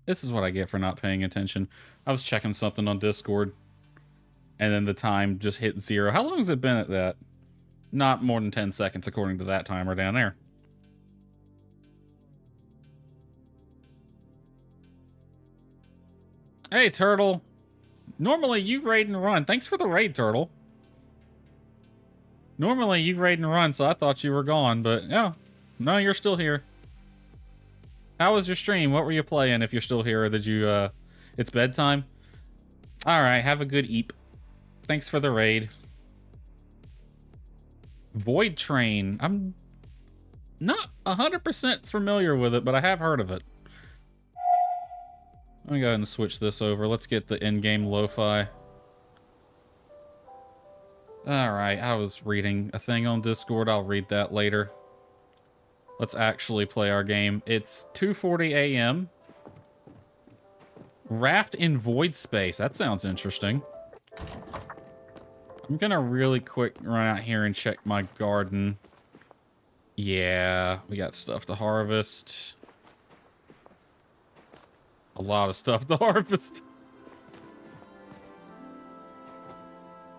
This is what I get for not paying attention. I was checking something on Discord, and then the time just hit 0. How long has it been at that? Not more than 10 seconds, according to that timer down there. Hey, Turtle. Normally, you raid and run. Thanks for the raid, Turtle. Normally, you raid and run, so I thought you were gone, but yeah. No, you're still here. How was your stream? What were you playing if you're still here? Or did you, it's bedtime? Alright, have a good eep. Thanks for the raid. Void Train. I'm not 100% familiar with it, but I have heard of it. Let me go ahead and switch this over. Let's get the in-game lo-fi. Alright, I was reading a thing on Discord. I'll read that later. Let's actually play our game. It's 2:40 a.m. Raft in void space. That sounds interesting. I'm gonna really quick run out here and check my garden. Yeah, we got stuff to harvest. A lot of stuff to harvest.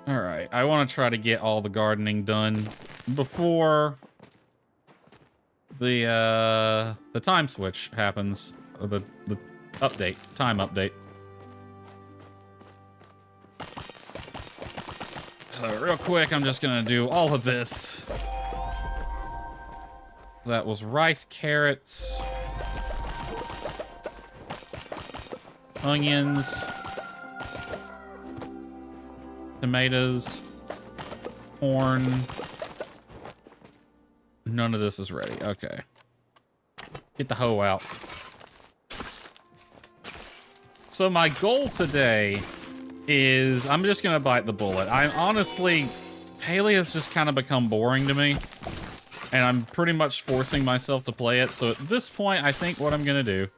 Alright, I want to try to get all the gardening done before the time switch happens. Or the update, time update. So real quick, I'm just gonna do all of this. That was rice, carrots, onions, tomatoes, corn. None of this is ready. Okay. Get the hoe out. So my goal today is I'm just gonna bite the bullet. I'm honestly, Haley has just kind of become boring to me, and I'm pretty much forcing myself to play it. So at this point, I think what I'm gonna do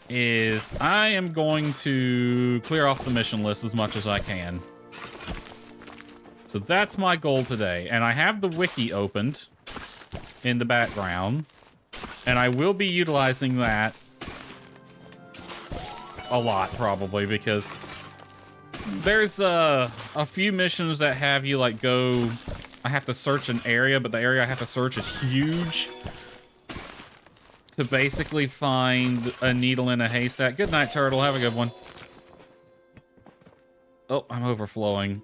is I am going to clear off the mission list as much as I can. So that's my goal today, and I have the wiki opened in the background, and I will be utilizing that a lot probably, because there's a few missions that have you like go, I have to search an area, but the area I have to search is huge to basically find a needle in a haystack. Good night, Turtle. Have a good one. Oh, I'm overflowing.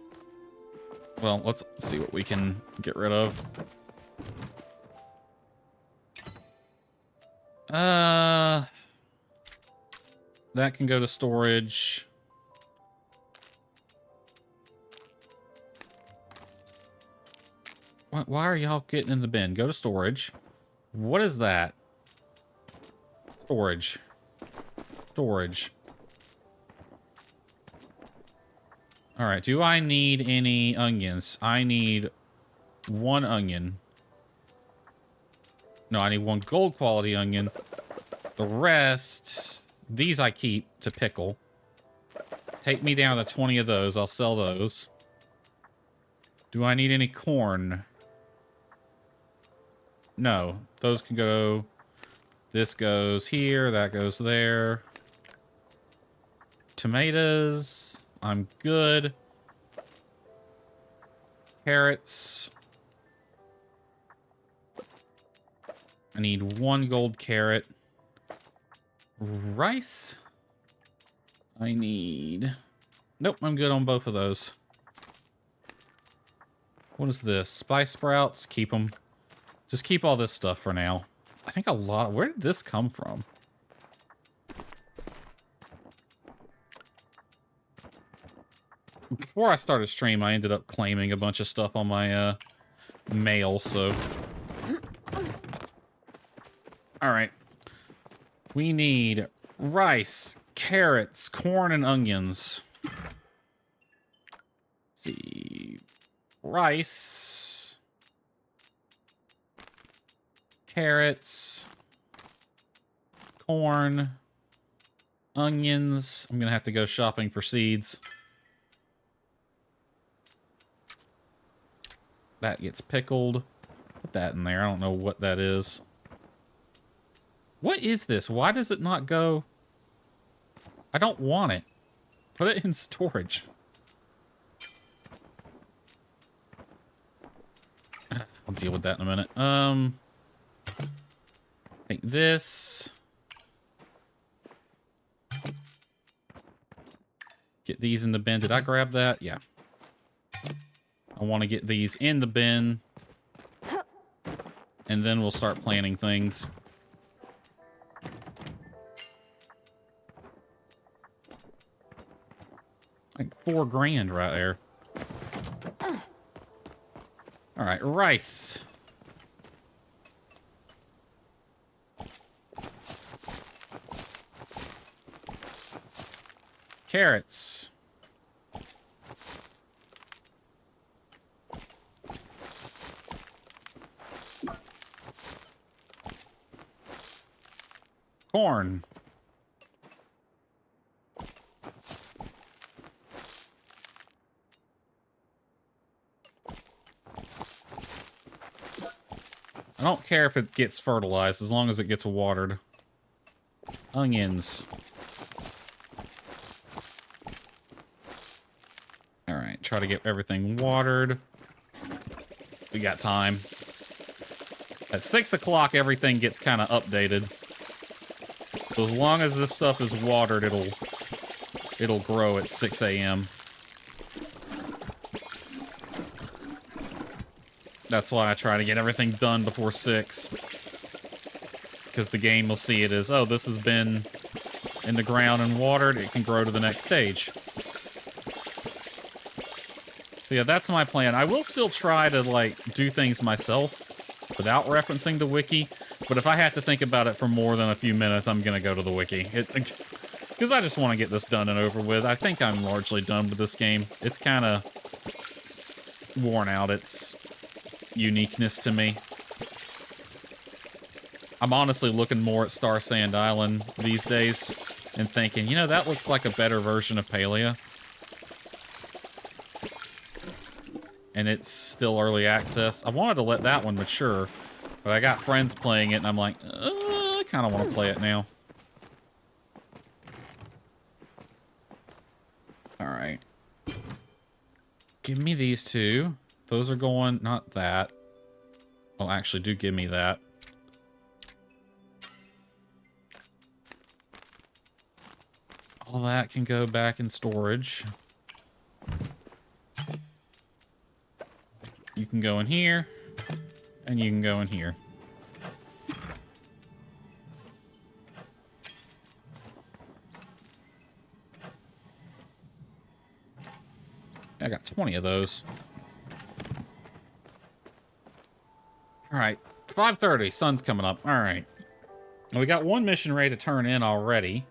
Well, let's see what we can get rid of. That can go to storage. Why are y'all getting in the bin? Go to storage. What is that? Storage. Storage. Alright, do I need any onions? I need 1 onion. No, I need 1 gold quality onion. The rest, these I keep to pickle. Take me down to 20 of those. I'll sell those. Do I need any corn? No, those can go. This goes here, that goes there. Tomatoes, I'm good. Carrots. I need 1 gold carrot. Rice. I need... Nope, I'm good on both of those. What is this? Spice sprouts? Keep them. Just keep all this stuff for now. I think a lot... Where did this come from? Before I started stream, I ended up claiming a bunch of stuff on my mail, so... Alright. We need rice, carrots, corn, and onions. Let's see. Rice. Carrots. Corn. Onions. I'm gonna have to go shopping for seeds. That gets pickled. Put that in there. I don't know what that is. What is this? Why does it not go? I don't want it. Put it in storage. I'll deal with that in a minute. Take this. Get these in the bin. Did I grab that? Yeah. I want to get these in the bin. And then we'll start planning things. Like $4 grand right there. All right, rice. Carrots. Corn. I don't care if it gets fertilized as long as it gets watered. Onions. Alright, try to get everything watered. We got time. At 6 o'clock, everything gets kind of updated. So as long as this stuff is watered, it'll grow at 6 a.m. That's why I try to get everything done before 6. Because the game will see it as, oh, this has been in the ground and watered. It can grow to the next stage. So yeah, that's my plan. I will still try to, like, do things myself without referencing the wiki. But if I have to think about it for more than a few minutes, I'm going to go to the wiki. Because I just want to get this done and over with. I think I'm largely done with this game. It's kind of worn out its uniqueness to me. I'm honestly looking more at Star Sand Island these days and thinking, you know, that looks like a better version of Palia. And it's still early access. I wanted to let that one mature, but I got friends playing it, and I'm like, I kind of want to play it now. All right. Give me these two. Those are going, not that. Well, actually, do give me that. All that can go back in storage. You can go in here, and you can go in here. I got 20 of those. All right, 5:30, sun's coming up. All right. We got one mission ready to turn in already.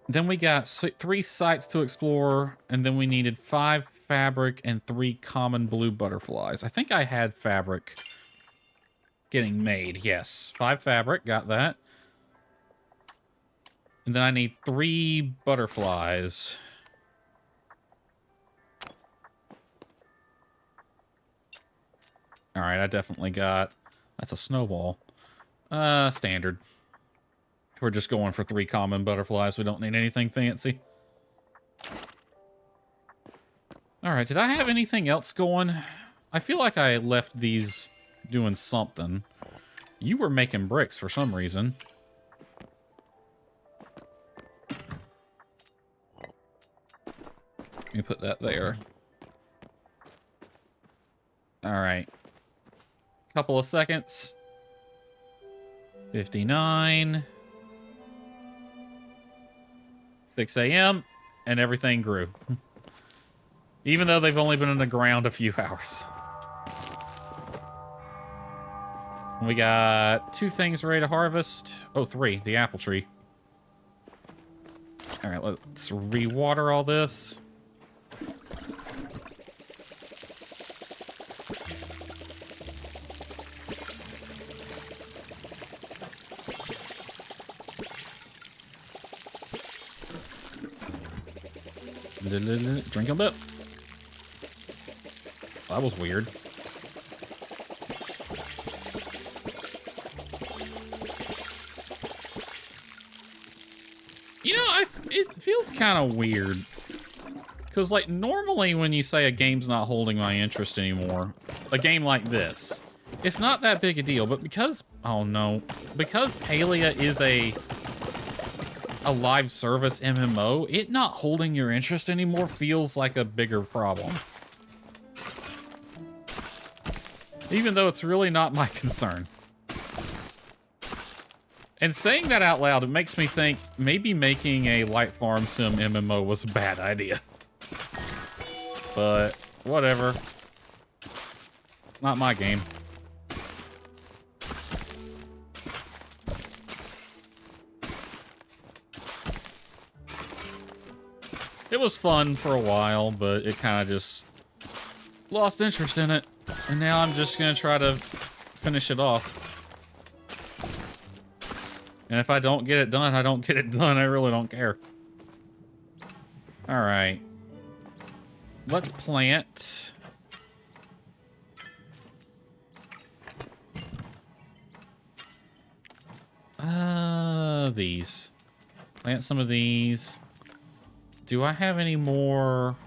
Then we got 3 sites to explore, and then we needed 5 fabric and 3 common blue butterflies. I think I had fabric getting made. Yes, 5 fabric, got that. And then I need 3 butterflies. All right, I definitely got... That's a snowball. Standard. We're just going for 3 common butterflies. We don't need anything fancy. All right, did I have anything else going? I feel like I left these doing something. You were making bricks for some reason. Let me put that there. All right. Couple of seconds. 59. 6 a.m. and everything grew. Even though they've only been in the ground a few hours. We got 2 things ready to harvest. Oh, 3. The apple tree. All right, let's re-water all this. Drink a bit. That was weird. it feels kind of weird. Because, like, normally when you say a game's not holding my interest anymore, a game like this, it's not that big a deal. But because, oh no, because Palia is a live service MMO, it not holding your interest anymore feels like a bigger problem. Even though it's really not my concern. And saying that out loud, it makes me think maybe making a light farm sim MMO was a bad idea. But whatever. Not my game. It was fun for a while, but it kind of just lost interest in it. And now I'm just going to try to finish it off. And if I don't get it done, I don't get it done. I really don't care. All right. Let's plant. These. Plant some of these. Do I have any more?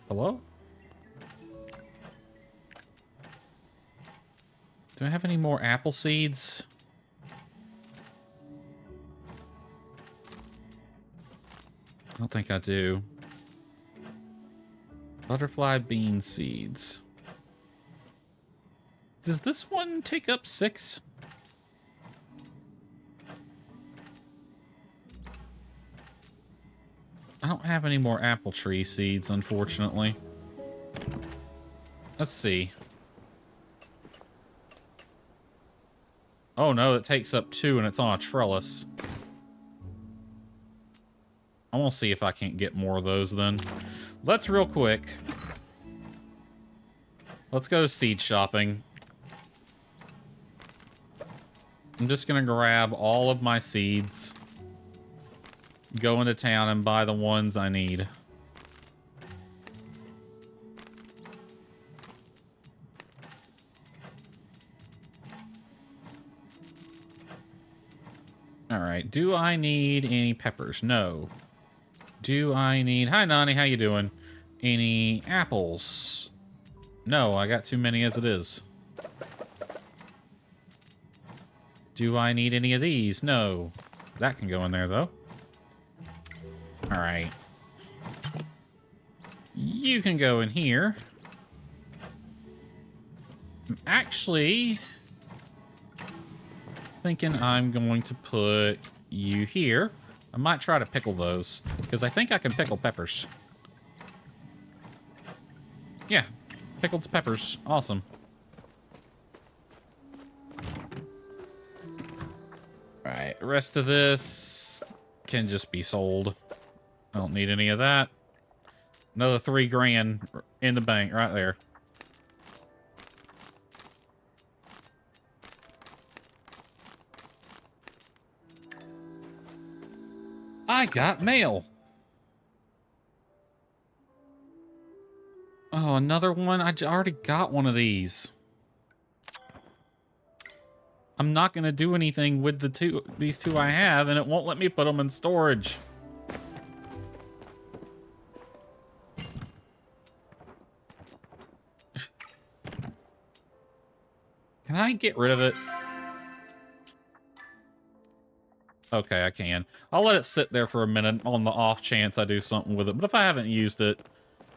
Hello? Do I have any more apple seeds? I don't think I do. Butterfly bean seeds. Does this one take up 6? I don't have any more apple tree seeds, unfortunately. Let's see. Oh no, it takes up 2 and it's on a trellis. I want to see if I can't get more of those then. Let's real quick. Let's go seed shopping. I'm just going to grab all of my seeds. Go into town and buy the ones I need. Alright, do I need any peppers? No. Do I need... Hi, Nani, how you doing? Any apples? No, I got too many as it is. Do I need any of these? No. That can go in there, though. Alright. You can go in here. I'm actually thinking I'm going to put you here. I might try to pickle those, because I think I can pickle peppers. Yeah, pickled peppers. Awesome. Alright, the rest of this can just be sold. I don't need any of that. Another 3 grand in the bank right there. I got mail. Oh, another one? I already got one of these. I'm not going to do anything with these two I have, and it won't let me put them in storage. Can I get rid of it? Okay, I can. I'll let it sit there for a minute on the off chance I do something with it. But if I haven't used it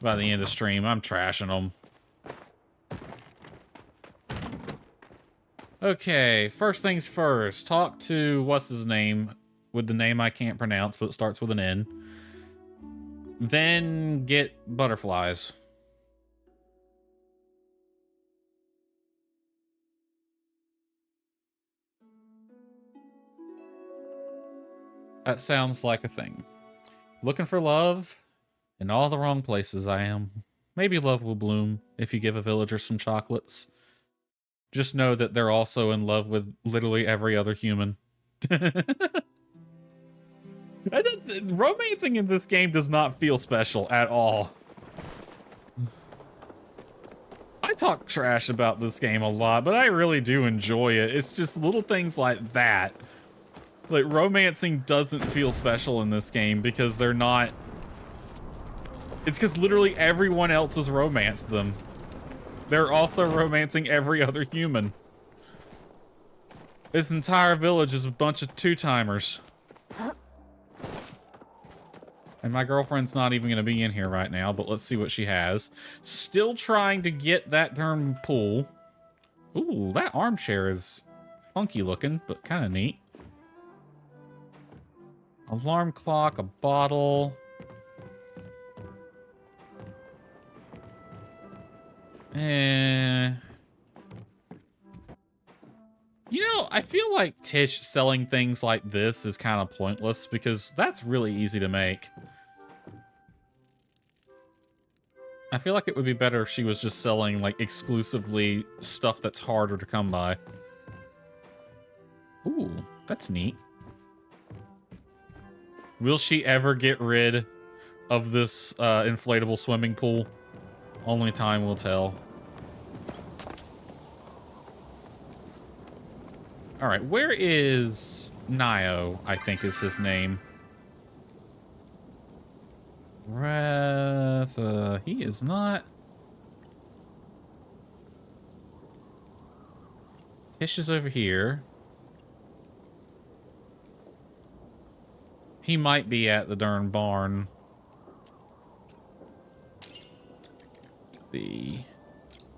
by the end of stream, I'm trashing them. Okay, first things first. Talk to, what's his name? With the name I can't pronounce, but it starts with an N. Then get butterflies. That sounds like a thing. Looking for love? In all the wrong places I am. Maybe love will bloom if you give a villager some chocolates. Just know that they're also in love with literally every other human. Romancing in this game does not feel special at all. I talk trash about this game a lot, but I really do enjoy it. It's just little things like that Like, romancing doesn't feel special in this game because they're not... It's because literally everyone else has romanced them. They're also romancing every other human. This entire village is a bunch of two-timers. And my girlfriend's not even going to be in here right now, but let's see what she has. Still trying to get that darn pool. Ooh, that armchair is funky looking, but kind of neat. Alarm clock, a bottle. You know, I feel like Tish selling things like this is kind of pointless because that's really easy to make. I feel like it would be better if she was just selling, like, exclusively stuff that's harder to come by. Ooh, that's neat. Will she ever get rid of this inflatable swimming pool? Only time will tell. Alright, where is Nio, I think is his name. He is not. Tish is over here. He might be at the darn barn. Let's see.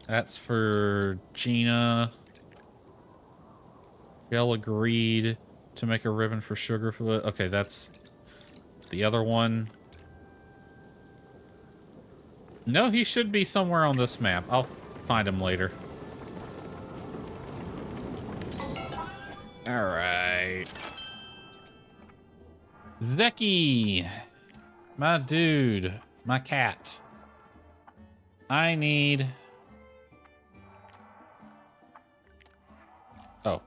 That's for Gina. Jill agreed to make a ribbon for Sugarfoot. Okay, that's the other one. No, he should be somewhere on this map. I'll find him later. Alright. Zeki! My dude. My cat. I need... Oh.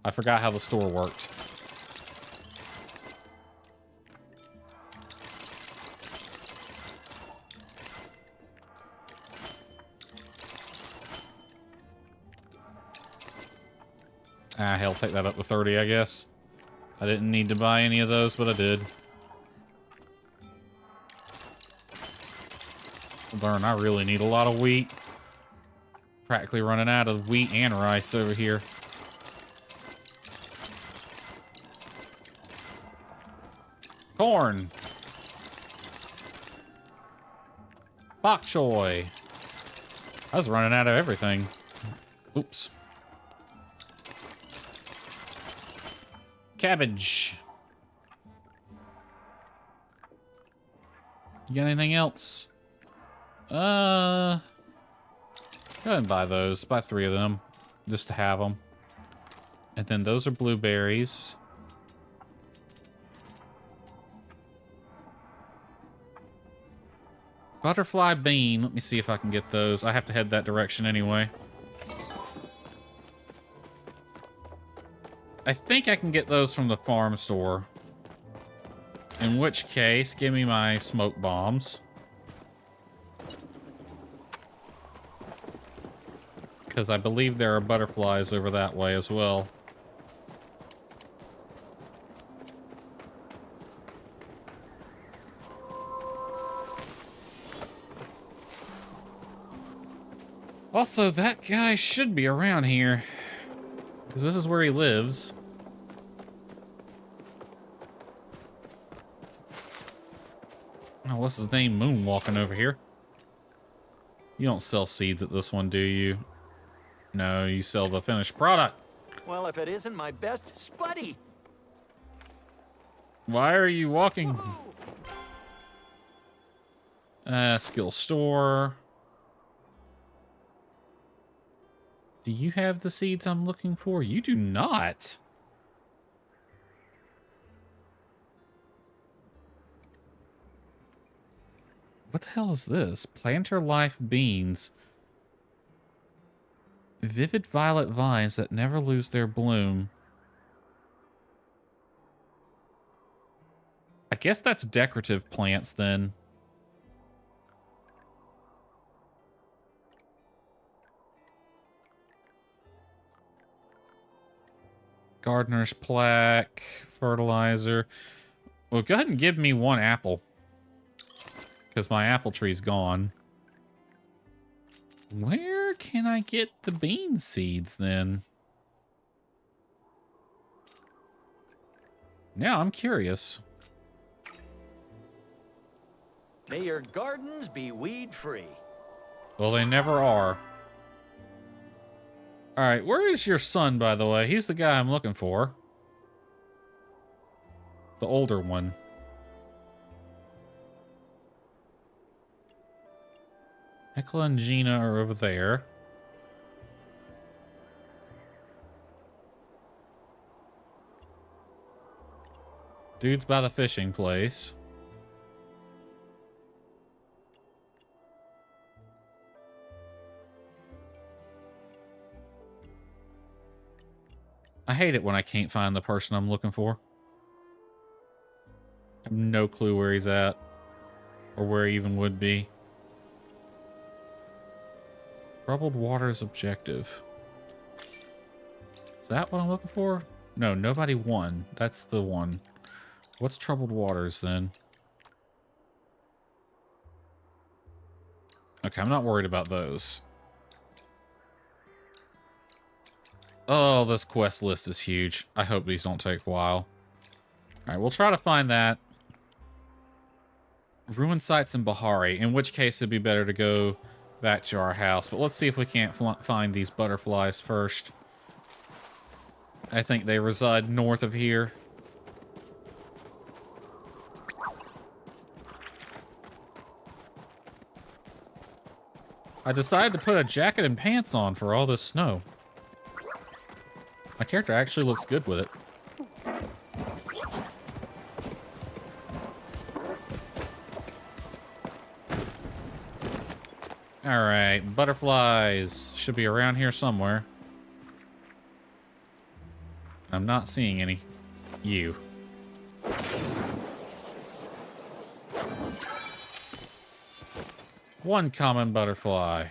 I forgot how the store worked. Ah, hell, take that up to 30, I guess. I didn't need to buy any of those, but I did. Darn, I really need a lot of wheat. Practically running out of wheat and rice over here. Corn. Bok choy. I was running out of everything. Oops. Cabbage. You got anything else? Go ahead and buy those. Buy 3 of them. Just to have them. And then those are blueberries. Butterfly bean. Let me see if I can get those. I have to head that direction anyway. I think I can get those from the farm store. In which case, give me my smoke bombs. Because I believe there are butterflies over that way as well. Also, that guy should be around here. Because this is where he lives. Oh, what's his name? Moonwalking over here. You don't sell seeds at this one, do you? No, you sell the finished product. Well, if it isn't my best Spuddy. Why are you walking? Skill store. Do you have the seeds I'm looking for? You do not. What the hell is this? Planter Life beans. Vivid violet vines that never lose their bloom. I guess that's decorative plants then. Gardener's plaque, fertilizer. Well, go ahead and give me 1 apple. Because my apple tree's gone. Where can I get the bean seeds then? Now I'm curious. May your gardens be weed-free. Well, they never are. Alright, where is your son, by the way? He's the guy I'm looking for. The older one. Hecla and Gina are over there. Dude's by the fishing place. I hate it when I can't find the person I'm looking for. I have no clue where he's at. Or where he even would be. Troubled Waters objective. Is that what I'm looking for? No, nobody won. That's the one. What's Troubled Waters then? Okay, I'm not worried about those. Oh, this quest list is huge. I hope these don't take a while. Alright, we'll try to find that. Ruin sites in Bahari, in which case it'd be better to go back to our house. But let's see if we can't find these butterflies first. I think they reside north of here. I decided to put a jacket and pants on for all this snow. My character actually looks good with it. Alright, butterflies should be around here somewhere. I'm not seeing any. You. One common butterfly.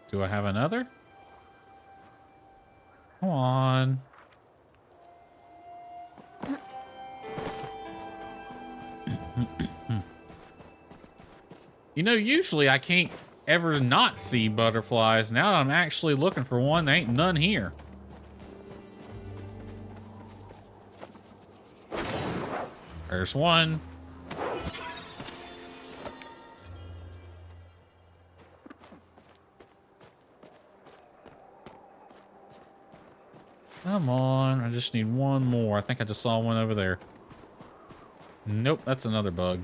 Do I have another? Come on. You know, usually I can't ever not see butterflies. Now I'm actually looking for one. There ain't none here. There's one. Come on, I just need one more. I think I just saw one over there. Nope, that's another bug.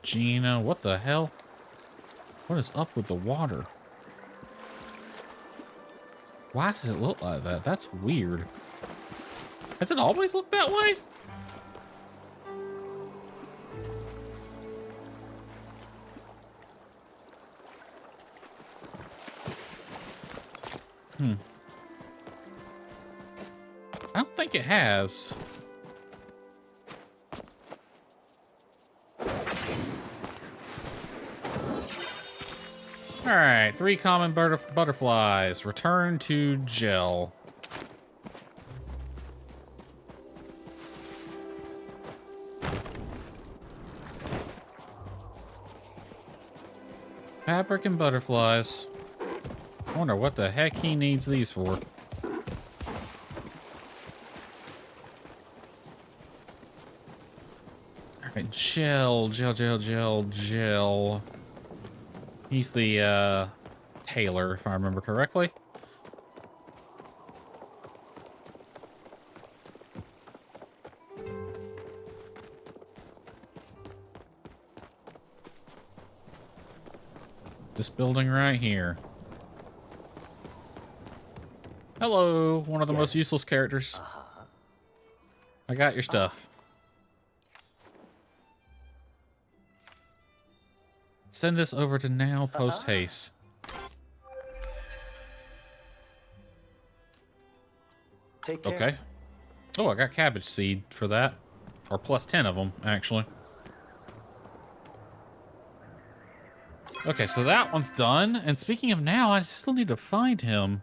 Gina, what the hell? What is up with the water? Why does it look like that? That's weird. Has it always looked that way? I don't think it has. Alright, 3 common butterflies. Return to gel. Fabric and butterflies. I wonder what the heck he needs these for. Alright, gel. He's the, tailor, if I remember correctly. This building right here. Hello, one of the most useless characters. I got your stuff. Send this over to now post haste. Take care. Okay. Oh, I got cabbage seed for that. Or plus 10 of them, actually. Okay, so that one's done. And speaking of now, I still need to find him.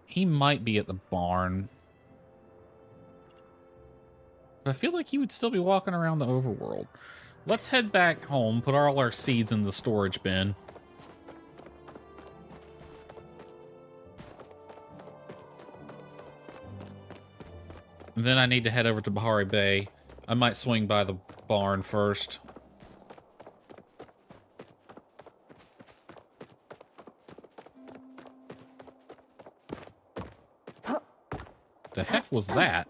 He might be at the barn. But I feel like he would still be walking around the overworld. Let's head back home, put all our seeds in the storage bin. And then I need to head over to Bahari Bay. I might swing by the barn first. The heck was that?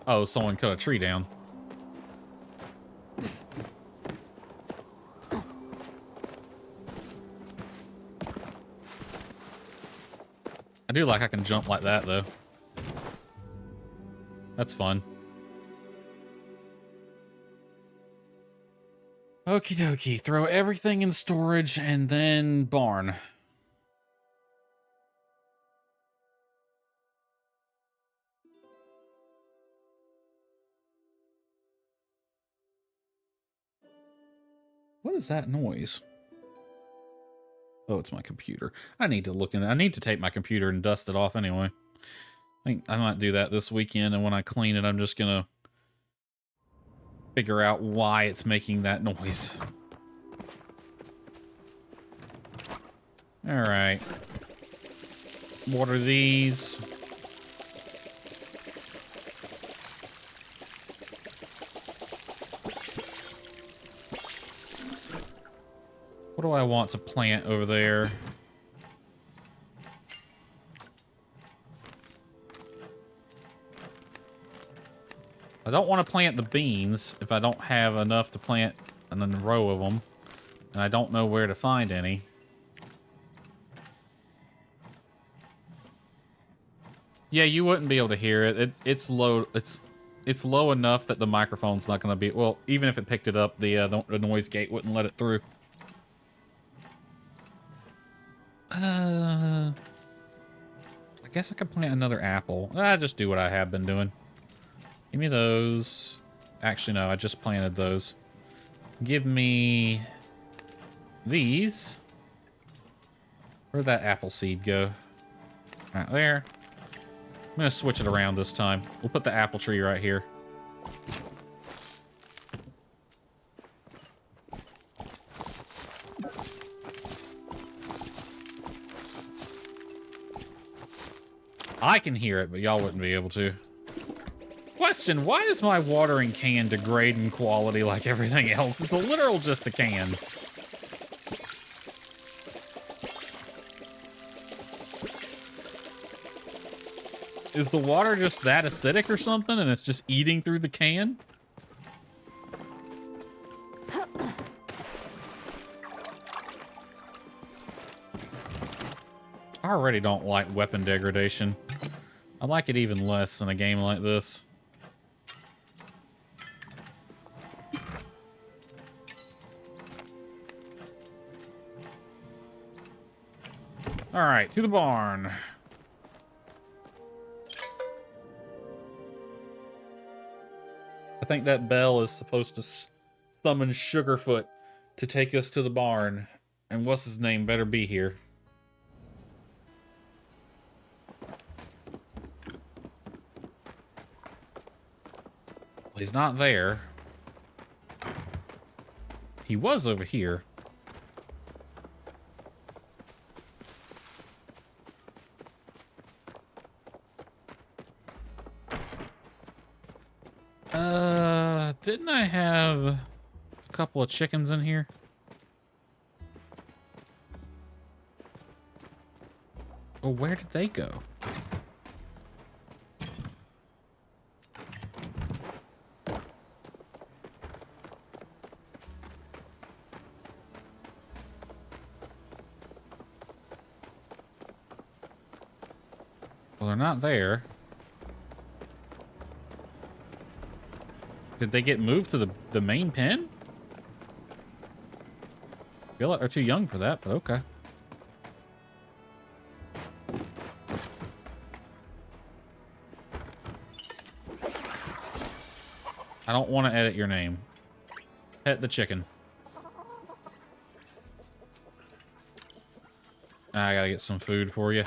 Oh, someone cut a tree down. I do like I can jump like that, though. That's fun. Okie dokie. Throw everything in storage and then barn. What is that noise? Oh, it's my computer. I need to look in. I need to take my computer and dust it off anyway. I think I might do that this weekend, and when I clean it, I'm just gonna figure out why it's making that noise. All right. Water these. What do I want to plant over there? I don't want to plant the beans if I don't have enough to plant a row of them. And I don't know where to find any. Yeah, you wouldn't be able to hear it. It's low. It's low enough that the microphone's not going to be... Well, even if it picked it up, the noise gate wouldn't let it through. I guess I could plant another apple. Just do what I have been doing. Give me those. Actually, no, I just planted those. Give me these. Where'd that apple seed go? Right there. I'm going to switch it around this time. We'll put the apple tree right here. I can hear it, but y'all wouldn't be able to. Question, why does my watering can degrade in quality like everything else? It's a literal just a can. Is the water just that acidic or something and it's just eating through the can? I already don't like weapon degradation. I like it even less in a game like this. Alright, to the barn. I think that bell is supposed to summon Sugarfoot to take us to the barn. And what's his name better be here. Well, he's not there. He was over here. Didn't I have a couple of chickens in here? Oh, where did they go? Well, they're not there. Did they get moved to the main pen? Feel like they're too young for that, but okay. I don't want to edit your name. Pet the chicken. I gotta get some food for you.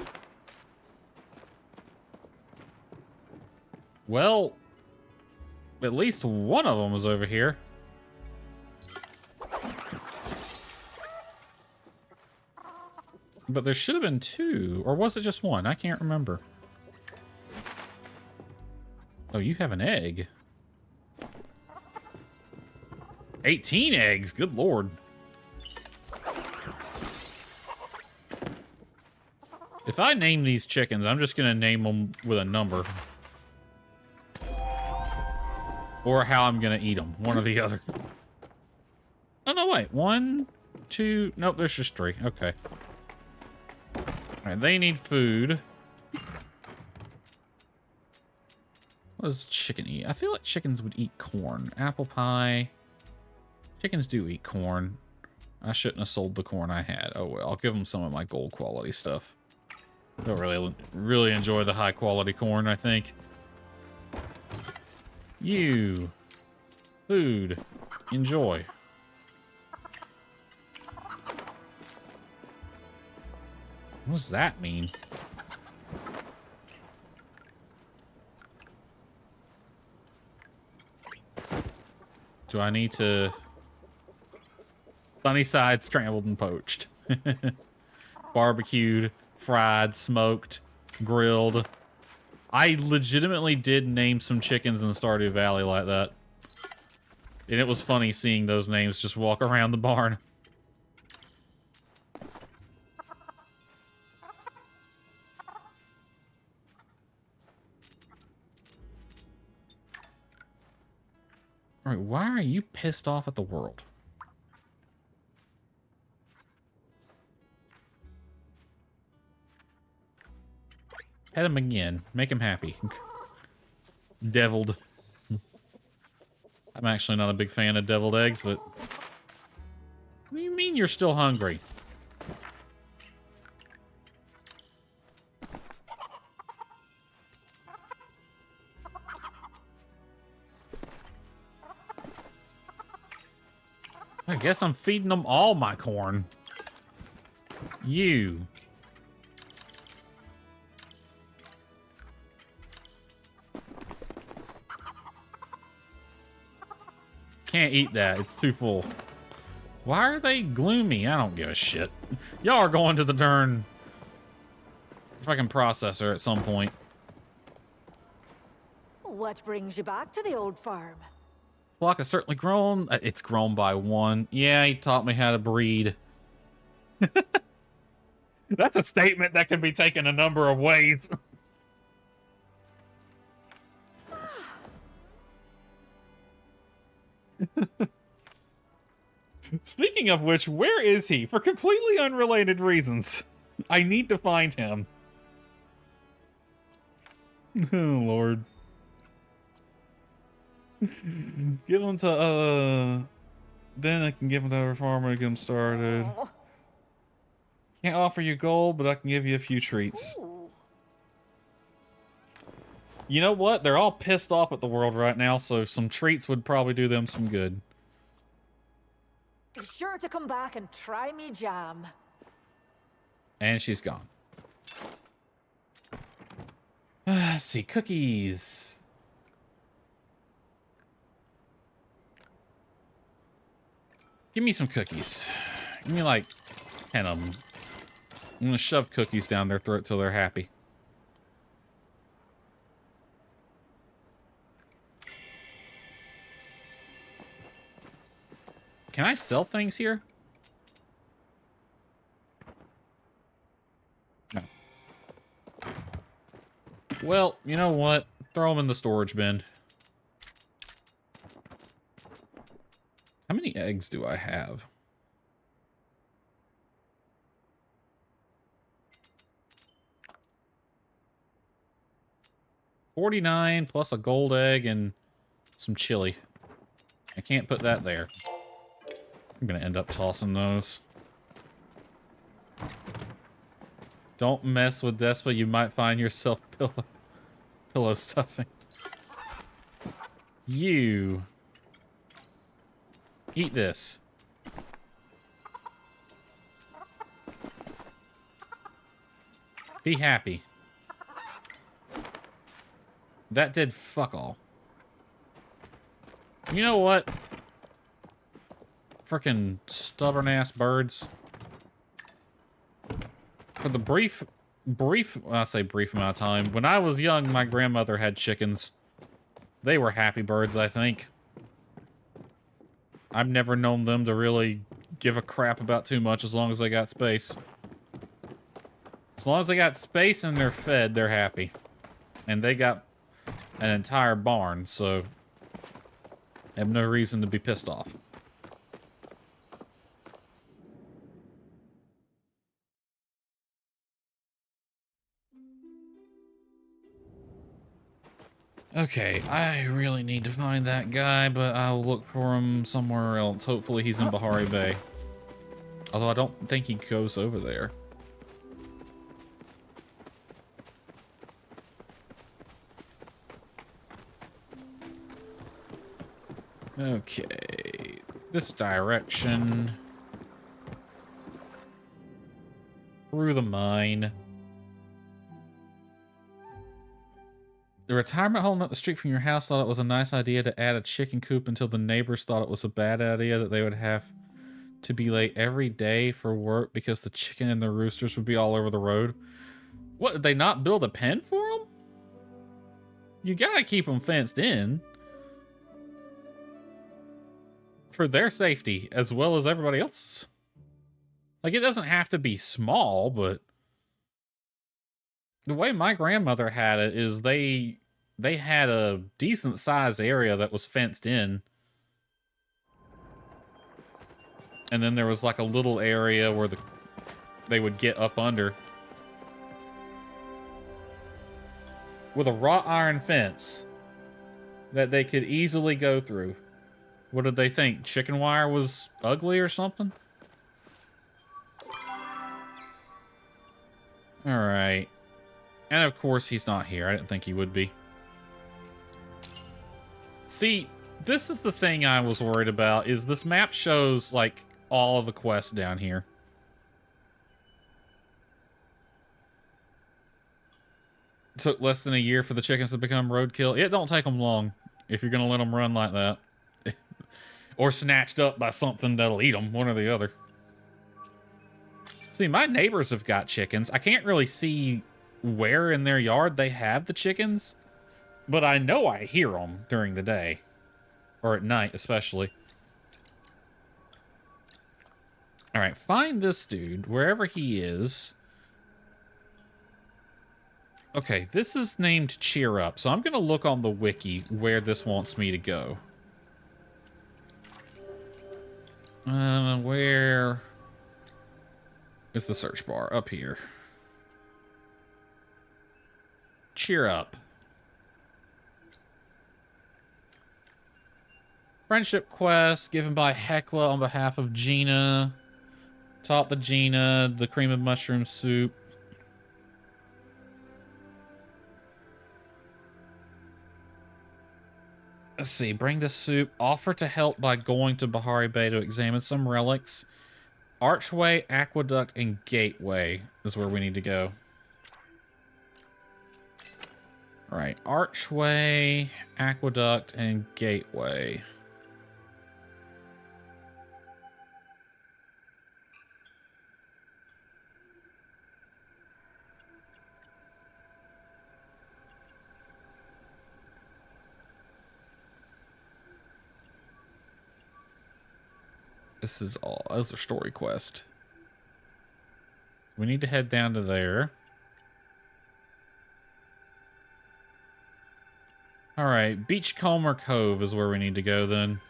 Well, at least one of them was over here. But there should have been two. Or was it just one? I can't remember. Oh, you have an egg. 18 eggs. Good lord. If I name these chickens, I'm just going to name them with a number. Or how I'm going to eat them. One or the other. Oh, no, wait. 1, 2... Nope, there's just 3. Okay. Alright, they need food. What does chicken eat? I feel like chickens would eat corn. Apple pie. Chickens do eat corn. I shouldn't have sold the corn I had. Oh well, I'll give them some of my gold quality stuff. They'll really enjoy the high quality corn, I think. You. Food. Enjoy. What does that mean? Do I need to... Sunny side, scrambled and poached. Barbecued, fried, smoked, grilled. I legitimately did name some chickens in Stardew Valley like that. And it was funny seeing those names just walk around the barn. Alright, why are you pissed off at the world? Pet him again. Make him happy. Deviled. I'm actually not a big fan of deviled eggs, but... What do you mean you're still hungry? I guess I'm feeding them all my corn. You. Can't eat that. It's too full. Why are they gloomy? I don't give a shit. Y'all are going to the darn fucking processor at some point. What brings you back to the old farm? Flock has certainly grown. It's grown by 1. Yeah, he taught me how to breed. That's a statement that can be taken a number of ways. Speaking of which, where is he? For completely unrelated reasons. I need to find him. Oh, Lord. Give him to, then I can give him to our farmer to get him started. Oh. Can't offer you gold, but I can give you a few treats. Ooh. You know what? They're all pissed off at the world right now, so some treats would probably do them some good. Be sure to come back and try me jam. And she's gone. Let's see, cookies. Give me some cookies. Give me like 10 of them. I'm gonna shove cookies down their throat till they're happy. Can I sell things here? No. Well, you know what? Throw them in the storage bin. How many eggs do I have? $49 plus a gold egg and some chili. I can't put that there. I'm gonna end up tossing those. Don't mess with Despa. You might find yourself pillow stuffing. You. Eat this. Be happy. That did fuck all. You know what? Frickin' stubborn-ass birds. For the brief, I say brief amount of time. When I was young, my grandmother had chickens. They were happy birds, I think. I've never known them to really give a crap about too much as long as they got space. As long as they got space and they're fed, they're happy. And they got an entire barn, so I have no reason to be pissed off. Okay, I really need to find that guy, but I'll look for him somewhere else. Hopefully he's in Bahari Bay. Although I don't think he goes over there. Okay, this direction. Through the mine. The retirement home up the street from your house thought it was a nice idea to add a chicken coop until the neighbors thought it was a bad idea that they would have to be late every day for work because the chicken and the roosters would be all over the road. What, did they not build a pen for them? You gotta keep them fenced in. For their safety, as well as everybody else's. Like, it doesn't have to be small, but the way my grandmother had it is they had a decent sized area that was fenced in. And then there was like a little area where they would get up under. With a wrought iron fence that they could easily go through. What did they think? Chicken wire was ugly or something? Alright. And of course he's not here. I didn't think he would be. See, this is the thing I was worried about, is this map shows, like, all of the quests down here. It took less than a year for the chickens to become roadkill. It don't take them long if you're going to let them run like that. Or snatched up by something that'll eat them, one or the other. See, my neighbors have got chickens. I can't really see where in their yard they have the chickens, but I know I hear them during the day. Or at night, especially. Alright, find this dude, wherever he is. Okay, this is named Cheer Up, so I'm going to look on the wiki where this wants me to go. Where is the search bar? Up here. Cheer Up. Friendship quest given by Hecla on behalf of Gina. Taught the Gina the cream of mushroom soup. Let's see. Bring the soup. Offer to help by going to Bahari Bay to examine some relics. Archway, Aqueduct, and Gateway is where we need to go. Alright. Archway, Aqueduct, and Gateway. This is all. Those are story quests. We need to head down to there. Alright, Beachcomber Cove is where we need to go then.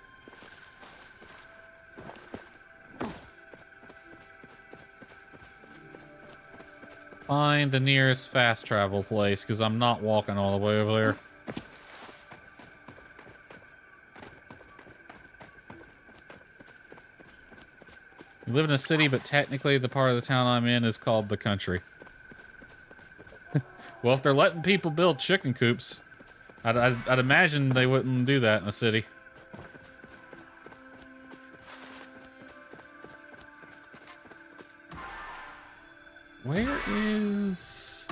Find the nearest fast travel place, because I'm not walking all the way over there. We live in a city, but technically the part of the town I'm in is called the country. Well, if they're letting people build chicken coops, I'd imagine they wouldn't do that in a city. Where is...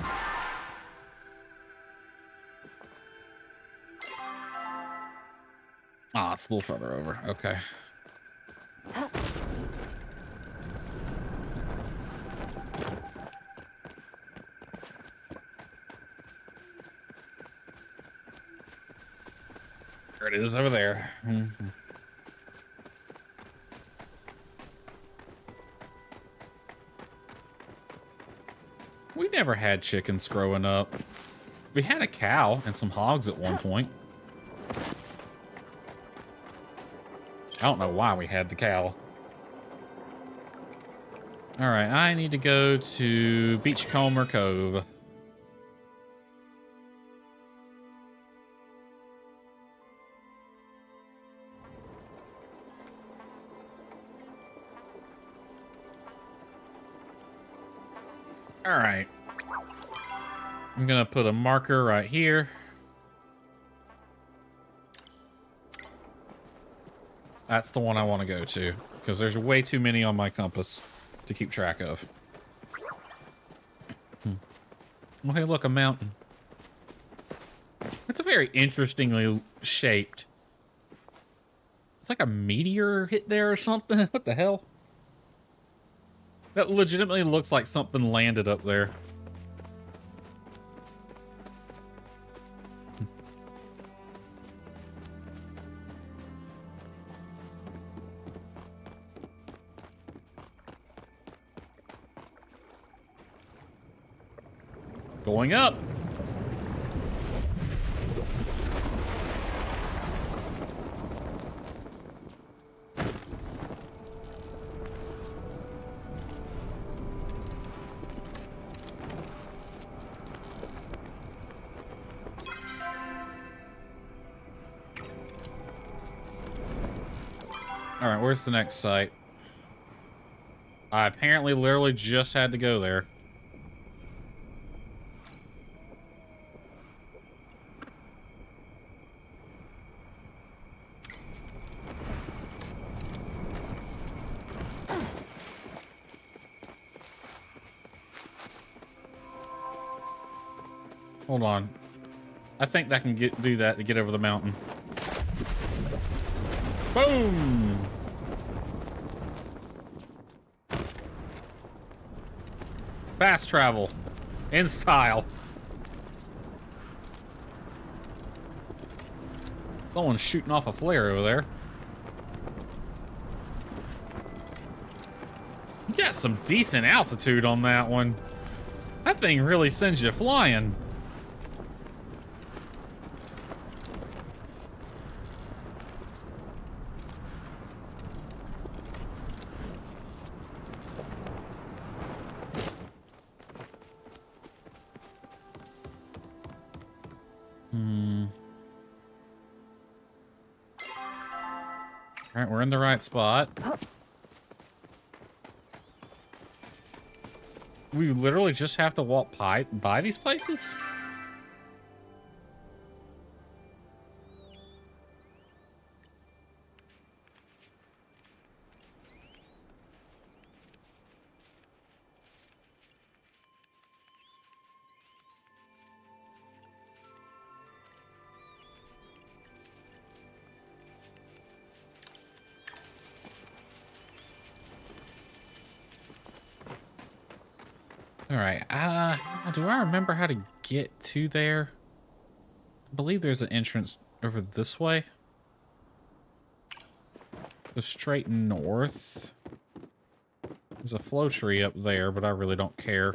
Ah, it's a little further over. Okay. There it is over there. Mm-hmm. We never had chickens growing up. We had a cow and some hogs at one point. I don't know why we had the cow. All right, I need to go to Beachcomber Cove. All right. I'm gonna put a marker right here. That's the one I want to go to, because there's way too many on my compass to keep track of. Oh, hey, look, a mountain. It's a very interestingly shaped. It's like a meteor hit there or something. What the hell? That legitimately looks like something landed up there. Going up. All right, where's the next site? I apparently literally just had to go there. Hold on. I think that can do that to get over the mountain. Boom! Fast travel. In style. Someone's shooting off a flare over there. You got some decent altitude on that one. That thing really sends you flying. All right, we're in the right spot. We literally just have to walk by these places? All right, do I remember how to get to there? I believe there's an entrance over this way. Go straight north. There's a flow tree up there, but I really don't care.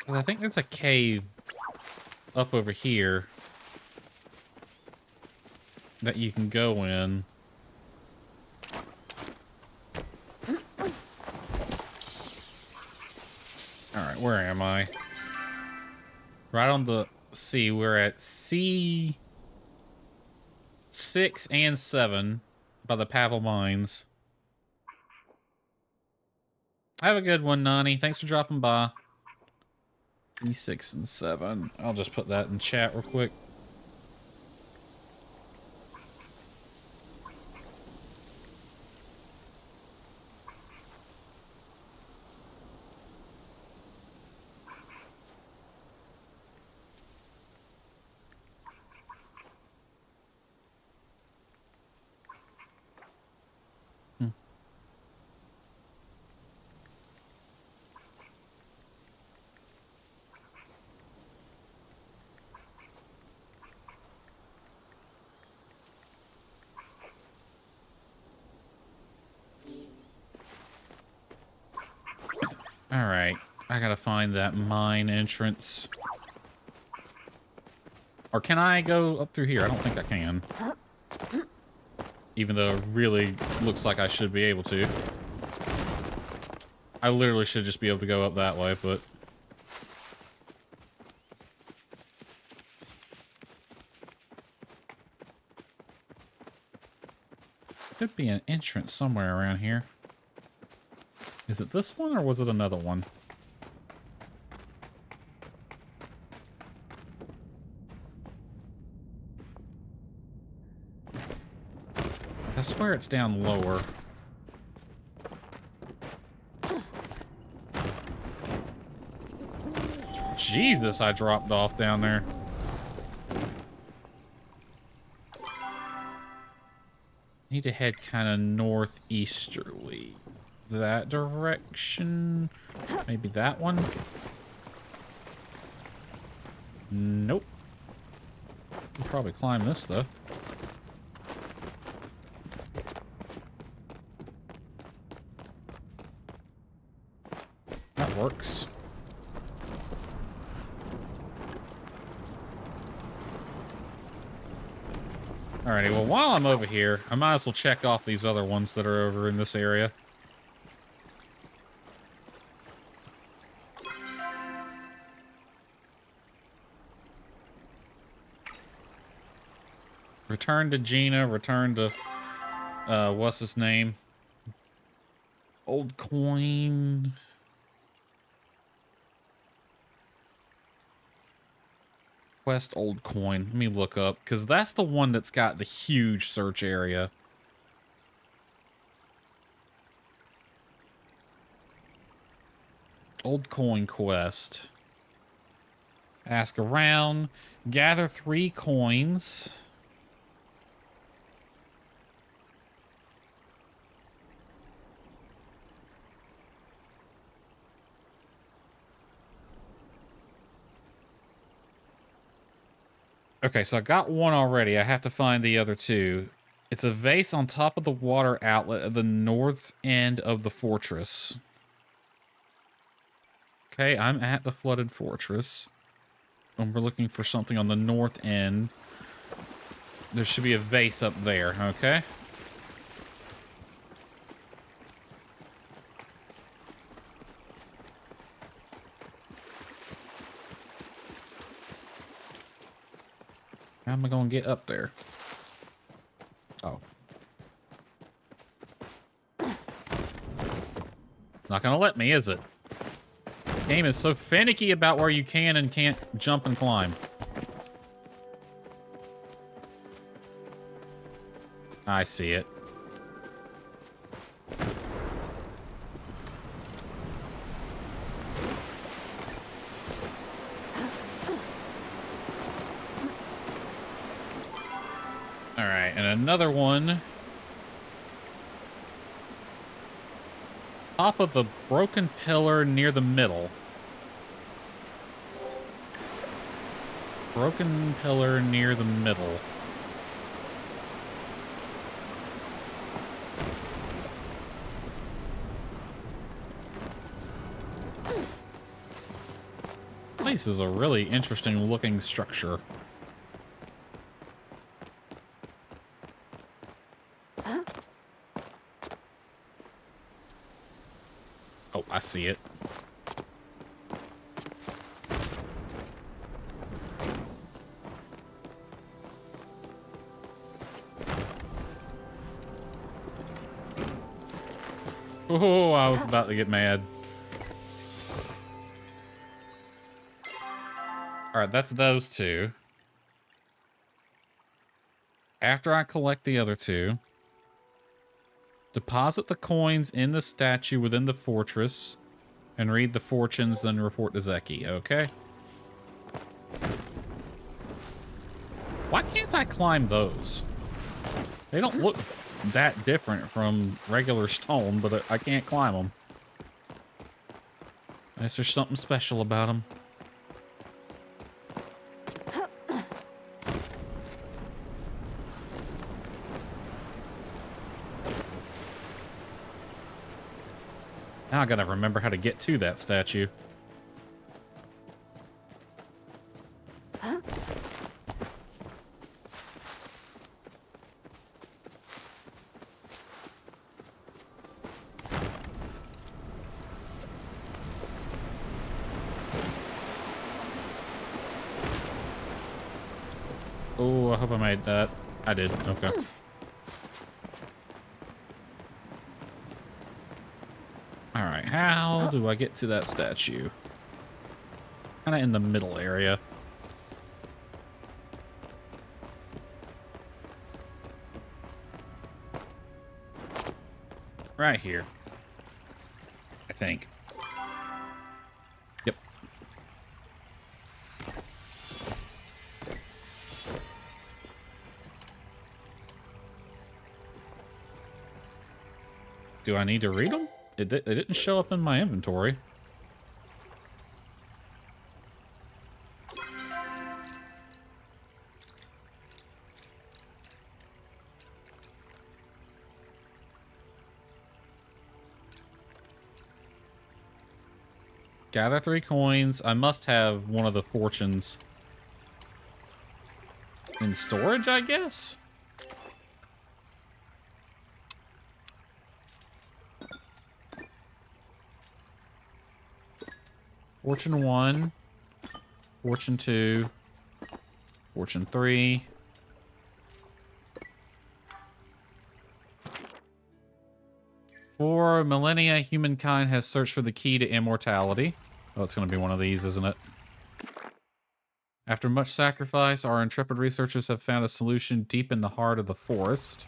I think there's a cave up over here that you can go in. All right, where am I? Right on the C. We're at C6 and 7 by the Pavel Mines. Have a good one, Nani. Thanks for dropping by. C6 and 7. I'll just put that in chat real quick. Alright, I gotta find that mine entrance. Or can I go up through here? I don't think I can. Even though it really looks like I should be able to. I literally should just be able to go up that way, but... Could be an entrance somewhere around here. Is it this one, or was it another one? I swear it's down lower. Jesus, I dropped off down there. Need to head kind of northeasterly. That direction? Maybe that one? Nope. Can probably climb this, though. That works. Alrighty, well, while I'm over here, I might as well check off these other ones that are over in this area. Return to Gina, return to, what's his name? Old coin. Quest old coin. Let me look up, because that's the one that's got the huge search area. Old coin quest. Ask around. Gather 3 coins. Okay, so I got one already. I have to find the other 2. It's a vase on top of the water outlet at the north end of the fortress. Okay, I'm at the flooded fortress. And we're looking for something on the north end. There should be a vase up there, okay? How am I going to get up there? Oh. Not going to let me, is it? The game is so finicky about where you can and can't jump and climb. I see it. Alright, and another one. Top of the broken pillar near the middle. Broken pillar near the middle. This is a really interesting looking structure. Oh, I see it. Oh, I was about to get mad. Alright, that's those two. After I collect the other two, deposit the coins in the statue within the fortress and read the fortunes, then report to Zeki, okay? Why can't I climb those? They don't look that different from regular stone, but I can't climb them. I guess there's something special about them. Now I gotta remember how to get to that statue. Oh, I hope I made that. I did. Okay. Alright, how do I get to that statue? Kind of in the middle area. Right here. I think. Yep. Do I need to read them? It didn't show up in my inventory. Gather 3 coins. I must have one of the fortunes in storage, I guess? Fortune 1, Fortune 2, Fortune 3. For millennia, humankind has searched for the key to immortality. Oh, it's going to be one of these, isn't it? After much sacrifice, our intrepid researchers have found a solution deep in the heart of the forest.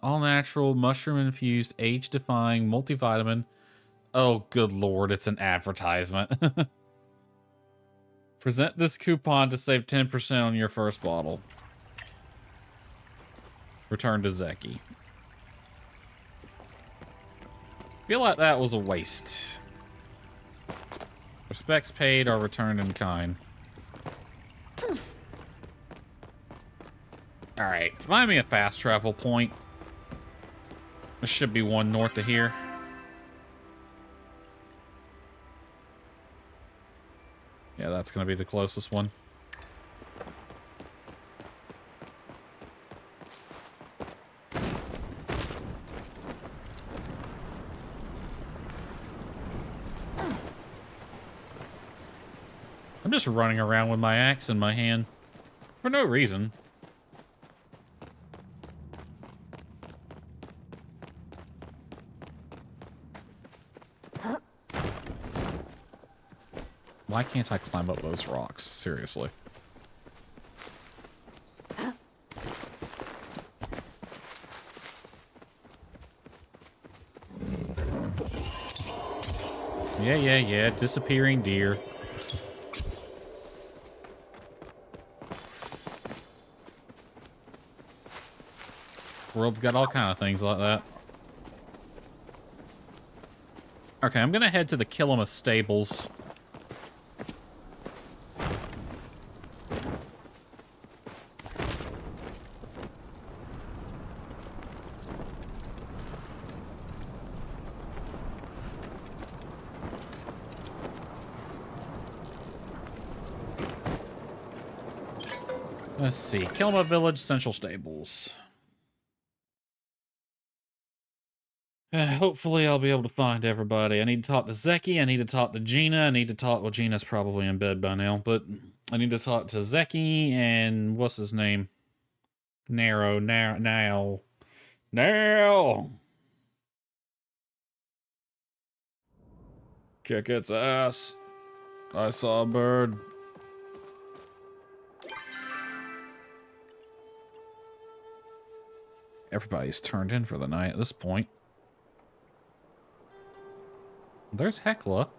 All natural, mushroom-infused, age-defying, multivitamin. Oh, good lord, it's an advertisement. Present this coupon to save 10% on your first bottle. Return to Zeki. Feel like that was a waste. Respects paid are returned in kind. Alright, find me a fast travel point. There should be one north of here. Yeah, that's gonna be the closest one. I'm just running around with my axe in my hand for no reason. Why can't I climb up those rocks? Seriously. Yeah. Disappearing deer. World's got all kind of things like that. Okay, I'm gonna head to the Killama stables. Let's see. Killama Village, Central Stables. Hopefully I'll be able to find everybody. I need to talk to Zeki. I need to talk to Gina. I need to talk... Well, Gina's probably in bed by now, but I need to talk to Zeki and... What's his name? Now. Now! Kick its ass. I saw a bird. Everybody's turned in for the night at this point. There's Hecla.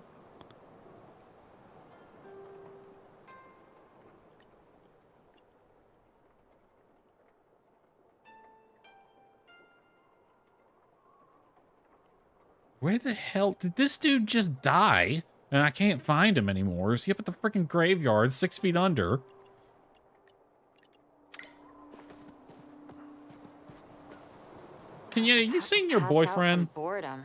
Where the hell did this dude just die? And I can't find him anymore. Is he up at the freaking graveyard, 6 feet under? Can you seen your boyfriend? Boredom.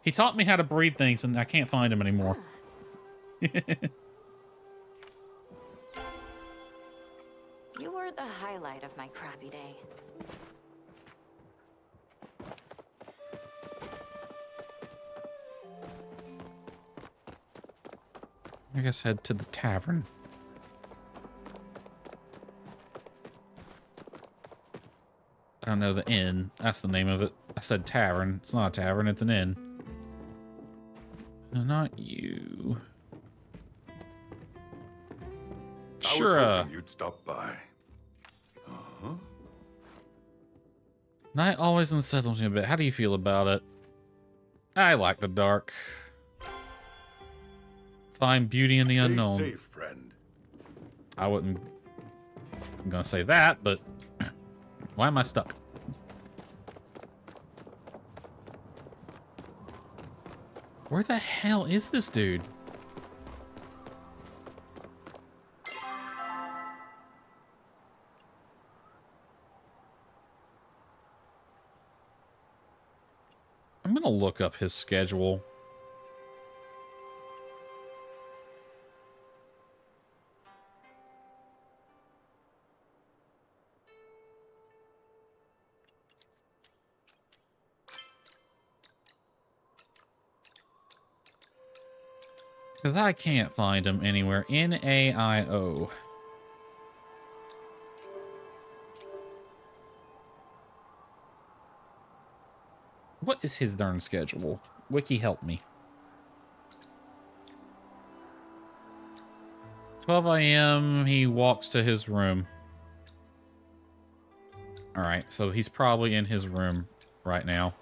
He taught me how to breed things, and I can't find him anymore. You were the highlight of my crappy day. I guess head to the tavern. I don't know, the inn. That's the name of it. I said tavern. It's not a tavern, it's an inn. No, not you. Sure. I was hoping you'd stop by. Night always unsettles me a bit. How do you feel about it? I like the dark. Find beauty in the unknown. Stay safe, friend. I wouldn't... I'm gonna say that, but... Why am I stuck? Where the hell is this dude? I'm gonna look up his schedule. Because I can't find him anywhere. N-A-I-O. What is his darn schedule? Wiki, help me. 12 a.m. he walks to his room. Alright, so he's probably in his room right now.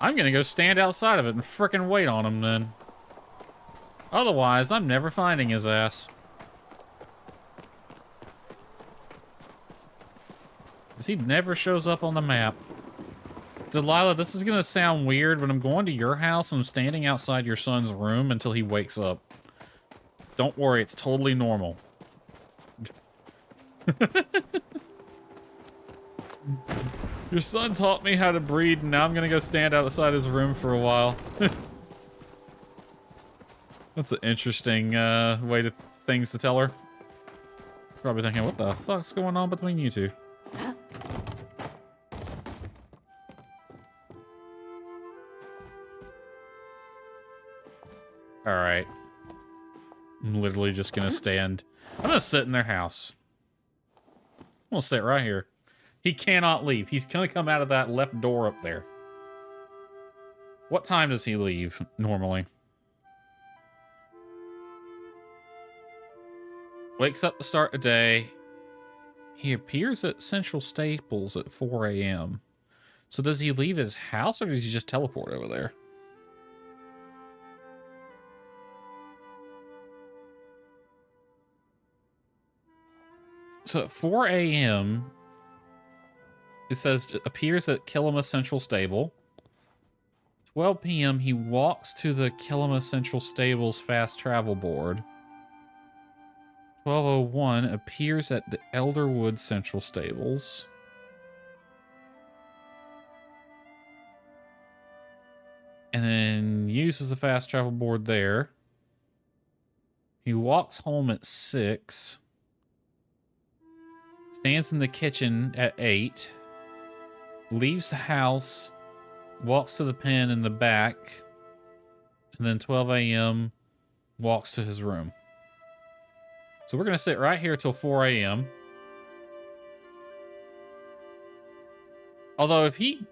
I'm gonna go stand outside of it and frickin' wait on him then. Otherwise, I'm never finding his ass. Because he never shows up on the map. Delilah, this is gonna sound weird, but I'm going to your house and I'm standing outside your son's room until he wakes up. Don't worry, it's totally normal. Your son taught me how to breed, and now I'm gonna go stand outside his room for a while. That's an interesting way to things to tell her. Probably thinking, what the fuck's going on between you two? Alright. I'm literally just gonna stand. I'm gonna sit in their house. I'm gonna sit right here. He cannot leave. He's gonna come out of that left door up there. What time does he leave, normally? Wakes up to start the day. He appears at Central Staples at 4 a.m. So does he leave his house or does he just teleport over there? So at 4 a.m., it says appears at Kilima Central Stable. 12 p.m., he walks to the Kilima Central Stables fast travel board. 12:01 appears at the Elderwood Central Stables. And then uses the fast travel board there. He walks home at 6. Stands in the kitchen at 8. Leaves the house. Walks to the pen in the back. And then 12 a.m. walks to his room. So we're going to sit right here till 4 a.m. Although if he...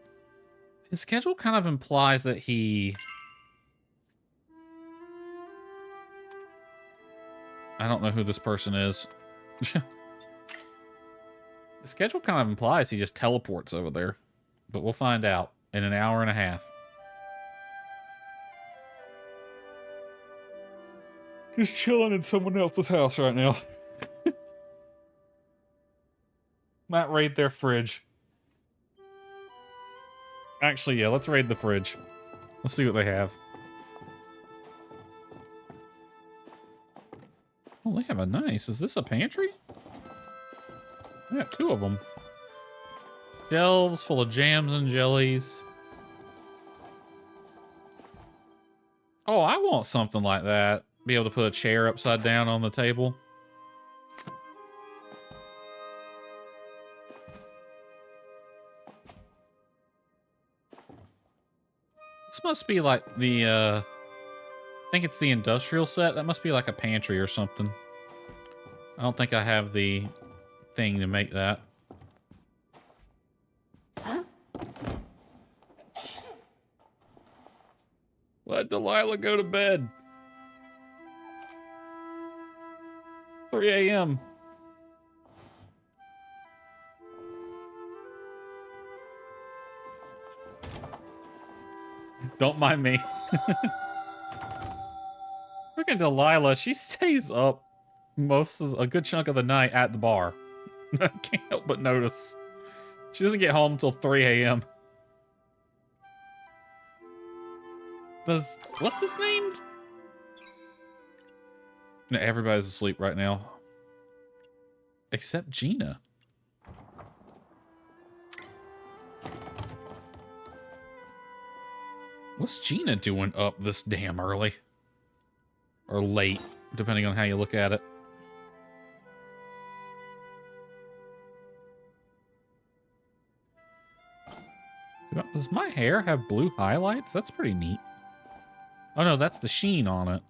His schedule kind of implies that he... I don't know who this person is. The schedule kind of implies he just teleports over there. But we'll find out in an hour and a half. Just chilling in someone else's house right now. Might raid their fridge. Actually, yeah, let's raid the fridge. Let's see what they have. Oh, they have a nice... Is this a pantry? Yeah, 2 of them. Shelves full of jams and jellies. Oh, I want something like that. Be able to put a chair upside down on the table. This must be like the, I think it's the industrial set. That must be like a pantry or something. I don't think I have the thing to make that. Let Delilah go to bed. 3 a.m. Don't mind me. Look at Delilah. She stays up a good chunk of the night at the bar. I can't help but notice. She doesn't get home until 3 a.m. What's his name? No, everybody's asleep right now. Except Gina. What's Gina doing up this damn early? Or late, depending on how you look at it. Does my hair have blue highlights? That's pretty neat. Oh no, that's the sheen on it.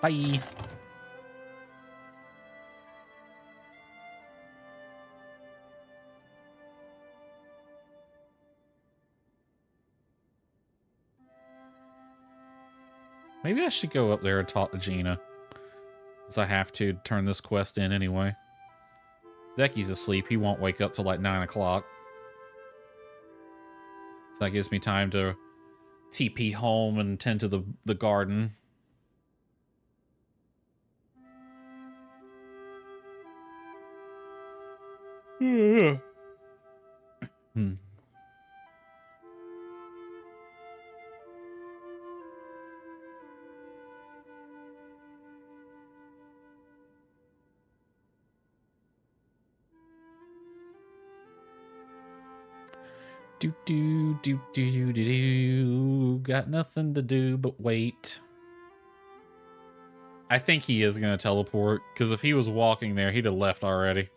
Bye. Maybe I should go up there and talk to Gina. Since I have to turn this quest in anyway. Decky's asleep. He won't wake up till like 9 o'clock. So that gives me time to TP home and tend to the garden. Hmm. Do. Got nothing to do but wait. I think he is going to teleport, because if he was walking there, he'd have left already.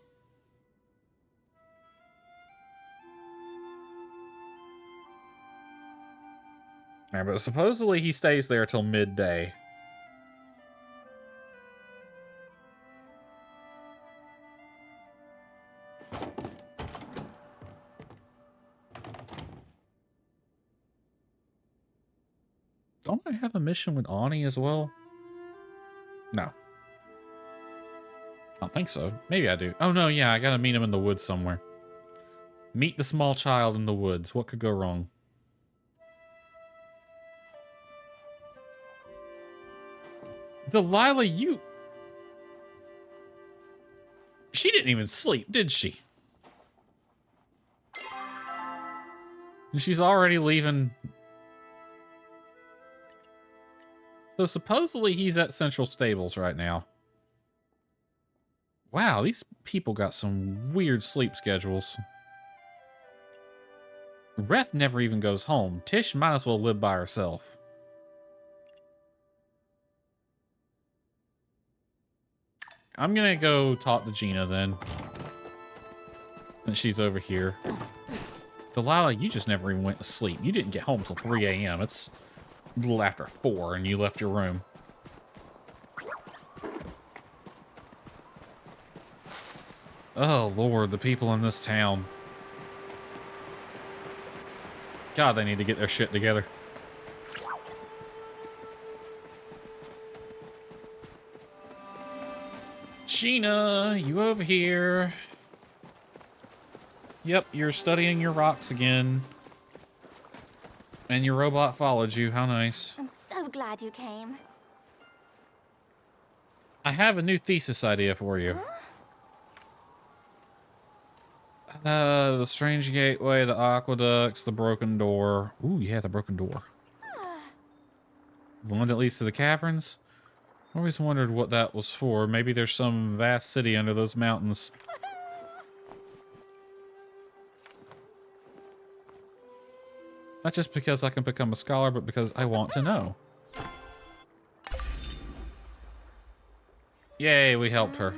Yeah, but supposedly he stays there till midday. Don't I have a mission with Ani as well? No. I don't think so. Maybe I do. Oh no, yeah, I gotta meet him in the woods somewhere. Meet the small child in the woods. What could go wrong? Delilah, you... She didn't even sleep, did she? And she's already leaving... So supposedly he's at Central Stables right now. Wow, these people got some weird sleep schedules. Reth never even goes home. Tish might as well live by herself. I'm gonna go talk to Gina then. And she's over here. Delilah, you just never even went to sleep. You didn't get home till 3 a.m. It's a little after 4 and you left your room. Oh, Lord, the people in this town. God, they need to get their shit together. Sheena, you over here. Yep, you're studying your rocks again. And your robot followed you. How nice. I'm so glad you came. I have a new thesis idea for you. The strange gateway, the aqueducts, the broken door. Ooh, yeah, the broken door. The one that leads to the caverns? I always wondered what that was for. Maybe there's some vast city under those mountains. Not just because I can become a scholar, but because I want to know. Yay, we helped her.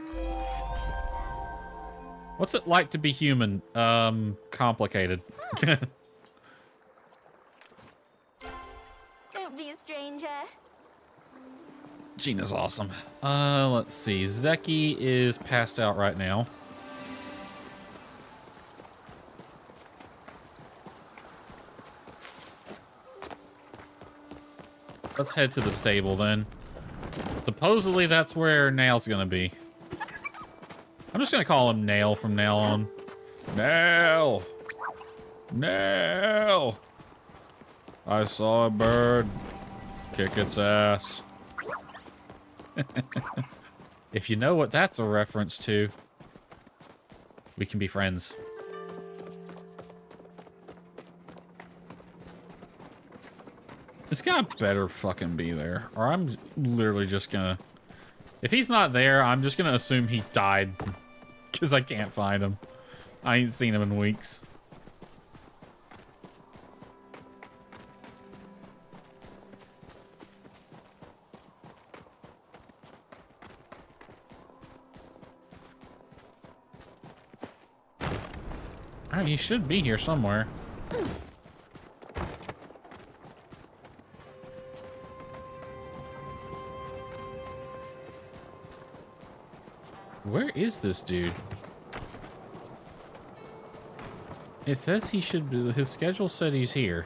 What's it like to be human? Complicated. Don't be a stranger. Gina's awesome. Let's see. Zeki is passed out right now. Let's head to the stable then. Supposedly that's where Nail's gonna be. I'm just gonna call him Nail from now on. Nail! Nail! I saw a bird kick its ass. If you know what that's a reference to, we can be friends. This guy better fucking be there, or I'm literally just gonna... If he's not there, I'm just gonna assume he died, because I can't find him. I ain't seen him in weeks. Alright, he should be here somewhere. Where is this dude? It says he should be, his schedule said he's here.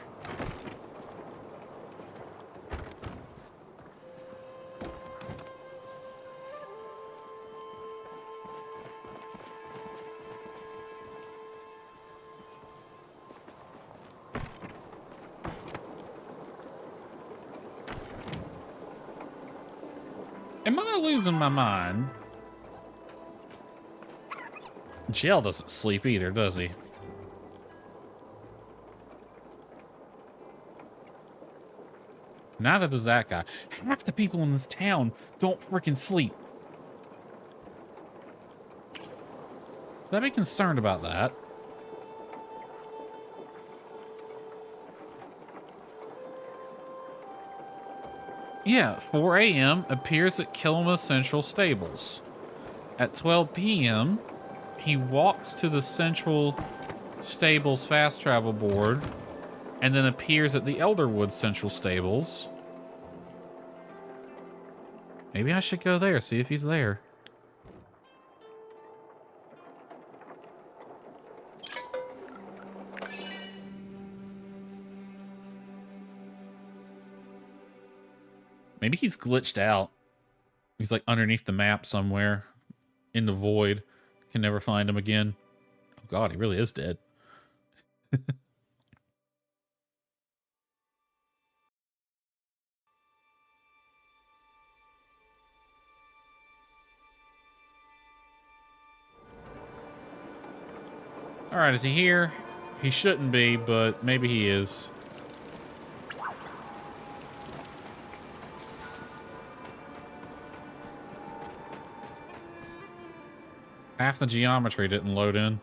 Am I losing my mind? Jill doesn't sleep either, does he? Neither does that guy. Half the people in this town don't freaking sleep. I'd be concerned about that. Yeah, 4 a.m. appears at Kilma Central Stables. At 12 p.m., he walks to the Central Stables fast travel board and then appears at the Elderwood Central Stables. Maybe I should go there, see if he's there. Maybe he's glitched out. He's like underneath the map somewhere in the void. Can never find him again. Oh God, he really is dead. All right, is he here? He shouldn't be, but maybe he is. Half the geometry didn't load in.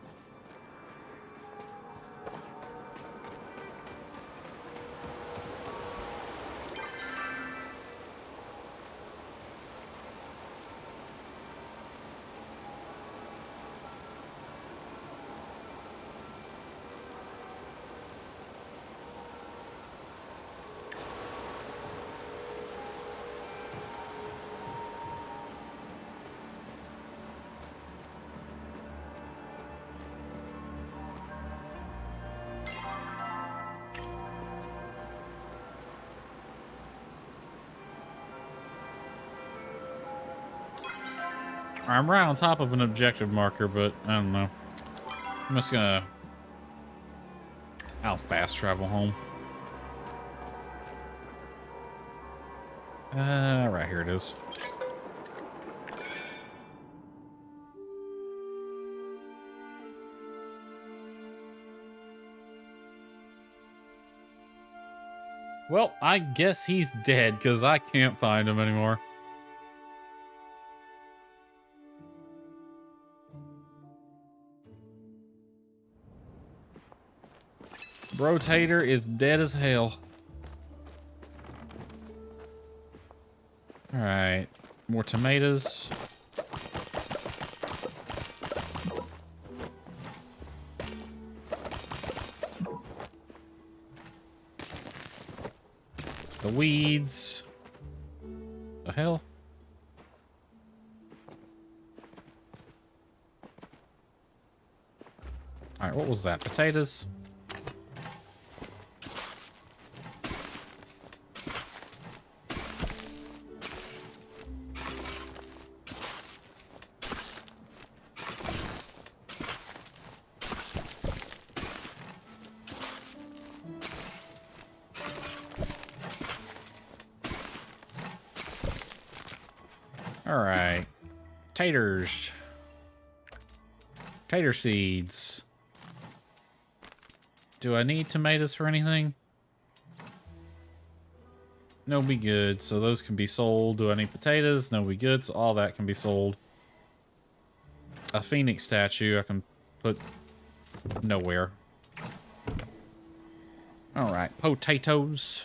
I'm right on top of an objective marker, but I don't know. I'm just gonna... I'll fast travel home. Right here it is. Well, I guess he's dead, because I can't find him anymore. Brotator is dead as hell. Alright. More tomatoes. The weeds. The hell? Alright, what was that? Potatoes? Alright. Taters. Tater seeds. Do I need tomatoes for anything? No, be good. So those can be sold. Do I need potatoes? No, be good. So all that can be sold. A phoenix statue I can put nowhere. Alright, potatoes.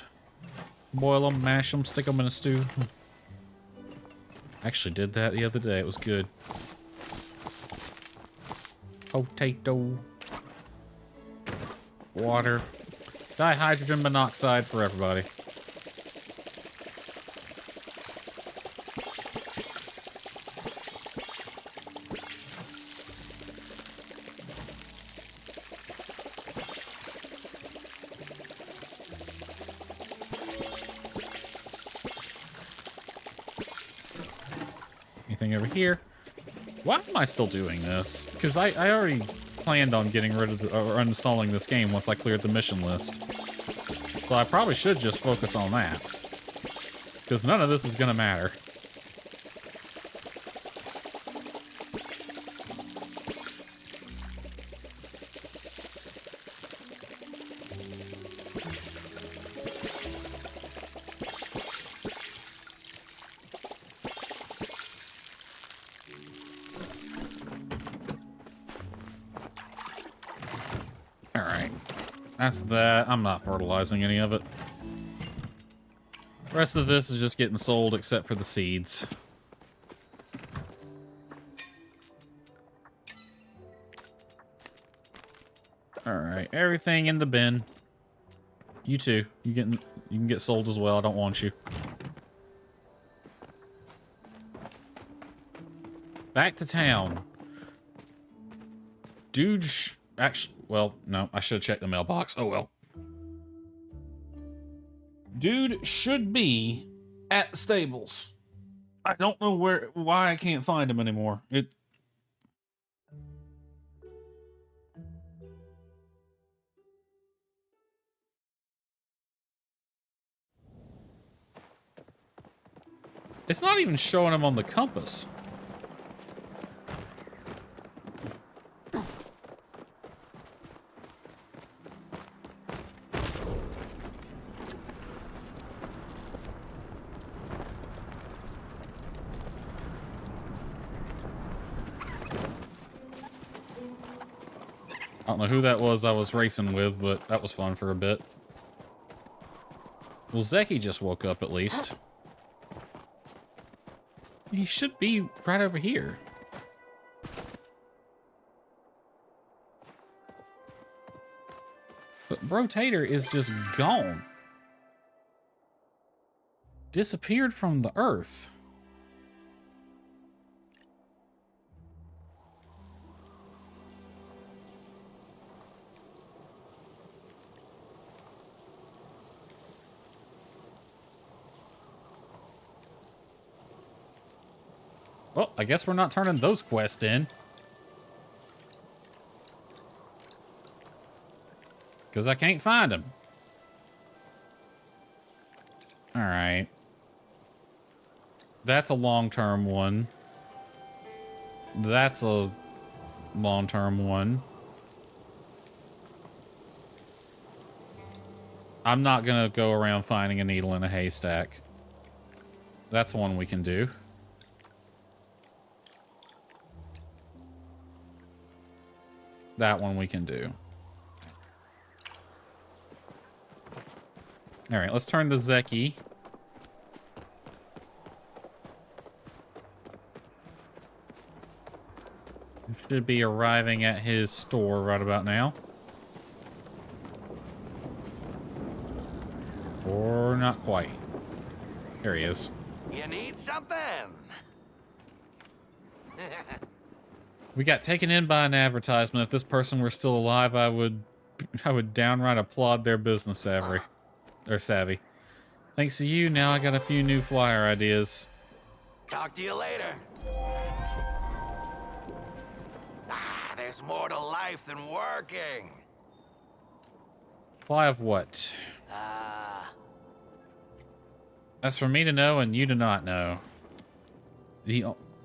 Boil them, mash them, stick them in a stew. Actually did that the other day. It was good. Potato. Water. Dihydrogen monoxide for everybody. Anything over here? Why am I still doing this? Because I already planned on getting rid of the, or uninstalling this game once I cleared the mission list. So I probably should just focus on that. Because none of this is going to matter. That's that. I'm not fertilizing any of it. The rest of this is just getting sold except for the seeds. Alright, everything in the bin. You too. You can get sold as well. I don't want you. Back to town. Dude, actually, well, no, I should have checked the mailbox. Oh, well. Dude should be at the stables. I don't know why I can't find him anymore. It's not even showing him on the compass. I don't know who that was I was racing with, but that was fun for a bit. Well, Zeki just woke up at least. He should be right over here. But Brotator is just gone. Disappeared from the earth. Well, I guess we're not turning those quests in. Because I can't find them. Alright. That's a long-term one. That's a long-term one. I'm not gonna go around finding a needle in a haystack. That's one we can do. That one we can do. Alright, let's turn to Zeki. Should be arriving at his store right about now. Or not quite. Here he is. You need something? We got taken in by an advertisement. If this person were still alive, I would downright applaud their business savvy. Thanks to you, now I got a few new flyer ideas. Talk to you later. There's more to life than working. Fly of what? That's for me to know and you to not know.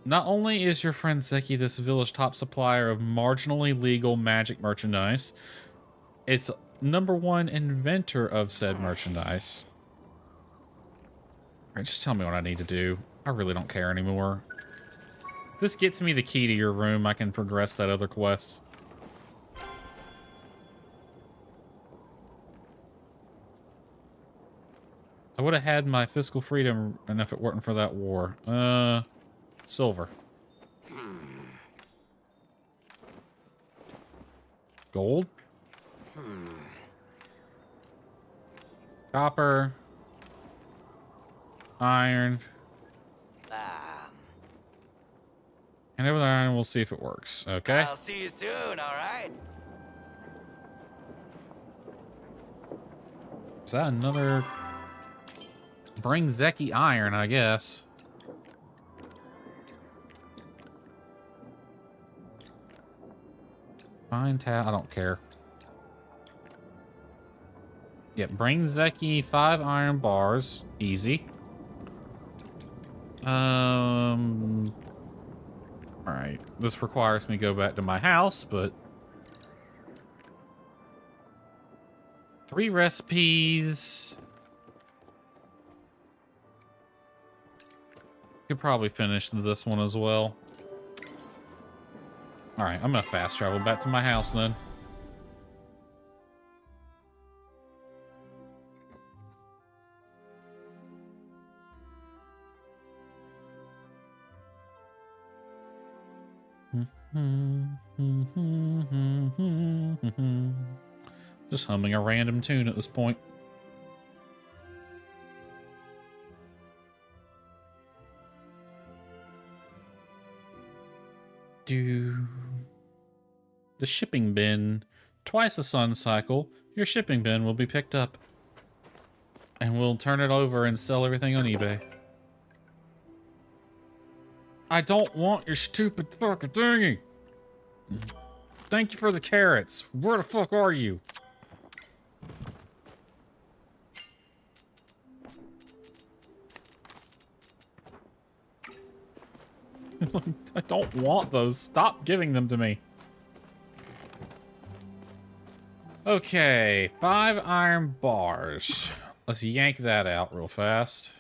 Not only is your friend Zeki this village top supplier of marginally legal magic merchandise, it's #1 inventor of said merchandise. Alright, just tell me what I need to do. I really don't care anymore. If this gets me the key to your room, I can progress that other quest. I would have had my fiscal freedom and if it weren't for that war. Silver. Gold? Copper. Iron. And over there, and we'll see if it works. Okay? I'll see you soon, all right? Is that another... Bring Zeki iron, I guess. Fine I don't care. Yeah, bring Zeki 5 iron bars. Easy. Alright. This requires me to go back to my house, but... 3 recipes. Could probably finish this one as well. Alright, I'm gonna fast travel back to my house then. Just humming a random tune at this point. The shipping bin. Twice a sun cycle, your shipping bin will be picked up. And we'll turn it over and sell everything on eBay. I don't want your stupid fucking thingy. Thank you for the carrots. Where the fuck are you? I don't want those. Stop giving them to me. Okay, 5 iron bars. Let's yank that out real fast.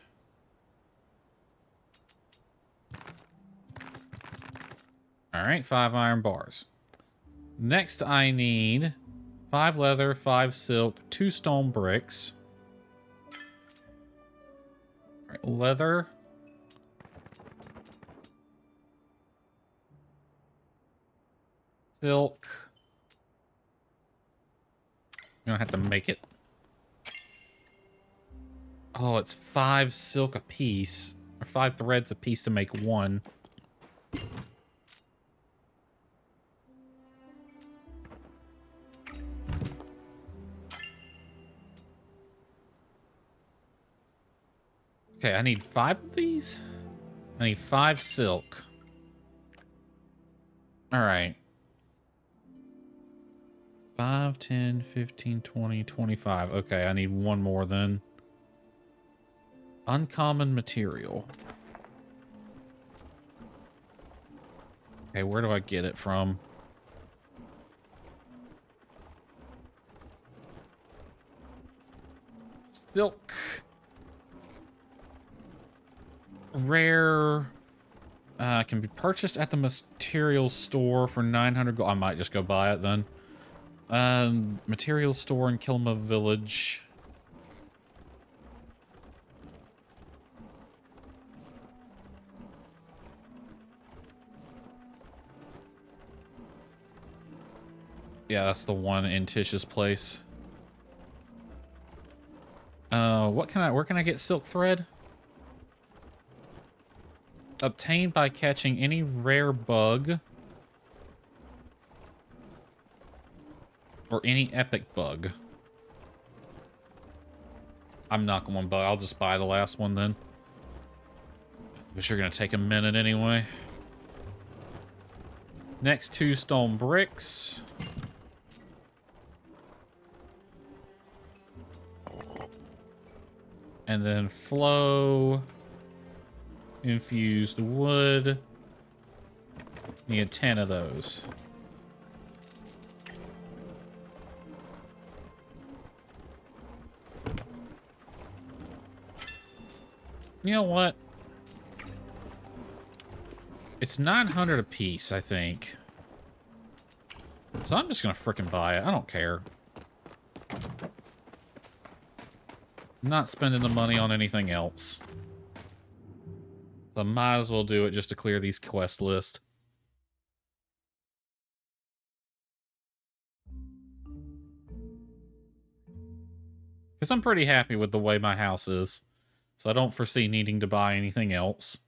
Alright, 5 iron bars. Next I need 5 leather, 5 silk, 2 stone bricks. Alright, leather. Silk. You don't have to make it. Oh, it's 5 silk a piece. Or 5 threads a piece to make 1. Okay, I need 5 of these. I need 5 silk. All right. 5, 10, 15, 20, 25. Okay, I need one more then. Uncommon material. Okay, where do I get it from? Silk. Rare. Can be purchased at the materials store for 900 gold. I might just go buy it then. Materials store in Kilma Village. Yeah, that's the one in Tish's place. Where can I get silk thread? Obtained by catching any rare bug or any epic bug. I'm not going to buy. I'll just buy the last one then. But you're going to take a minute anyway. Next 2 stone bricks. And then flow. Infused wood. Need 10 of those. You know what? It's 900 a piece, I think. So I'm just gonna frickin' buy it. I don't care. I'm not spending the money on anything else. So I might as well do it just to clear these quest lists. Because I'm pretty happy with the way my house is. So I don't foresee needing to buy anything else.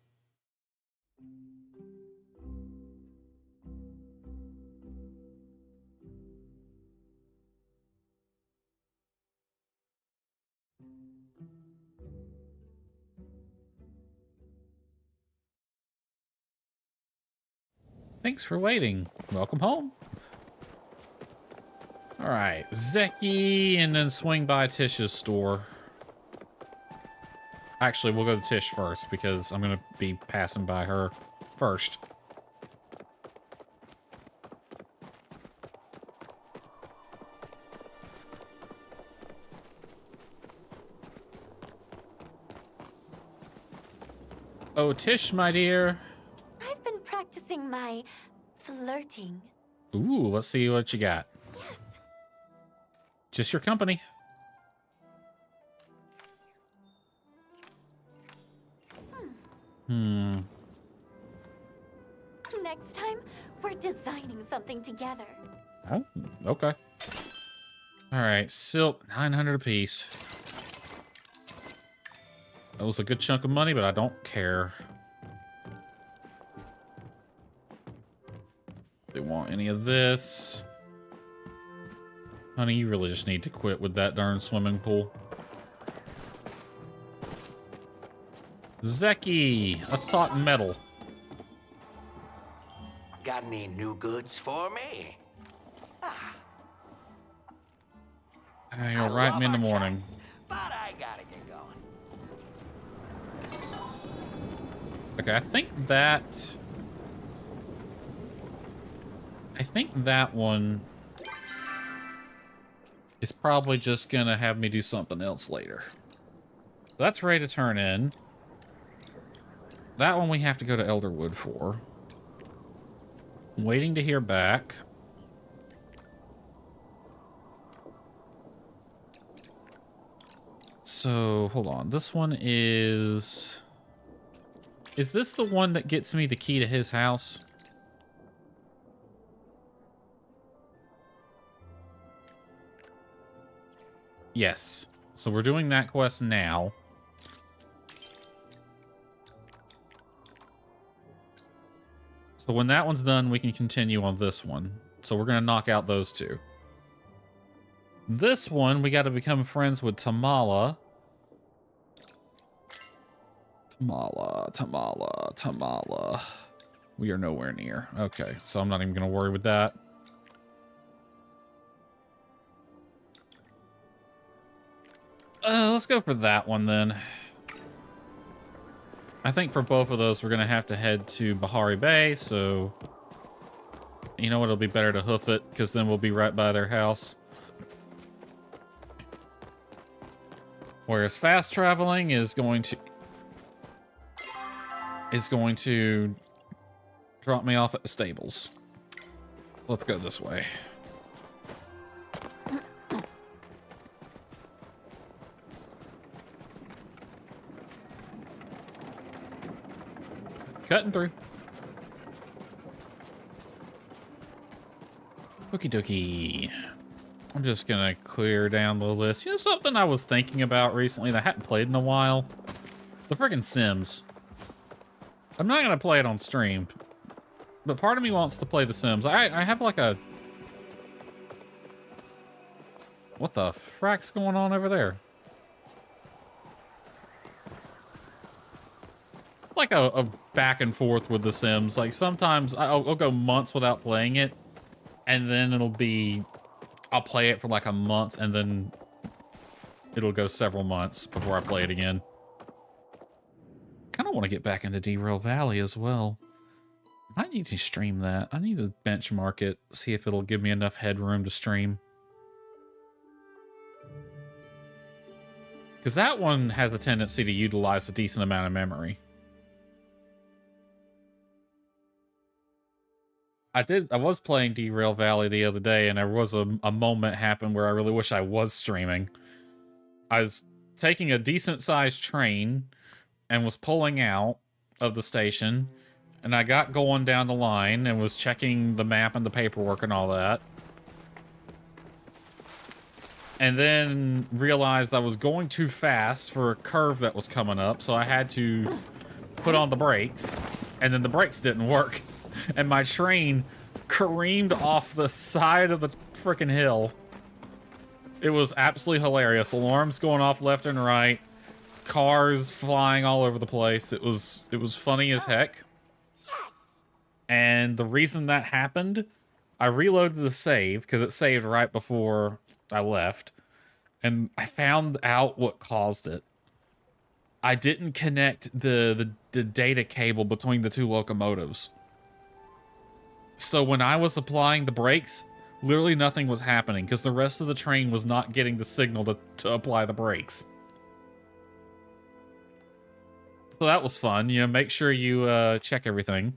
Thanks for waiting. Welcome home. Alright, Zeki, and then swing by Tish's store. Actually, we'll go to Tish first, because I'm going to be passing by her first. Oh, Tish, my dear. I've been practicing my flirting. Ooh, let's see what you got. Yes. Just your company. Next time, we're designing something together. Oh, okay. All right, silk, 900 apiece. That was a good chunk of money, but I don't care. They want any of this. Honey, you really just need to quit with that darn swimming pool. Zeki, let's talk metal. Got any new goods for me? You'll write me in the morning. Chance, but I gotta get going. Okay, I think that one is probably just gonna have me do something else later. That's ready to turn in. That one we have to go to Elderwood for. I'm waiting to hear back. So, hold on. This one is... Is this the one that gets me the key to his house? Yes. So we're doing that quest now. So when that one's done, we can continue on this one. So we're going to knock out those two. This one, we got to become friends with Tamala. Tamala. We are nowhere near. Okay, so I'm not even going to worry with that. Let's go for that one then. I think for both of those, we're going to have to head to Bahari Bay, so... You know what, it'll be better to hoof it, because then we'll be right by their house. Whereas fast traveling is going to drop me off at the stables. Let's go this way. Cutting through. Okie dokie. I'm just gonna clear down the list. You know something I was thinking about recently that I hadn't played in a while? The friggin' Sims. I'm not gonna play it on stream, but part of me wants to play The Sims. I have like a... What the frack's going on over there? Like a back and forth with The Sims. Like sometimes I'll go months without playing it, and then it'll be... I'll play it for like a month, and then it'll go several months before I play it again. Kind of want to get back into Derail Valley as well. I need to stream that. I need to benchmark it, see if it'll give me enough headroom to stream. Because that one has a tendency to utilize a decent amount of memory. I was playing Derail Valley the other day, and there was a moment happened where I really wish I was streaming. I was taking a decent-sized train and was pulling out of the station, and I got going down the line and was checking the map and the paperwork and all that. And then realized I was going too fast for a curve that was coming up, so I had to put on the brakes, and then the brakes didn't work. And my train careened off the side of the frickin' hill. It was absolutely hilarious. Alarms going off left and right. Cars flying all over the place. It was funny as heck. And the reason that happened, I reloaded the save, because it saved right before I left. And I found out what caused it. I didn't connect the data cable between the two locomotives. So when I was applying the brakes, literally nothing was happening because the rest of the train was not getting the signal to apply the brakes. So that was fun. You know, make sure you check everything.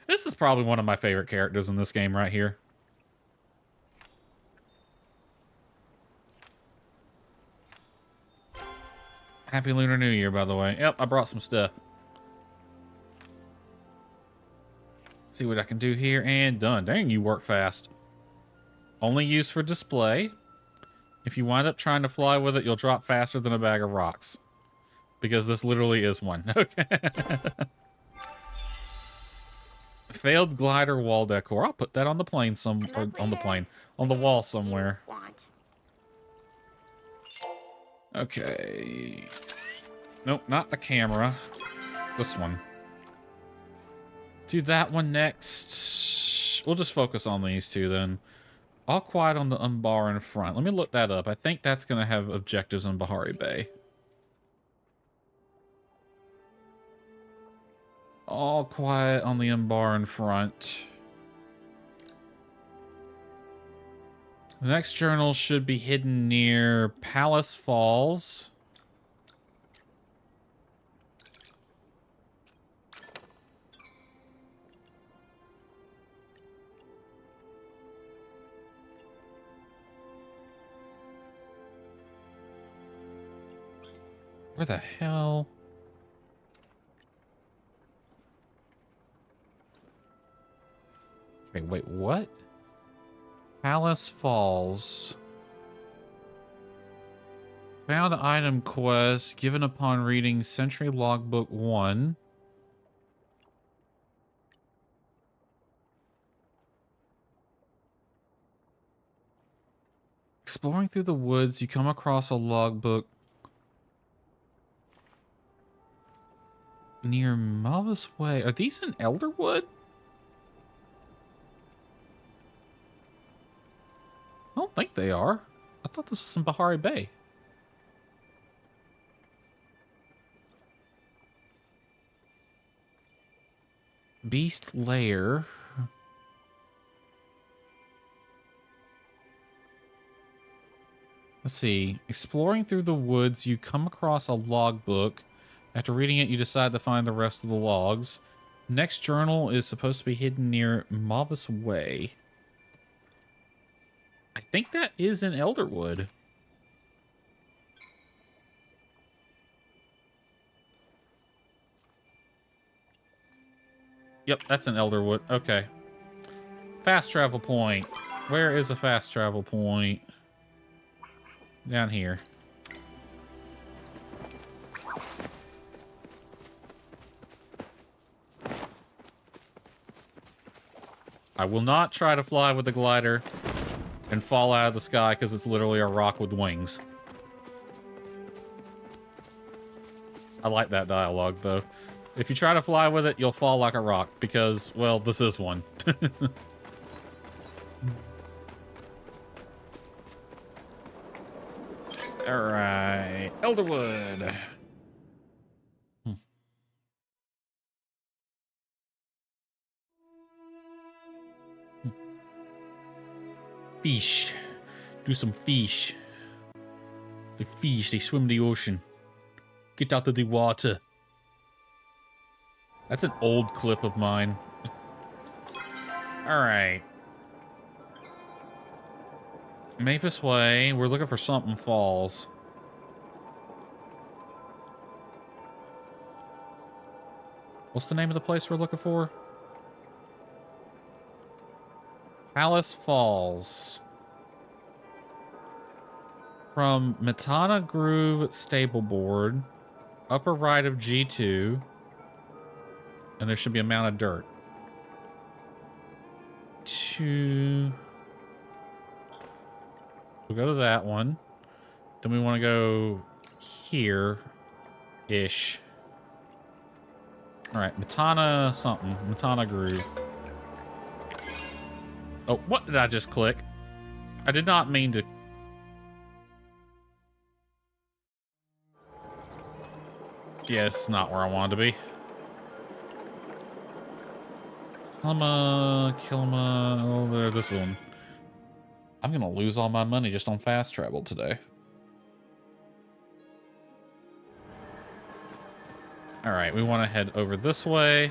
This is probably one of my favorite characters in this game right here. Happy Lunar New Year, by the way. Yep, I brought some stuff. See what I can do here, and done. Dang, you work fast. Only used for display. If you wind up trying to fly with it, you'll drop faster than a bag of rocks. Because this literally is one. Okay. Failed glider wall decor. I'll put that on the plane on the wall somewhere. Okay. Nope, not the camera. This one. Do that one next. We'll just focus on these two then. All quiet on the bar in front. Let me look that up. I think that's going to have objectives in Bahari Bay. All quiet on the bar in front. The next journal should be hidden near Palace Falls. Where the hell? Wait, what? Palace Falls. Found item quest given upon reading Century Logbook 1. Exploring through the woods, you come across a logbook near Malvis Way. Are these in Elderwood? think they are. I thought this was in Bahari Bay. Beast Lair. Let's see. Exploring through the woods, you come across a logbook. After reading it, you decide to find the rest of the logs. Next journal is supposed to be hidden near Mavis Way. I think that is in Elderwood. Yep, that's in Elderwood. Okay. Fast travel point. Where is a fast travel point? Down here. I will not try to fly with the glider and fall out of the sky because it's literally a rock with wings. I like that dialogue, though. If you try to fly with it, you'll fall like a rock because, well, this is one. All right, Elderwood. Fish. Do some fish. The fish, they swim the ocean. Get out of the water. That's an old clip of mine. All right. Mavis Way. We're looking for something falls. What's the name of the place we're looking for? Palace Falls. From Matana Groove Stable Board, upper right of G2, and there should be a mound of dirt. We'll go to that one. Then we want to go here-ish. All right, Matana something. Matana Groove. Oh, what did I just click? I did not mean to. Yeah, it's not where I wanted to be. Kilma, oh, there, this one. I'm gonna lose all my money just on fast travel today. All right, we want to head over this way.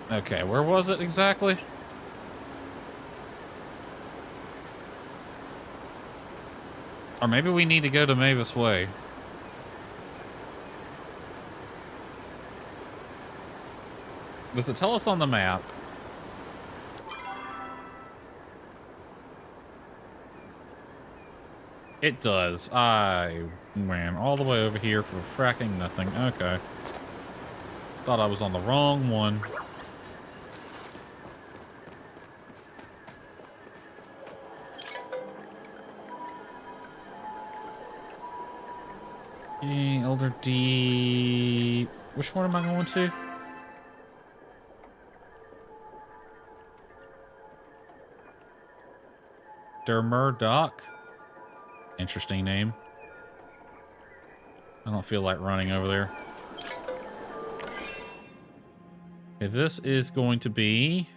Okay, where was it exactly? Or maybe we need to go to Mavis Way. Does it tell us on the map? It does. I ran all the way over here for fracking nothing. Okay. Thought I was on the wrong one. Elder D. Which one am I going to? Dermer Dock. Interesting name. I don't feel like running over there. Okay, this is going to be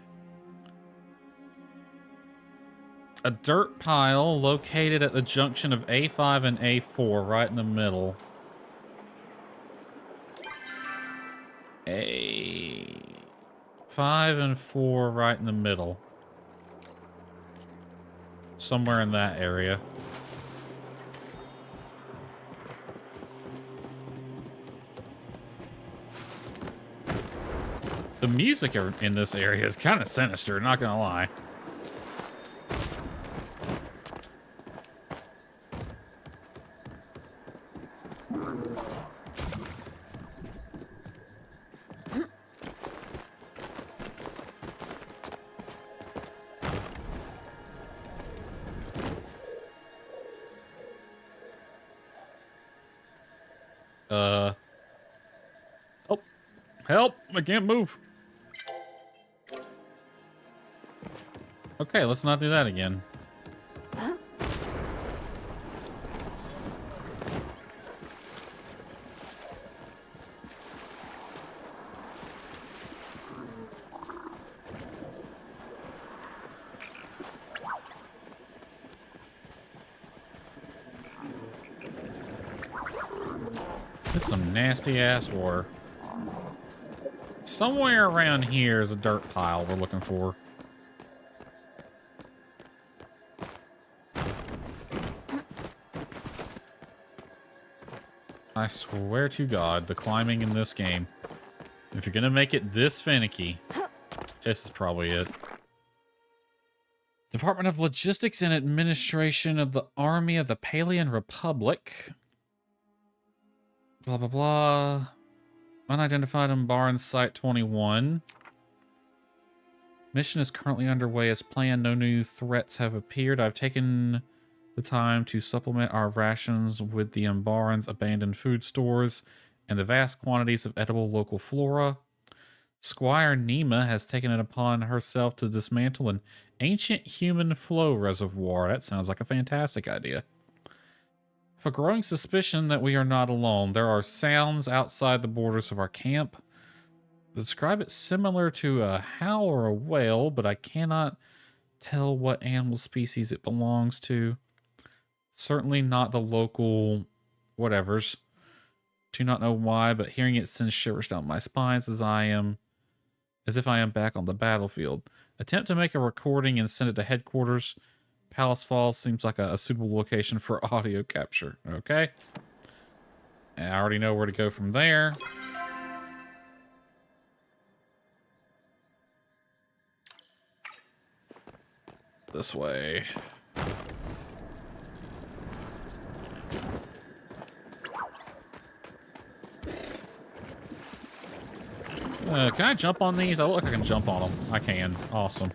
a dirt pile located at the junction of A5 and A4, right in the middle. A5 and 4 right in the middle. Somewhere in that area. The music in this area is kind of sinister, not gonna lie. Oh, help! I can't move. Okay, let's not do that again. This is some nasty ass water. Somewhere around here is a dirt pile we're looking for. I swear to God, the climbing in this game, if you're gonna make it this finicky, this is probably it. Department of Logistics and Administration of the Army of the Palean Republic. Blah, blah, blah. Unidentified on Barnes Site 21. Mission is currently underway as planned. No new threats have appeared. I've taken the time to supplement our rations with the Mbaran's abandoned food stores and the vast quantities of edible local flora. Squire Nima has taken it upon herself to dismantle an ancient human flow reservoir. That sounds like a fantastic idea. I have a growing suspicion that we are not alone. There are sounds outside the borders of our camp. Describe it similar to a howl or a whale, but I cannot tell what animal species it belongs to. Certainly not the local whatevers. Do not know why, but hearing it sends shivers down my spine as if I am back on the battlefield. Attempt to make a recording and send it to headquarters. Palace Falls seems like a suitable location for audio capture. Okay. And I already know where to go from there. This way. Can I jump on these? I look like I can jump on them. I can. Awesome.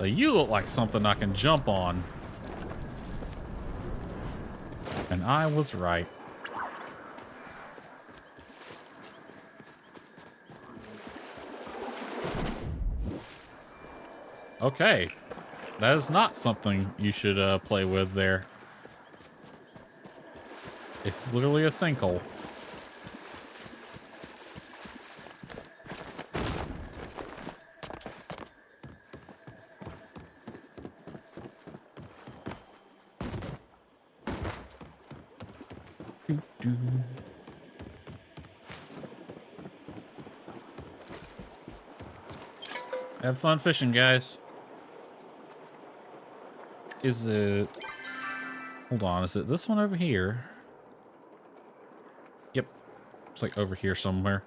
You look like something I can jump on. And I was right. Okay. That is not something you should play with there. It's literally a sinkhole. Have fun fishing, guys. Is it... Hold on, is it this one over here? Yep. It's like over here somewhere.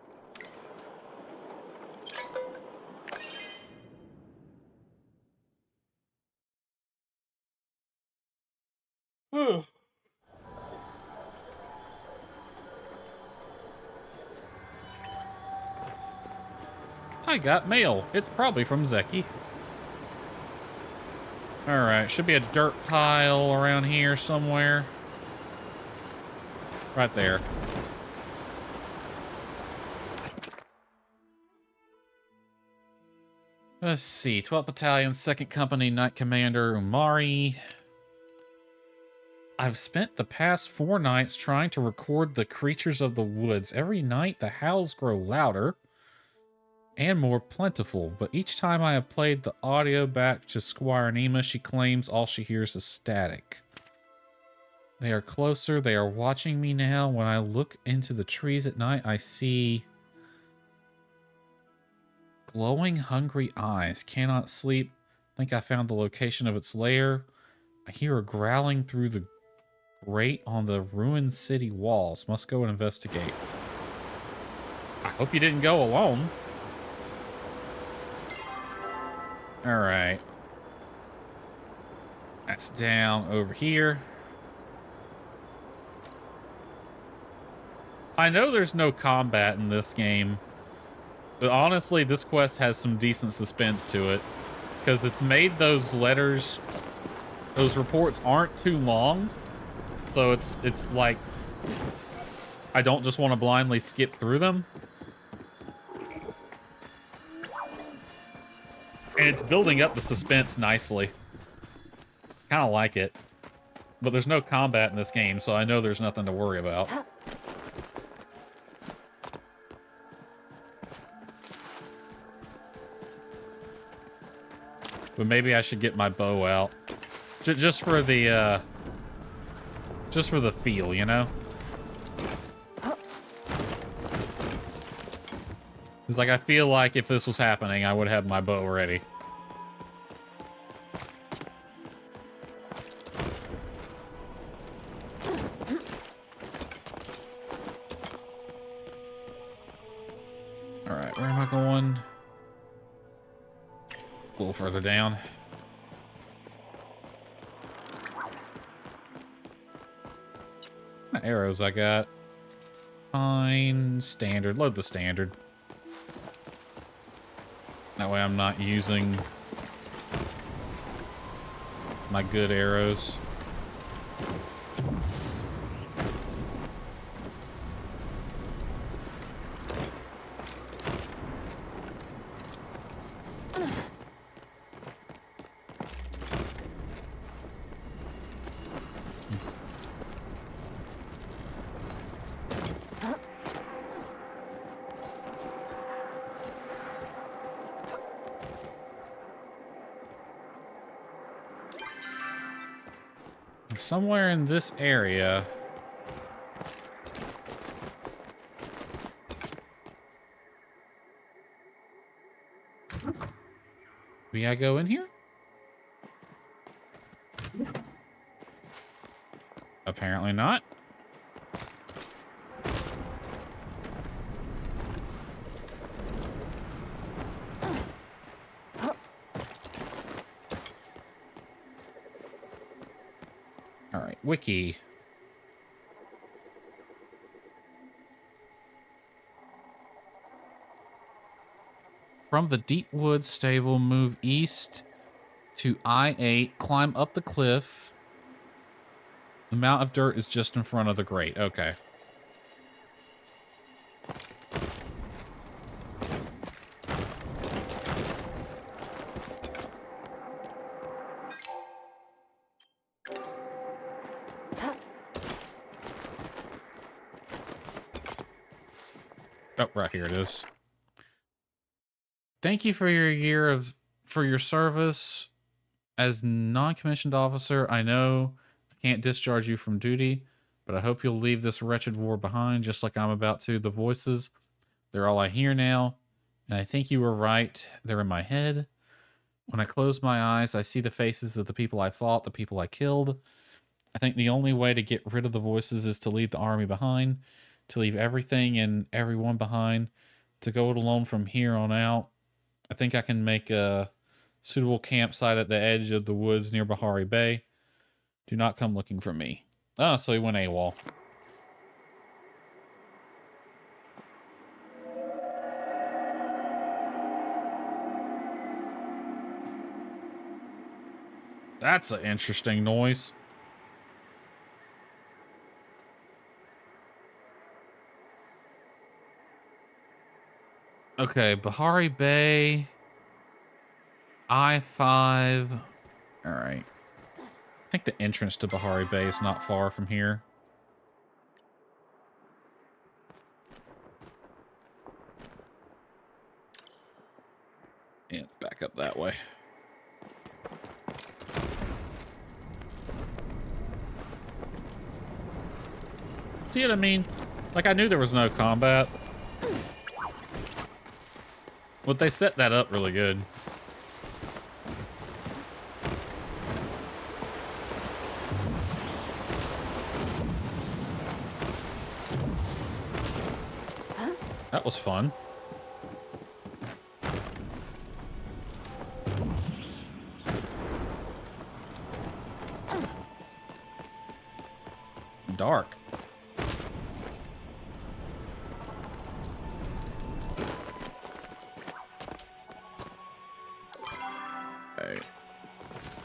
I got mail. It's probably from Zeki. Alright, should be a dirt pile around here somewhere. Right there. Let's see. 12th Battalion, 2nd Company, Night Commander Umari. I've spent the past 4 nights trying to record the creatures of the woods. Every night, the howls grow louder and more plentiful, but each time I have played the audio back to Squire Nima, she claims all she hears is static. They are closer. They are watching me now. When I look into the trees at night, I see glowing, hungry eyes. Cannot sleep. Think I found the location of its lair. I hear her growling through the grate on the ruined city walls. Must go and investigate. I hope you didn't go alone. Alright. That's down over here. I know there's no combat in this game, but honestly, this quest has some decent suspense to it. Because it's made those letters, those reports aren't too long. So it's like, I don't just want to blindly skip through them. And it's building up the suspense nicely. Kind of like it. But there's no combat in this game, so I know there's nothing to worry about. But maybe I should get my bow out. Just for the feel, you know? It's like, I feel like if this was happening, I would have my bow ready. Alright, where am I going? A little further down. What arrows I got? Fine, standard. Load the standard. That way I'm not using my good arrows. Somewhere in this area. Maybe I go in here? Apparently not. Wiki. From the deep woods stable, move east to I-8, climb up the cliff. The mound of dirt is just in front of the grate. Okay. Oh, right here it is. Thank you for your service as non-commissioned officer. I know I can't discharge you from duty, but I hope you'll leave this wretched war behind, just like I'm about to. The voices, they're all I hear now, and I think you were right. They're in my head. When I close my eyes, I see the faces of the people I fought, the people I killed. I think the only way to get rid of the voices is to leave the army behind, to leave everything and everyone behind, to go it alone from here on out. I think I can make a suitable campsite at the edge of the woods near Bahari Bay. Do not come looking for me. Oh, so he went AWOL. That's an interesting noise. Okay, Bahari Bay, I-5. All right. I think the entrance to Bahari Bay is not far from here. Yeah, it's back up that way. See what I mean? Like, I knew there was no combat. But they set that up really good. That was fun. Dark.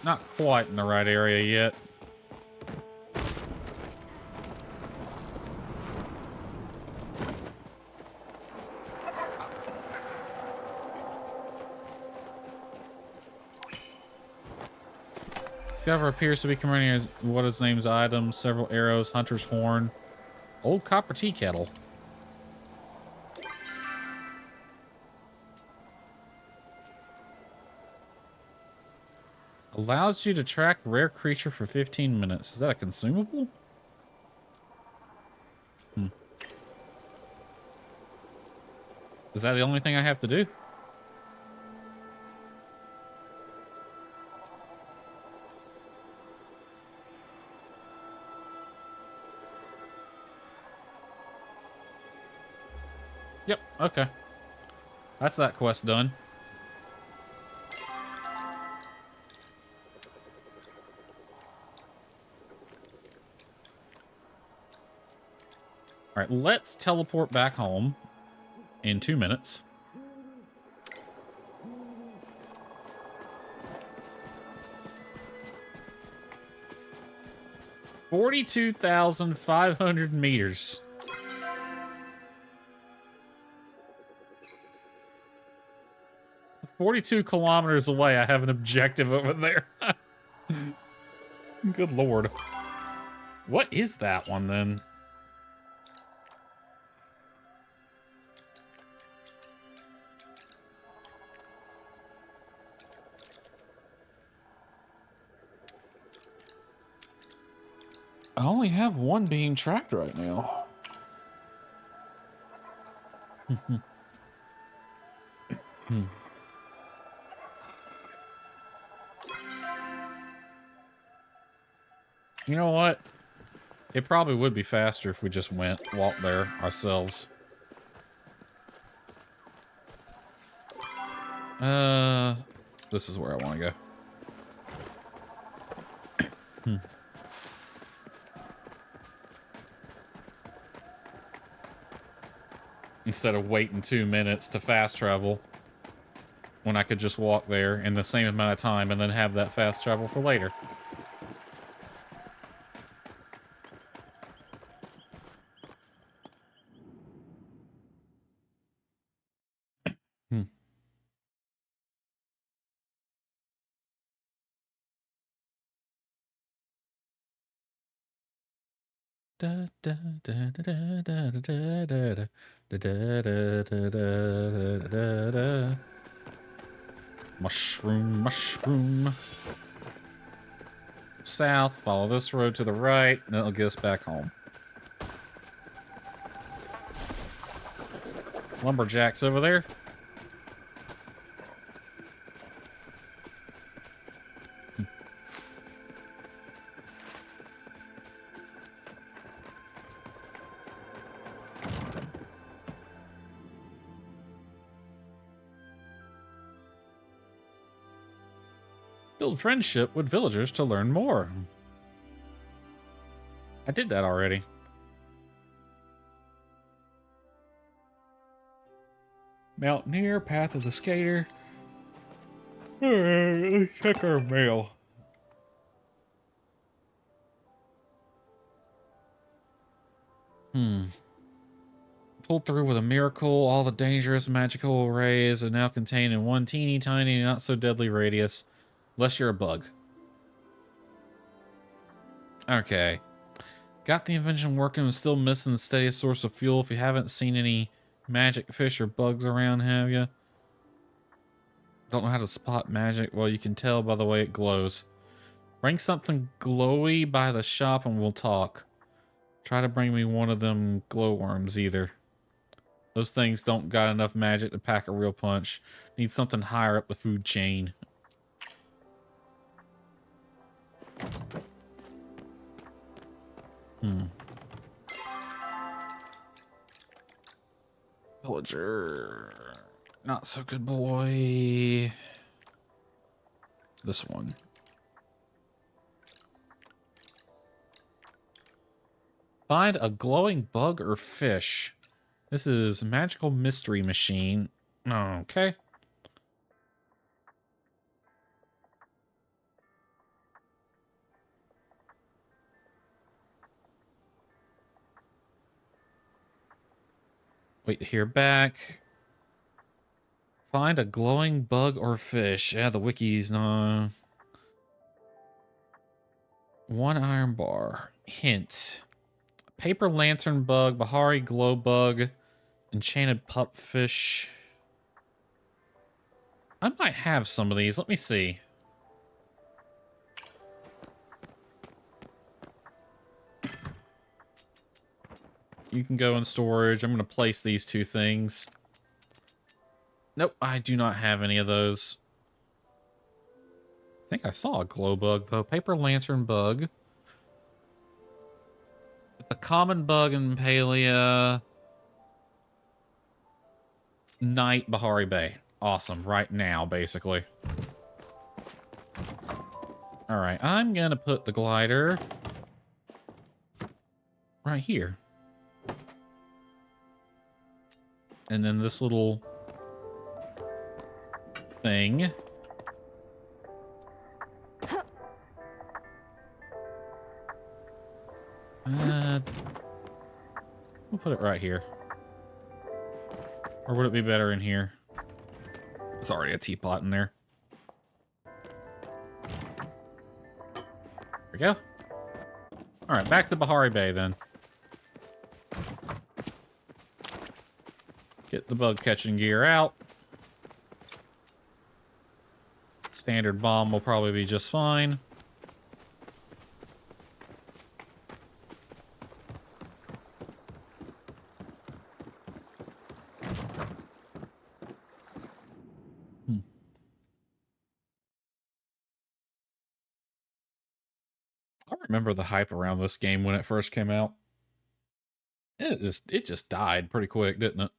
Not quite in the right area yet. Discover appears to be commemorating what his name's items, several arrows, hunter's horn, old copper tea kettle. Allows you to track rare creature for 15 minutes. Is that a consumable? Is that the only thing I have to do? Yep, okay. That's that quest done. All right, let's teleport back home in 2 minutes. $42,500 meters. $42 kilometers away, I have an objective over there. Good lord. What is that one, then? I only have one being tracked right now. You know what? It probably would be faster if we just walked there ourselves. This is where I want to go. Instead of waiting 2 minutes to fast travel, when I could just walk there in the same amount of time and then have that fast travel for later. Mushroom, mushroom. South, follow this road to the right, and it'll get us back home. Lumberjacks over there. Build friendship with villagers to learn more. I did that already. Mountaineer, Path of the Skater. Let's check our mail. Pulled through with a miracle. All the dangerous magical arrays are now contained in one teeny tiny, not so deadly radius. Unless you're a bug. Okay. Got the invention working and still missing the steadiest source of fuel. If you haven't seen any magic fish or bugs around, have you? Don't know how to spot magic? Well, you can tell by the way it glows. Bring something glowy by the shop and we'll talk. Try to bring me one of them glowworms either. Those things don't got enough magic to pack a real punch. Need something higher up the food chain. Villager. Not so good boy. This one. Find a glowing bug or fish. This is Magical Mystery Machine. Okay. Wait to hear back. Find a glowing bug or fish. Yeah, the wiki's no. 1 iron bar. Hint. Paper lantern bug, Bahari glow bug, enchanted pupfish. I might have some of these. Let me see. You can go in storage. I'm going to place these 2 things. Nope, I do not have any of those. I think I saw a glow bug, though. Paper lantern bug. The common bug in Palia. Night, Bahari Bay. Awesome. Right now, basically. Alright, I'm going to put the glider right here. And then this little thing. We'll put it right here. Or would it be better in here? There's already a teapot in there. There we go. Alright, back to Bahari Bay then. Get the bug catching gear out. Standard bomb will probably be just fine. I remember the hype around this game when it first came out. It just died pretty quick, didn't it?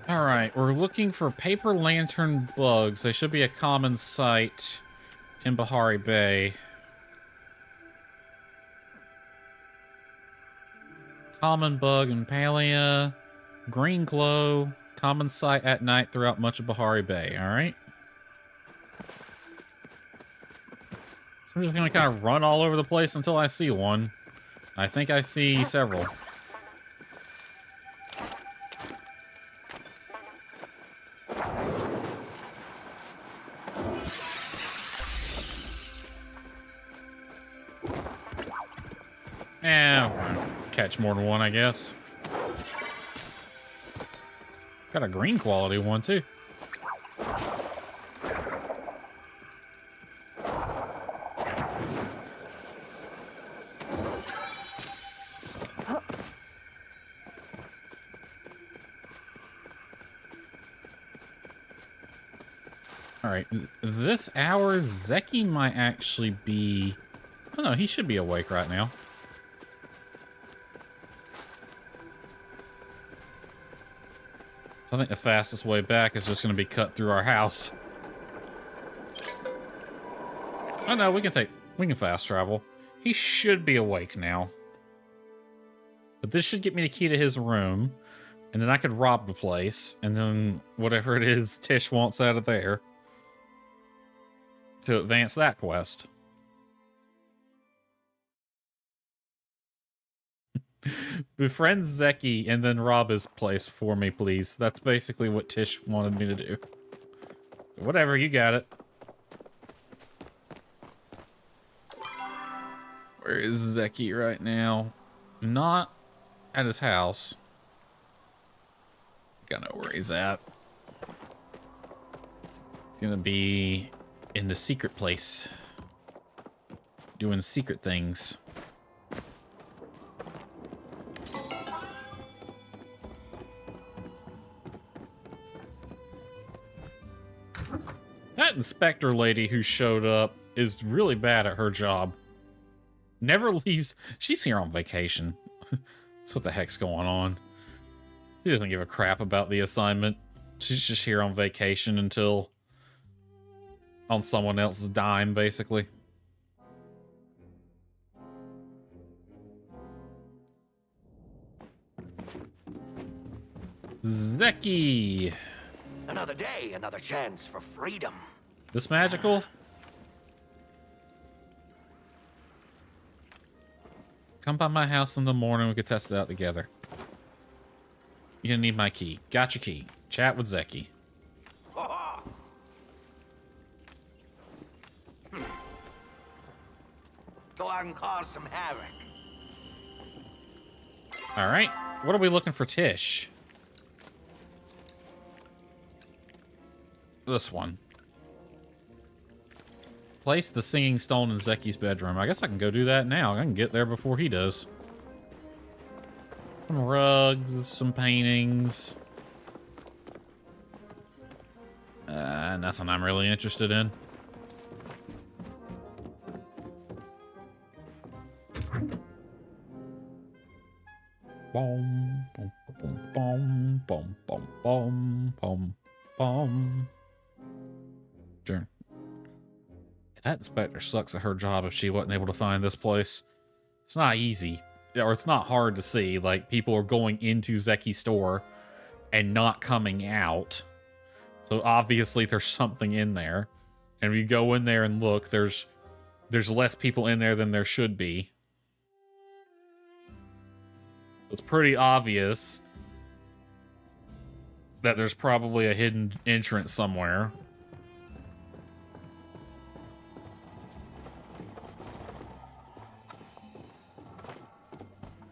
Alright, we're looking for paper lantern bugs. They should be a common sight in Bahari Bay. Common bug in Palia. Green glow. Common sight at night throughout much of Bahari Bay. Alright. So I'm just going to kind of run all over the place until I see one. I think I see several. Catch more than one, I guess. Got a green quality one, too. Alright, this hour, Zeki might actually be... Oh no, he should be awake right now. So I think the fastest way back is just going to be cut through our house. Oh no, we can fast travel. He should be awake now. But this should get me the key to his room. And then I could rob the place. And then whatever it is Tish wants out of there. To advance that quest. Befriend Zeki and then rob his place for me, please. That's basically what Tish wanted me to do. Whatever, you got it. Where is Zeki right now? Not at his house. Gotta know where he's at. He's gonna be in the secret place. Doing secret things. That inspector lady who showed up is really bad at her job. Never leaves. She's here on vacation. That's what the heck's going on. She doesn't give a crap about the assignment. She's just here on vacation until... on someone else's dime, basically. Zeki! Another day, another chance for freedom. This magical? Come by my house in the morning. We could test it out together. You're gonna need my key. Got your key. Chat with Zeki. Go out and cause some havoc. All right. What are we looking for, Tish? This one. Place the singing stone in Zeki's bedroom. I guess I can go do that now. I can get there before he does. Some rugs, some paintings. Nothing I'm really interested in. Boom, boom, boom, boom, boom, boom, boom, boom, boom. Sure. That inspector sucks at her job if she wasn't able to find this place. It's not easy, or it's not hard to see. Like, people are going into Zeki's store and not coming out. So obviously there's something in there. And if you go in there and look, there's less people in there than there should be. It's pretty obvious that there's probably a hidden entrance somewhere.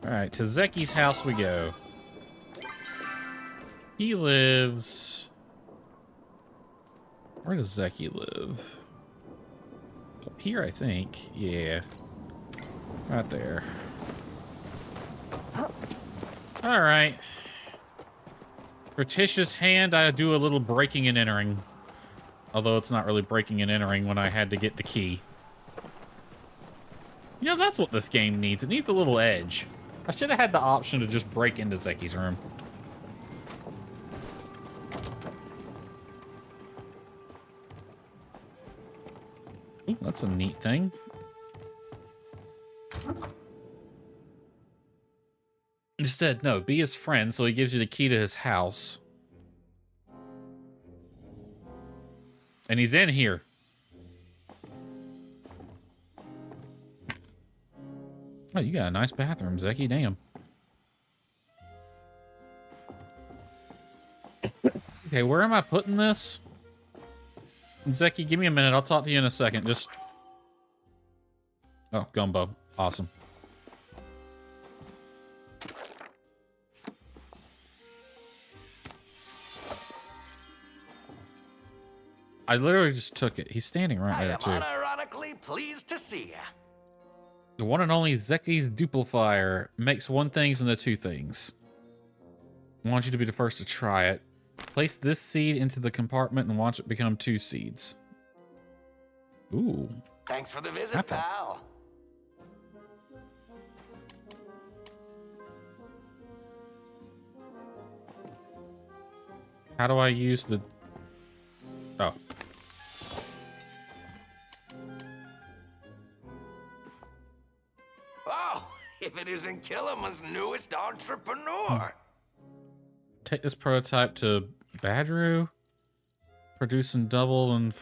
Alright, to Zeki's house we go. He lives... Where does Zeki live? Up here, I think. Yeah. Right there. Alright. For Tish's hand, I do a little breaking and entering. Although it's not really breaking and entering when I had to get the key. You know, that's what this game needs. It needs a little edge. I should have had the option to just break into Zeki's room. Ooh, that's a neat thing. Instead, no, be his friend, so he gives you the key to his house. And he's in here. Oh, you got a nice bathroom, Zeki. Damn. Okay, where am I putting this? Zeki, give me a minute. I'll talk to you in a second. Just... Oh, gumbo. Awesome. I literally just took it. He's standing right I there, am too. unironically pleased to see you. The one and only Zeki's duplifier makes one things into two things. I want you to be the first to try it. Place this seed into the compartment and watch it become 2 seeds. Ooh. Thanks for the visit, Apple. pal. How do I use the... Oh. Oh, if it isn't Killiman's newest entrepreneur. Take this prototype to Badru. Produce and double and...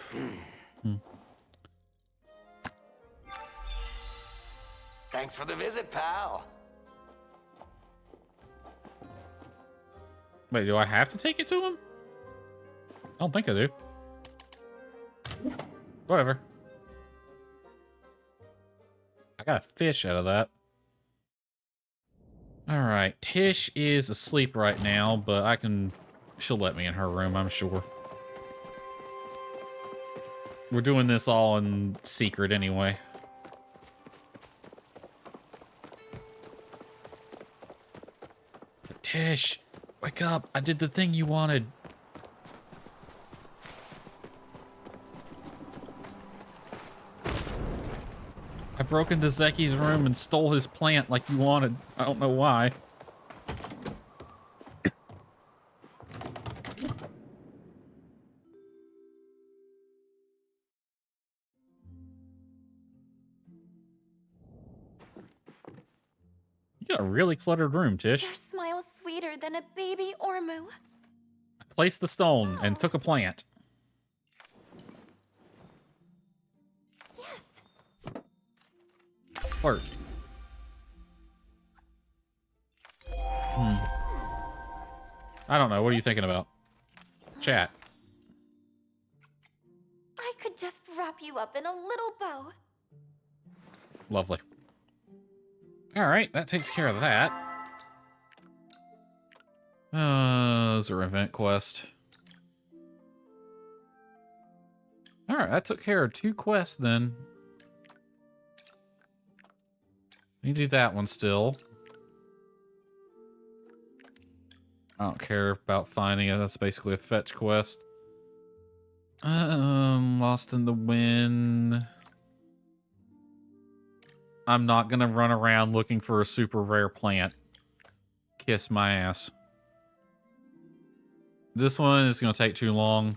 Thanks for the visit, pal. Wait, do I have to take it to him? I don't think I do. Whatever. I got a fish out of that. Alright, Tish is asleep right now, but I can... She'll let me in her room, I'm sure. We're doing this all in secret anyway. Tish, wake up. I did the thing you wanted. I broke into Zeki's room and stole his plant like you wanted. I don't know why. You got a really cluttered room, Tish. Your smile's sweeter than a baby Ormu. I placed the stone and took a plant. Flirt. I don't know. What are you thinking about? Chat. I could just wrap you up in a little bow. Lovely. All right, that takes care of that. Those are event quest. All right, that took care of 2 quests then. You do that one still. I don't care about finding it. That's basically a fetch quest. Lost in the Wind. I'm not gonna run around looking for a super rare plant. Kiss my ass. This one is gonna take too long.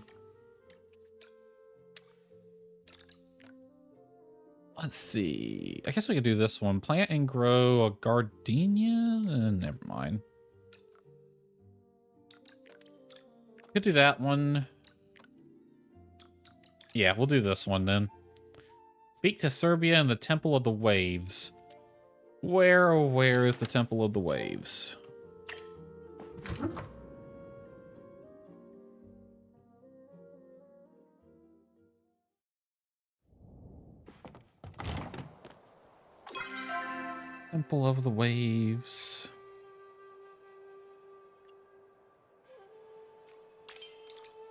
Let's see. I guess we could do this one. Plant and grow a gardenia? Never mind. Could do that one. Yeah, we'll do this one then. Speak to Serbia and the Temple of the Waves. Where is the Temple of the Waves? Temple of the Waves.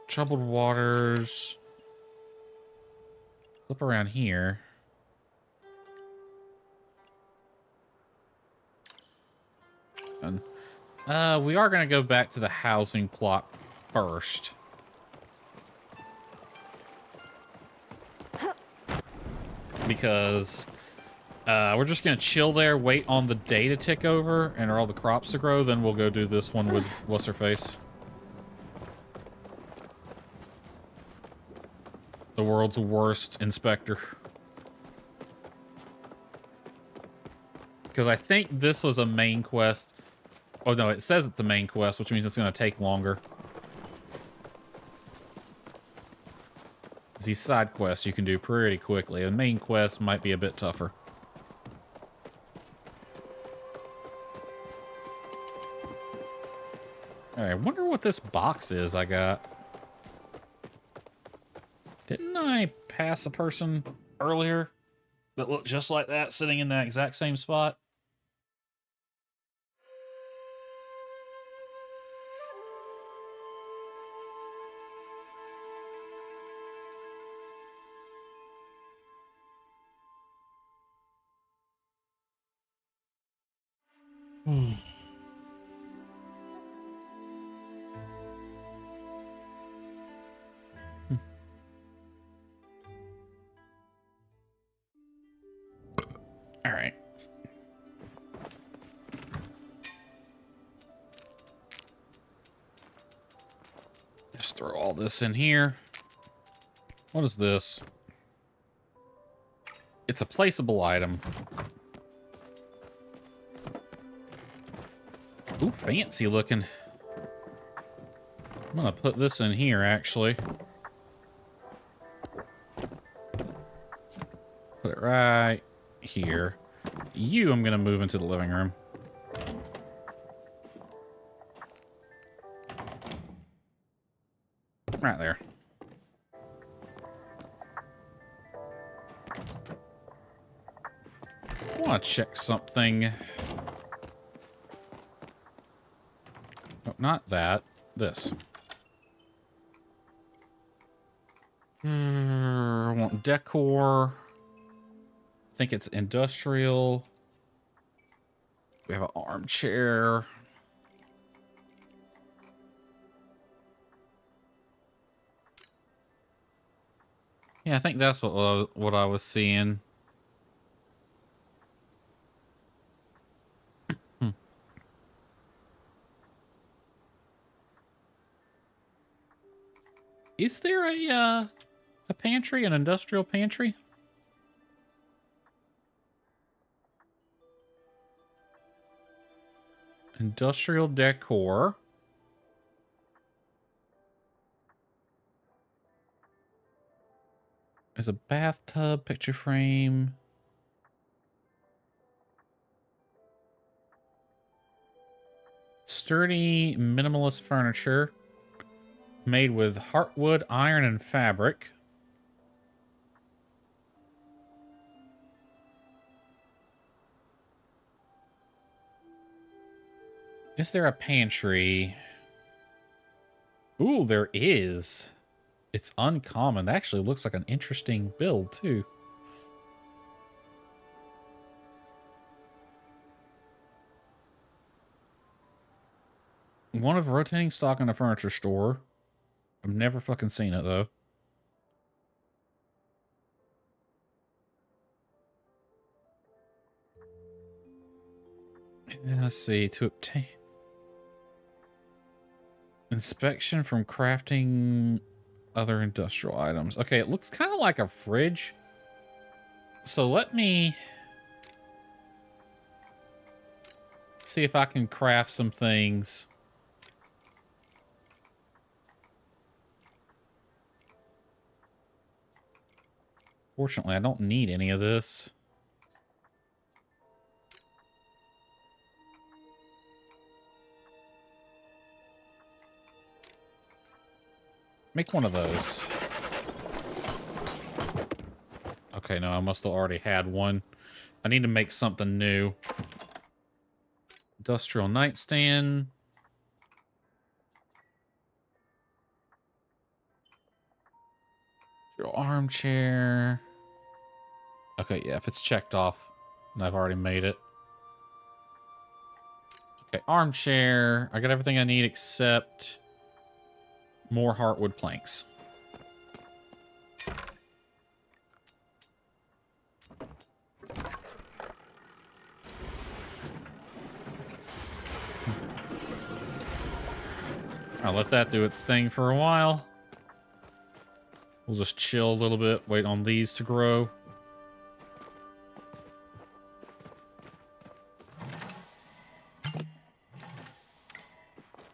Troubled waters. Flip around here. And, we are going to go back to the housing plot first. Because we're just going to chill there, wait on the day to tick over, and all the crops to grow, then we'll go do this one with What's-Her-Face. The world's worst inspector. Because I think this was a main quest. Oh, no, it says it's a main quest, which means it's going to take longer. These side quests you can do pretty quickly. The main quest might be a bit tougher. Alright, I wonder what this box is I got. Didn't I pass a person earlier that looked just like that, sitting in that exact same spot? All right. Just throw all this in here. What is this? It's a placeable item. Ooh, fancy looking. I'm gonna put this in here, actually. Put it right here. You, I'm gonna move into the living room. Right there. I want to check something. Oh, not that. This. I want decor. I think it's industrial. We have an armchair. Yeah, I think that's what I was seeing. Is there a pantry, an industrial pantry? Industrial decor. There's a bathtub, picture frame. Sturdy, minimalist furniture made with heartwood, iron, and fabric. Is there a pantry? Ooh, there is. It's uncommon. That actually looks like an interesting build, too. One of rotating stock in a furniture store. I've never fucking seen it, though. Let's see. To obtain... Inspection from crafting other industrial items. Okay, it looks kind of like a fridge. So let me see if I can craft some things. Fortunately, I don't need any of this. Make one of those. Okay, no, I must have already had one. I need to make something new. Industrial nightstand. Industrial armchair. Okay, yeah, if it's checked off, and I've already made it. Okay, armchair. I got everything I need except more heartwood planks. I'll let that do its thing for a while. We'll just chill a little bit, wait on these to grow.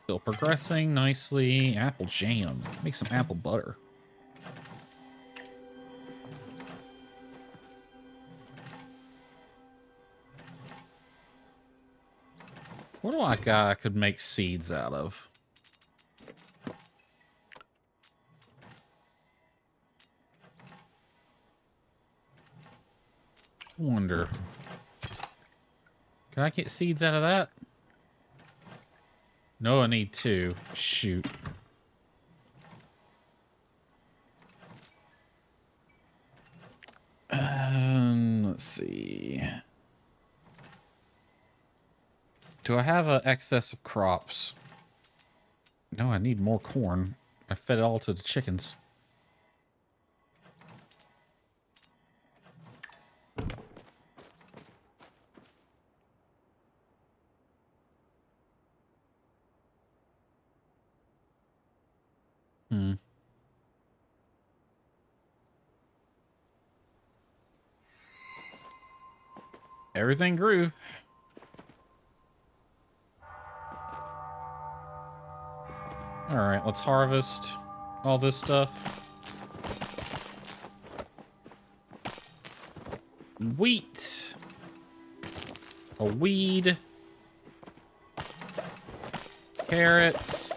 Still progressing nicely. Apple jam. Make some apple butter. What do I got I could make seeds out of? Wonder. Can I get seeds out of that? No, I need 2. Shoot. Let's see. Do I have an excess of crops? No, I need more corn. I fed it all to the chickens. Everything grew. All right, let's harvest all this stuff. Wheat. A weed. Carrots.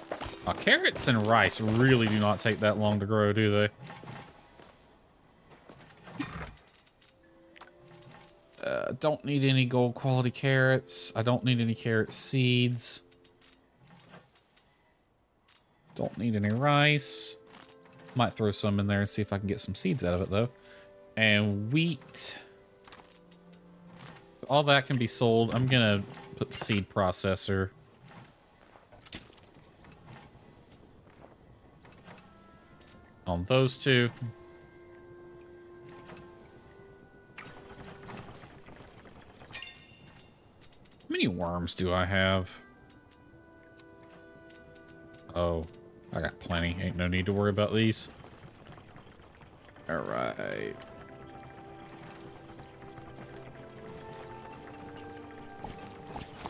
Carrots and rice really do not take that long to grow, do they? Don't need any gold quality carrots. I don't need any carrot seeds. Don't need any rice. Might throw some in there and see if I can get some seeds out of it, though. And wheat. All that can be sold. I'm going to put the seed processor. On those two. How many worms do I have? Oh, I got plenty. Ain't no need to worry about these. All right.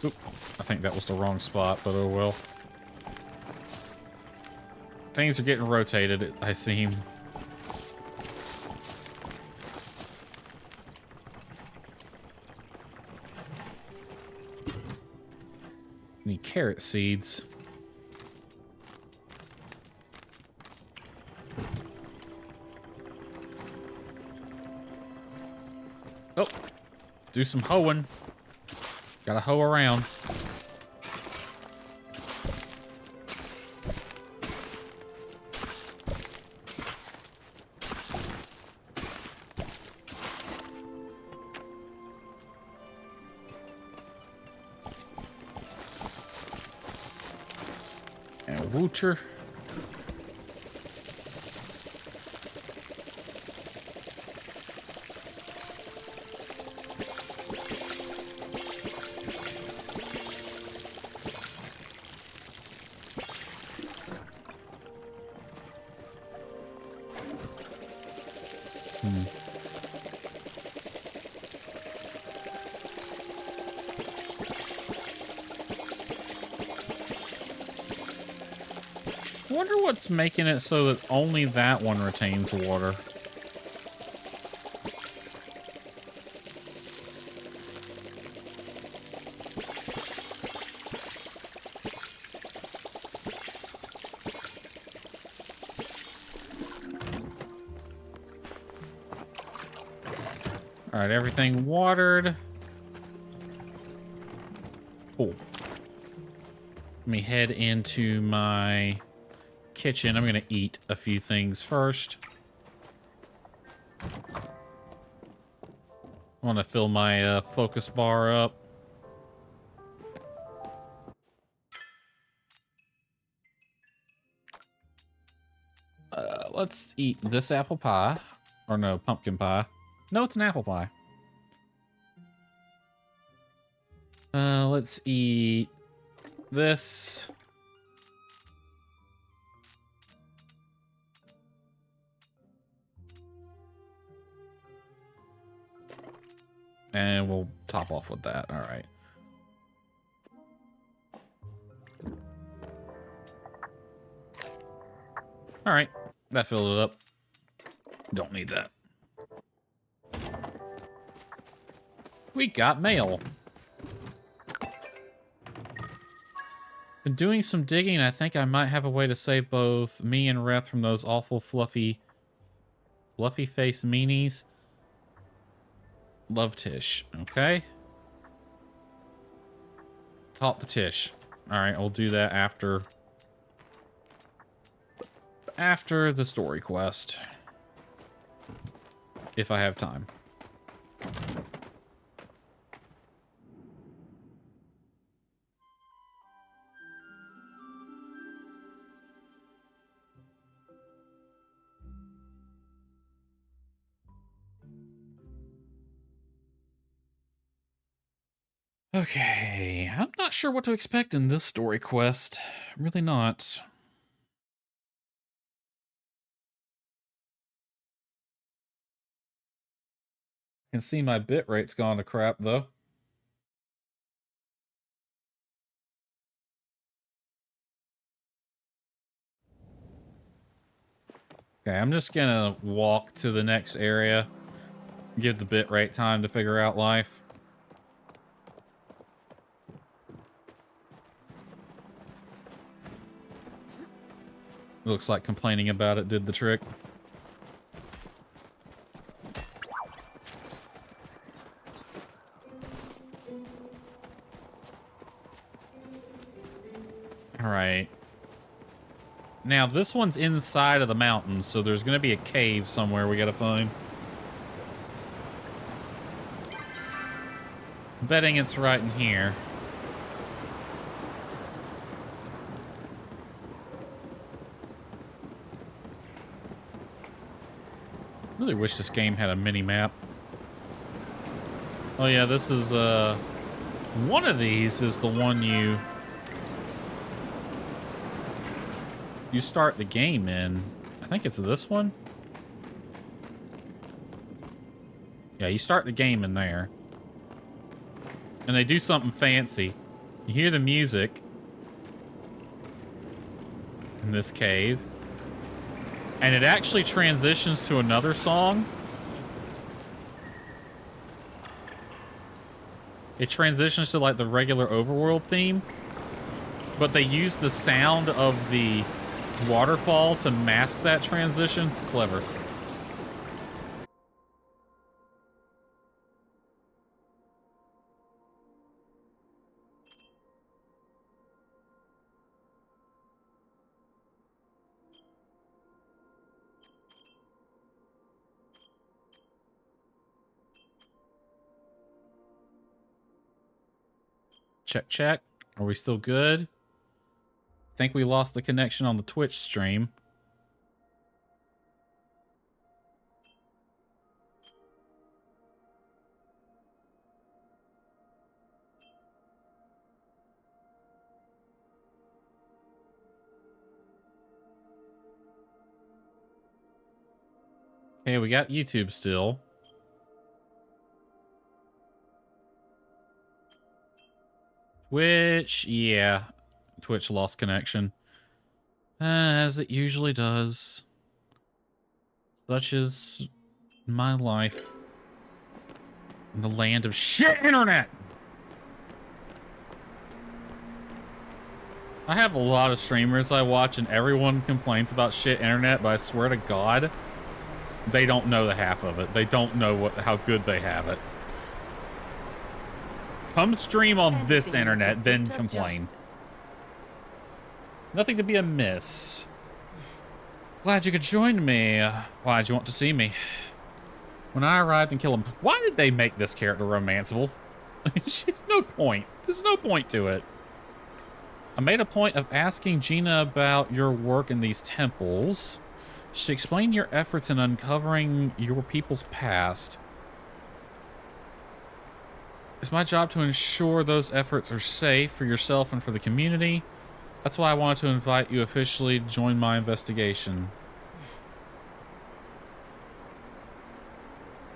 Oop, I think that was the wrong spot, but oh well. Things are getting rotated, I seem. Need carrot seeds. Oh, do some hoeing. Gotta hoe around. And a woocher. I wonder what's making it so that only that one retains water. All right, everything watered. Cool. Let me head into my kitchen. I'm gonna eat a few things first. I want to fill my focus bar up. Let's eat this apple pie. Or no, pumpkin pie. No, it's an apple pie. Let's eat this. And we'll top off with that. All right. All right. That filled it up. Don't need that. We got mail. Been doing some digging. I think I might have a way to save both me and Reth from those awful fluffy face meanies. Love Tish. Okay. Talk to Tish. Alright, I'll do that after the story quest. If I have time. Okay, I'm not sure what to expect in this story quest. I'm really not. I can see my bit rate's gone to crap, though. Okay, I'm just gonna walk to the next area. Give the bit rate time to figure out life. Looks like complaining about it did the trick. All right. Now, this one's inside of the mountains, so there's going to be a cave somewhere we got to find. I'm betting it's right in here. Really wish this game had a mini map. Oh yeah, this is one of these is the one you start the game in. I think it's this one. Yeah, you start the game in there. And they do something fancy. You hear the music in this cave. And it actually transitions to another song. It transitions to like the regular overworld theme. but they use the sound of the waterfall to mask that transition. It's clever. Check, check. Are we still good? Think we lost the connection on the Twitch stream. Okay, we got YouTube still. Twitch, yeah. Twitch lost connection. As it usually does. Such is my life. In the land of shit internet! I have a lot of streamers I watch and everyone complains about shit internet, but I swear to God, they don't know the half of it. They don't know how good they have it. Come stream on this internet, then complain. Nothing to be amiss. Glad you could join me. Why'd you want to see me? When I arrived and killed him. Why did they make this character romanceable? There's no point. There's no point to it. I made a point of asking Gina about your work in these temples. She explained your efforts in uncovering your people's past. It's my job to ensure those efforts are safe for yourself and for the community. That's why I wanted to invite you officially to join my investigation.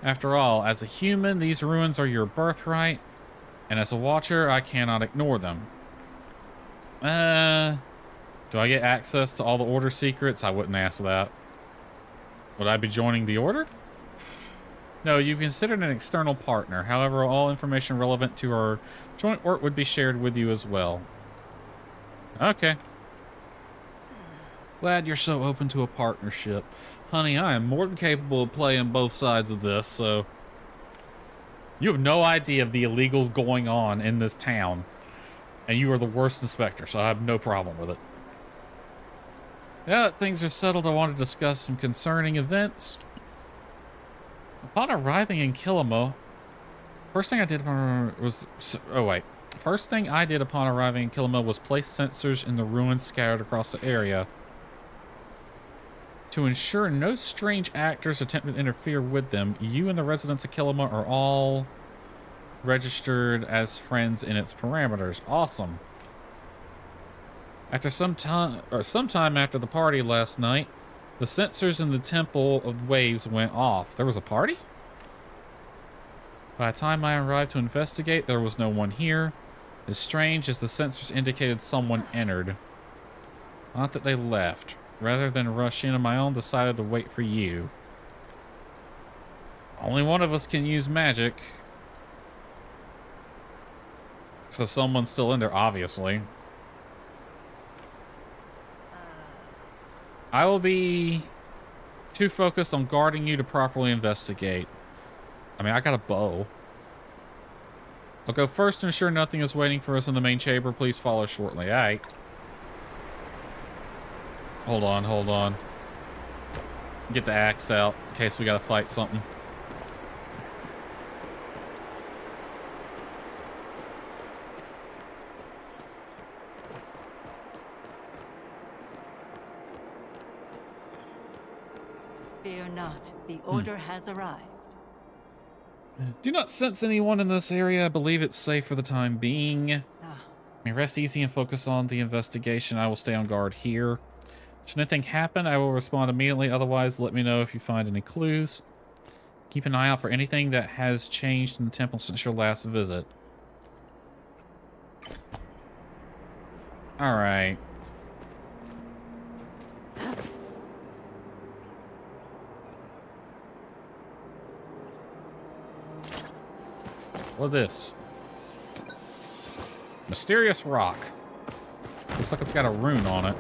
After all, as a human, these ruins are your birthright, and as a watcher, I cannot ignore them. Do I get access to all the Order secrets? I wouldn't ask that. Would I be joining the Order? No, you considered an external partner. However, all information relevant to our joint work would be shared with you as well. Okay. Glad you're so open to a partnership. Honey, I am more than capable of playing both sides of this, so... You have no idea of the illegals going on in this town. And you are the worst inspector, so I have no problem with it. Yeah, that things are settled. I want to discuss some concerning events. Upon arriving in Kilimo, first thing I did was... Oh, wait. First thing I did upon arriving in Kilimo was place sensors in the ruins scattered across the area to ensure no strange actors attempted to interfere with them. You and the residents of Kilimo are all registered as friends in its parameters. Awesome. After sometime after the party last night, the sensors in the Temple of Waves went off. There was a party? By the time I arrived to investigate, there was no one here. As strange as the sensors indicated someone entered. Not that they left. Rather than rush in on my own, decided to wait for you. Only one of us can use magic. So someone's still in there, obviously. I will be too focused on guarding you to properly investigate. I mean, I got a bow. I'll go first to ensure nothing is waiting for us in the main chamber. Please follow shortly. Alright. Hold on, hold on. Get the axe out in case we gotta fight something. Fear not, the order has arrived. Do not sense anyone in this area. I believe it's safe for the time being. May rest easy and focus on the investigation. I will stay on guard here. Should anything happen, I will respond immediately. Otherwise, let me know if you find any clues. Keep an eye out for anything that has changed in the temple since your last visit. Alright. What is this? Mysterious rock. Looks like it's got a rune on it.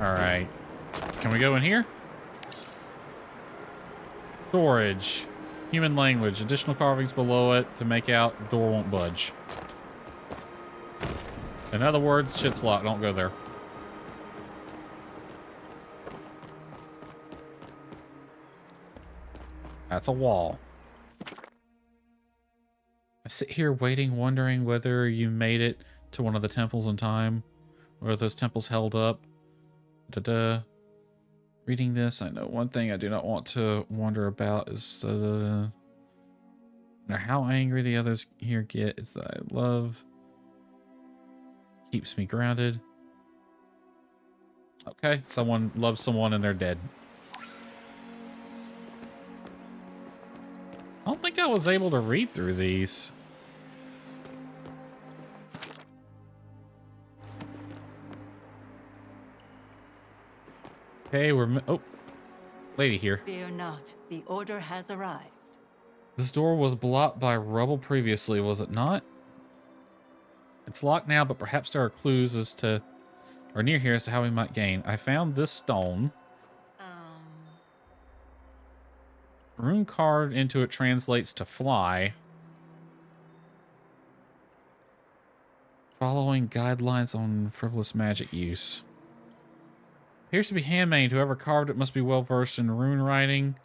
Alright. Can we go in here? Storage. Human language. Additional carvings below it to make out the door won't budge. In other words, shit's locked. Don't go there. That's a wall. I sit here waiting, wondering whether you made it to one of the temples in time, or if those temples held up. Da-da. Reading this, I know one thing I do not want to wonder about is no matter how angry the others here get, it's that I love keeps me grounded. Okay, someone loves someone and they're dead. I don't think I was able to read through these. Okay, oh, lady here. Fear not, the order has arrived. This door was blocked by rubble previously, was it not? It's locked now, but perhaps there are clues as to, or near here as to how we might gain. I found this stone. Rune carved into it translates to fly. Following guidelines on frivolous magic use. Appears to be handmade. Whoever carved it must be well versed in rune writing.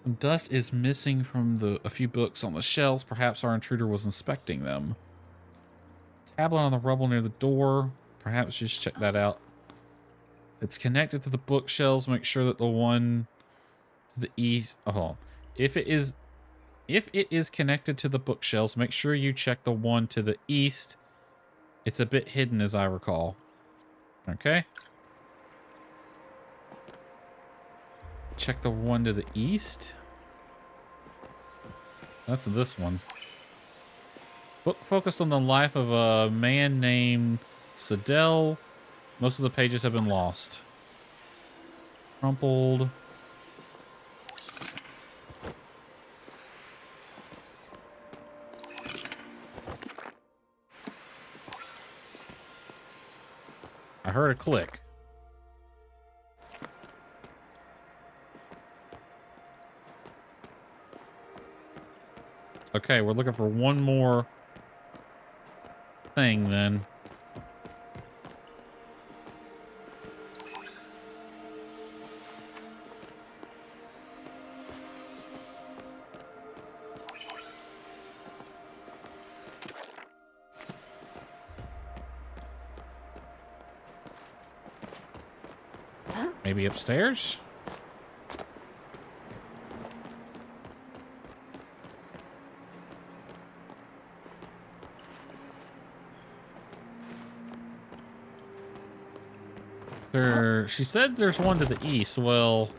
Some dust is missing from a few books on the shelves. Perhaps our intruder was inspecting them. Tablet on the rubble near the door. Perhaps just check that out. If it's connected to the bookshelves, make sure that the one to the east. Oh, if it is connected to the bookshelves, make sure you check the one to the east. It's a bit hidden, as I recall. Okay. Check the one to the east. That's this one. Book focused on the life of a man named Sadell. Most of the pages have been lost. Crumpled. I heard a click. Okay, we're looking for one more thing then. Maybe upstairs? She said there's one to the east. Well,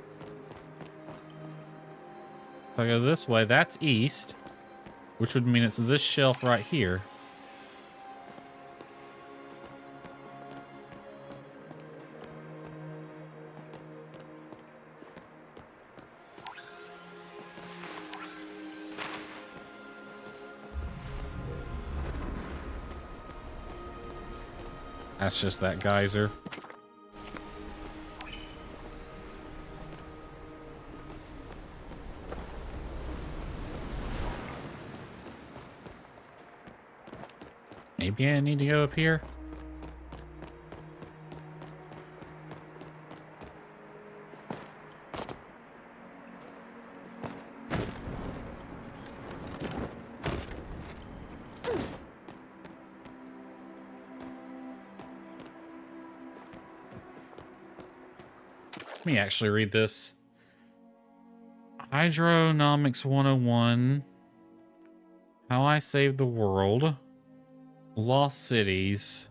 if I go this way, that's east, which would mean it's this shelf right here. That's just that geyser. Maybe I need to go up here. Let me actually read this. Hydronomics 101. How I Saved the World. Lost Cities.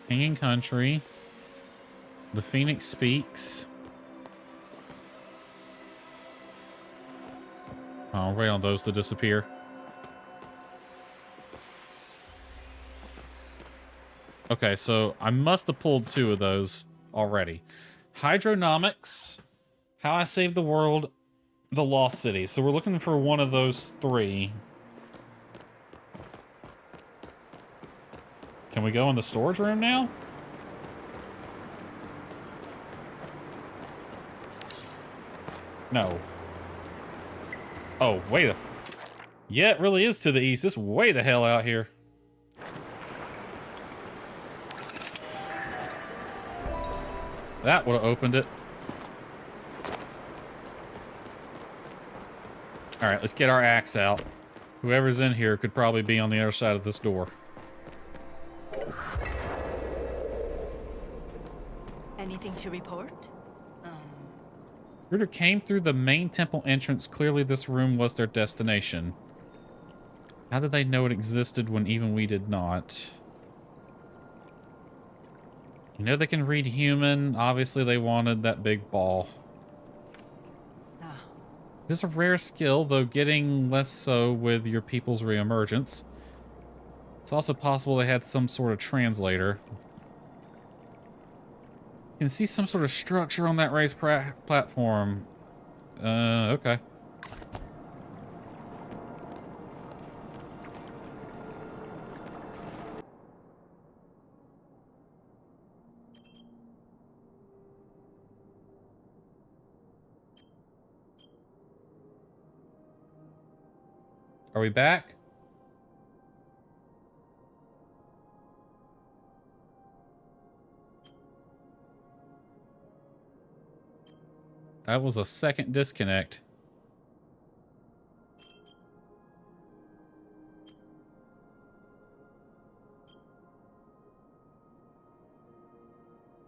King and Country. The Phoenix Speaks. I'll wait on those to disappear. Okay, so I must have pulled 2 of those already. Hydronomics, How I Saved the World, The Lost City. So we're looking for one of those 3. Can we go in the storage room now? No. Oh, wait yeah, it really is to the east. It's way the hell out here. That would have opened it. Alright, let's get our axe out. Whoever's in here could probably be on the other side of this door. Anything to report? Intruder came through the main temple entrance. Clearly this room was their destination. How did they know it existed when even we did not? You know they can read human. Obviously they wanted that big ball. It is a rare skill, though getting less so with your people's reemergence. It's also possible they had some sort of translator. You can see some sort of structure on that raised platform. Okay. Are we back? That was a second disconnect.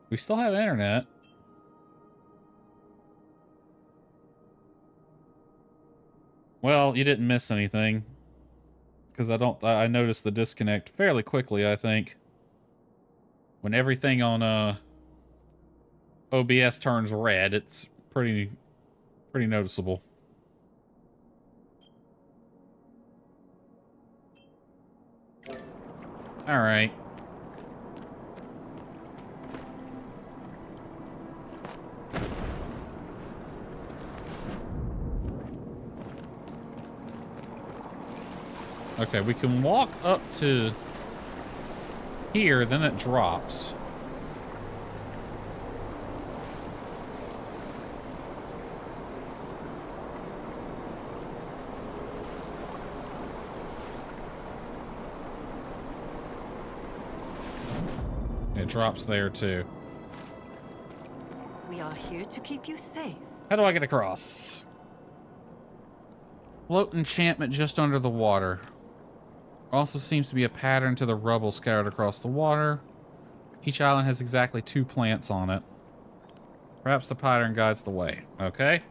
We still have internet. Well, you didn't miss anything. Because I noticed the disconnect fairly quickly, I think. When everything on OBS turns red, it's pretty noticeable. All right. Okay, we can walk up to here, then it drops. It drops there too. We are here to keep you safe. How do I get across? Float enchantment just under the water. Also seems to be a pattern to the rubble scattered across the water. Each island has exactly 2 plants on it. Perhaps the pattern guides the way. Okay.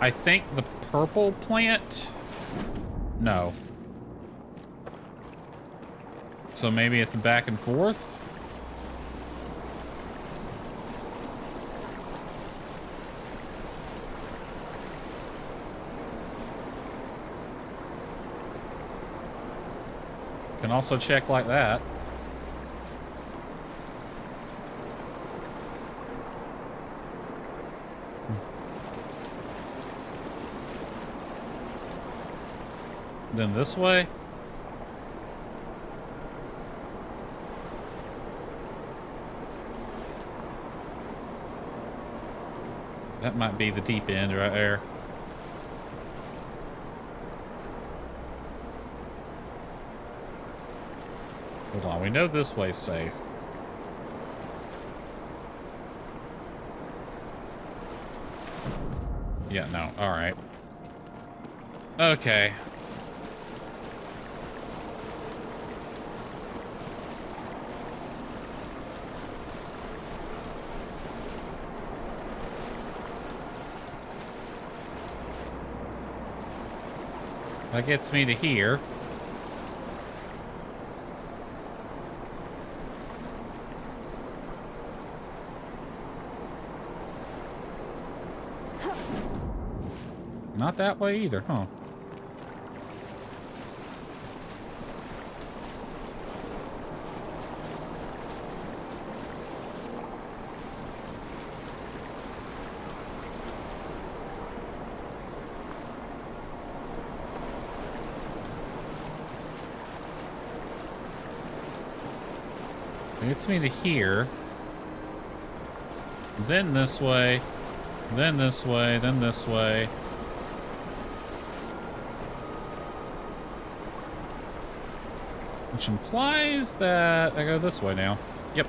I think the purple plant? No. So maybe it's back and forth? Can also check like that. Then this way? That might be the deep end right there. Hold on, we know this way's safe. Yeah, no, alright. Okay. That gets me to here. Not that way either, huh? It gets me to here. Then this way. Then this way. Then this way. Which implies that I go this way now. Yep.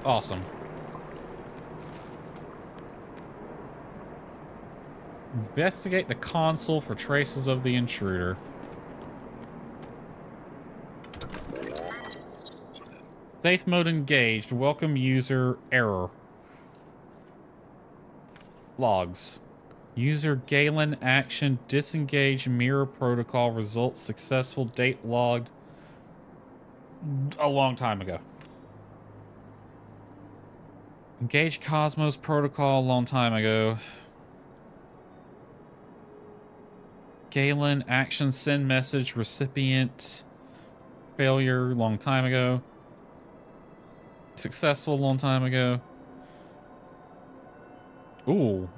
Awesome. Investigate the console for traces of the intruder. Safe mode engaged. Welcome user error. Logs. User Galen action disengage mirror protocol results successful date logged a long time ago. Engage Cosmos protocol a long time ago. Galen action send message recipient failure long time ago. Successful long time ago. Ooh.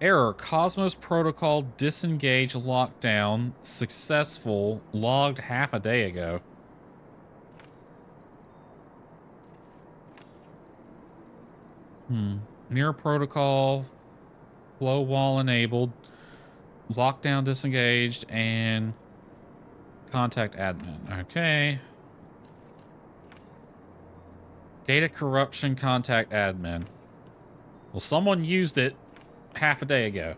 Error. Cosmos protocol disengage lockdown. Successful. Logged half a day ago. Mirror protocol. Flow wall enabled. Lockdown disengaged. And contact admin. Okay. Data corruption contact admin. Well, someone used it half a day ago.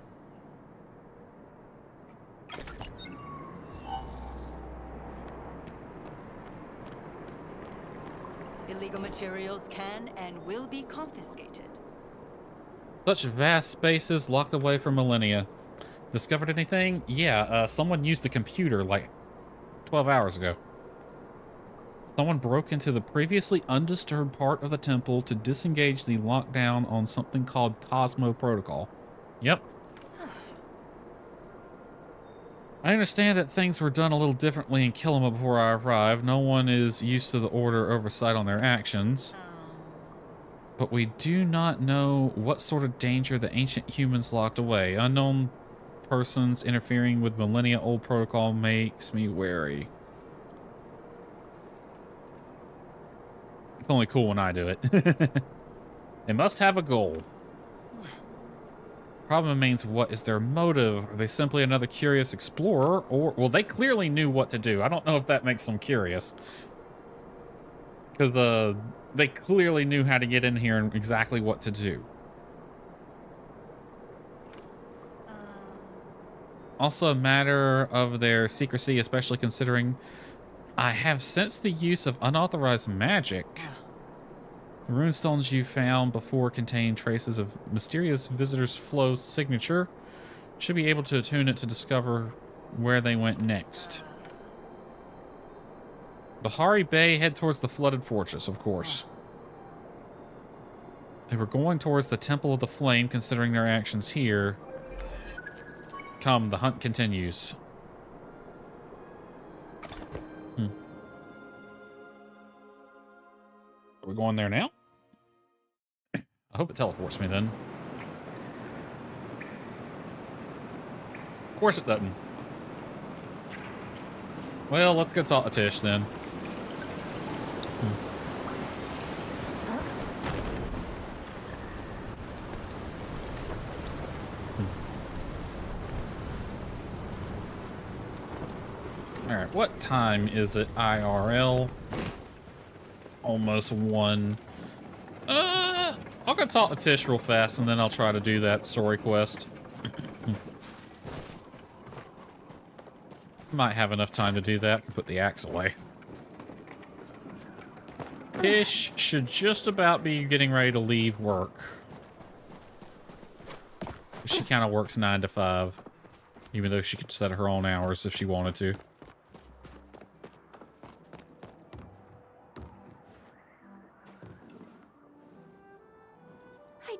Illegal materials can and will be confiscated. Such vast spaces locked away for millennia. Discovered anything? Yeah, someone used the computer like 12 hours ago. Someone broke into the previously undisturbed part of the temple to disengage the lockdown on something called Cosmo Protocol. Yep. I understand that things were done a little differently in Kilima before I arrived. No one is used to the Order oversight on their actions. But we do not know what sort of danger the ancient humans locked away. Unknown persons interfering with millennia-old protocol makes me wary. It's only cool when I do it. They must have a goal. Problem remains, what is their motive? Are they simply another curious explorer? Or, well, they clearly knew what to do. I don't know if that makes them curious. Because they clearly knew how to get in here and exactly what to do. Also a matter of their secrecy, especially considering I have sensed the use of unauthorized magic. The runestones you found before contain traces of mysterious visitor's flow signature. Should be able to attune it to discover where they went next. Bahari Bay, head towards the flooded fortress, of course. They were going towards the Temple of the Flame, considering their actions here. Come, the hunt continues. Are we going there now? I hope it teleports me then. Of course it doesn't. Well, let's go talk to Tish then. Alright, what time is it IRL? Almost 1. I'll go talk to Tish real fast and then I'll try to do that story quest. Might have enough time to do that. I can put the axe away. Tish should just about be getting ready to leave work. She kind of works 9 to 5. Even though she could set her own hours if she wanted to.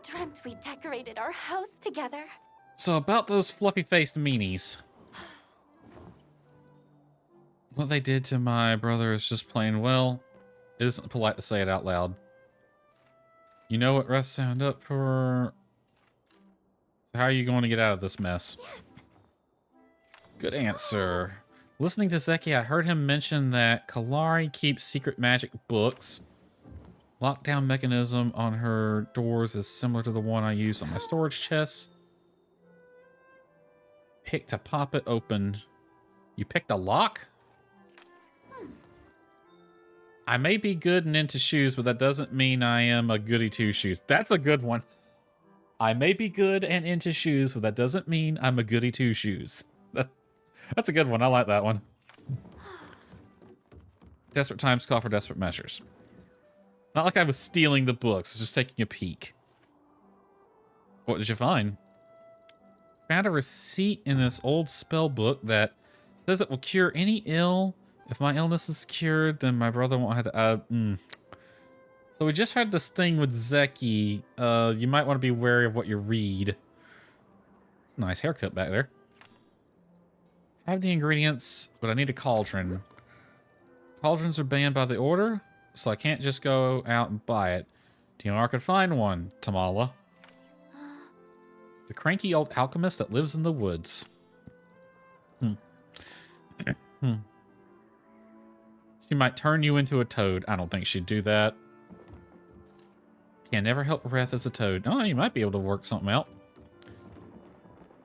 dreamt we decorated our house together. So about those fluffy-faced meanies. What they did to my brother is just plain, well, it isn't polite to say it out loud. You know what rest signed up for? How are you going to get out of this mess? Yes. Good answer. Listening to Zeki, I heard him mention that Kalari keeps secret magic books. Lockdown mechanism on her doors is similar to the one I use on my storage chest. Pick to pop it open. You picked a lock? I may be good and into shoes, but that doesn't mean I am a goody two-shoes. That's a good one. I may be good and into shoes, but that doesn't mean I'm a goody two-shoes. That's a good one. I like that one. Desperate times call for desperate measures. Not like I was stealing the books, just taking a peek. What did you find? Found a receipt in this old spell book that says it will cure any ill. If my illness is cured, then my brother won't have to... So we just had this thing with Zeki. You might want to be wary of what you read. It's a nice haircut back there. Have the ingredients, but I need a cauldron. Cauldrons are banned by the order, so I can't just go out and buy it. Do you know where I could find one, Tamala? The cranky old alchemist that lives in the woods. She might turn you into a toad. I don't think she'd do that. Can never help Wrath as a toad. Oh, you might be able to work something out.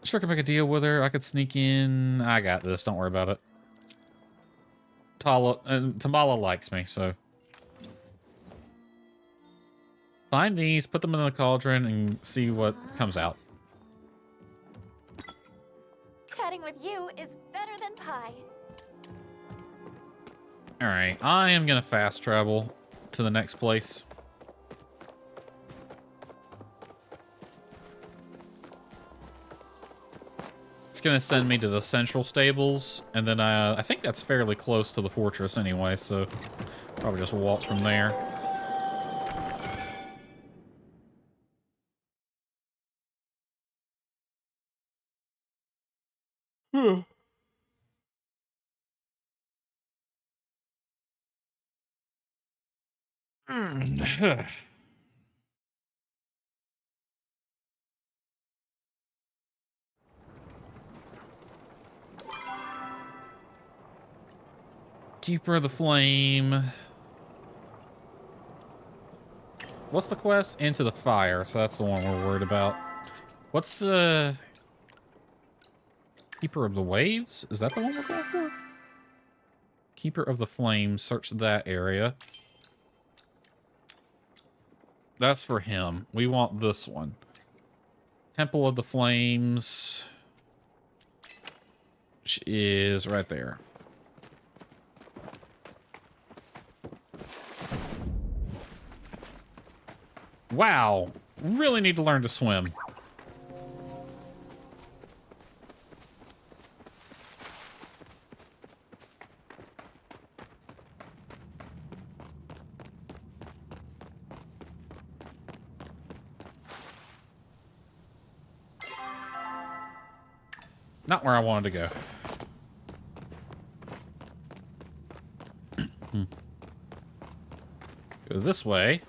Sure could make a deal with her. I could sneak in. I got this. Don't worry about it. Tamala likes me, so. Find these, put them in the cauldron, and see what comes out. Chatting with you is better than pie. Alright, I am going to fast travel to the next place. It's going to send me to the central stables, and then I think that's fairly close to the fortress anyway, so probably just walk from there. Keeper of the Flame. What's the quest? Into the Fire, so that's the one we're worried about. What's Keeper of the Waves? Is that the one we're going for? Keeper of the Flame. Search that area. That's for him. We want this one. Temple of the Flames. Which is right there. Wow. Really need to learn to swim. Not where I wanted to go. Go this way.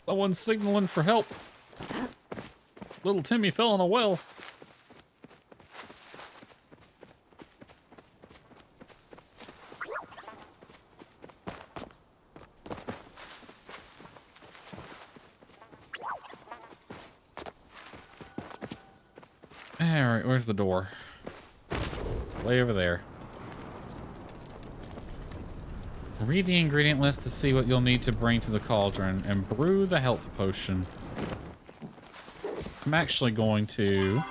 Someone's signaling for help. Little Timmy fell in a well. Alright, where's the door? Way over there. Read the ingredient list to see what you'll need to bring to the cauldron and brew the health potion. I'm actually going to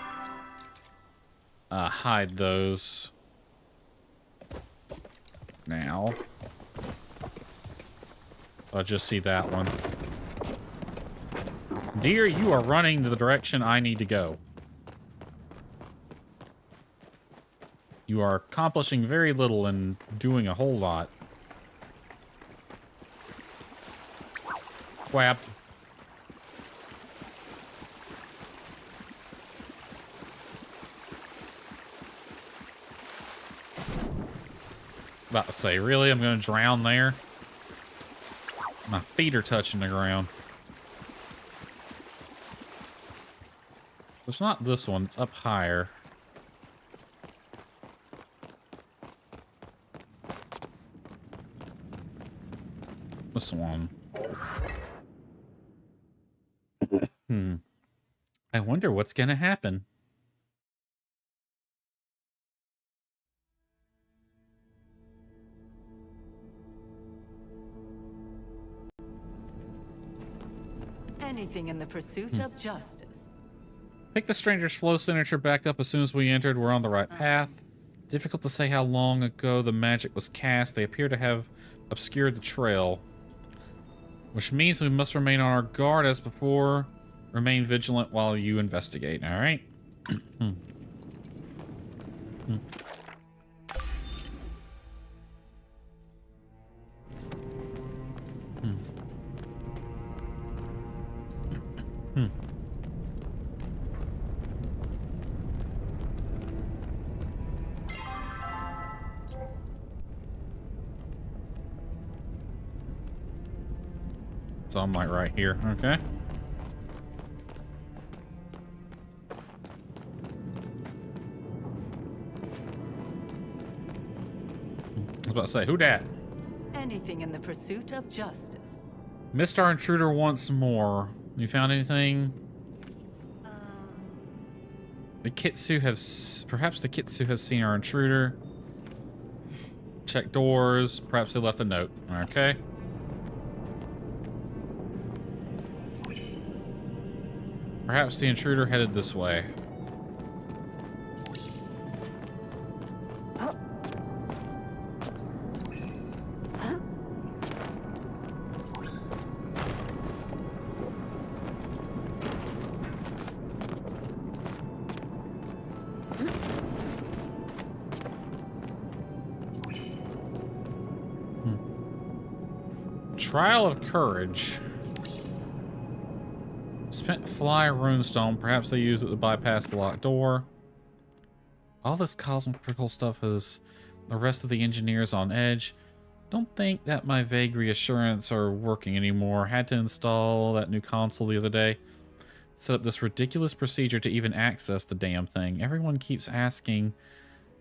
hide those now. I'll just see that one. Dear, you are running the direction I need to go. You are accomplishing very little and doing a whole lot. Quap. About to say, really? I'm gonna drown there? My feet are touching the ground. It's not this one, it's up higher. This one. I wonder what's gonna happen. Anything in the pursuit of justice. Pick the stranger's flow signature back up as soon as we entered. We're on the right path. Difficult to say how long ago the magic was cast. They appear to have obscured the trail. Which means we must remain on our guard as before. Remain vigilant while you investigate, alright? So I'm like right here, okay? I was about to say, who dat? Anything in the pursuit of justice. Missed our intruder once more. You found anything? The Kitsu have... Perhaps the Kitsu has seen our intruder. Check doors. Perhaps they left a note. Okay. Perhaps the intruder headed this way. Trial of Courage. Spent fly runestone. Perhaps they use it to bypass the locked door. All this cosmical stuff has the rest of the engineers on edge. Don't think that my vague reassurance are working anymore. Had to install that new console the other day. Set up this ridiculous procedure to even access the damn thing. Everyone keeps asking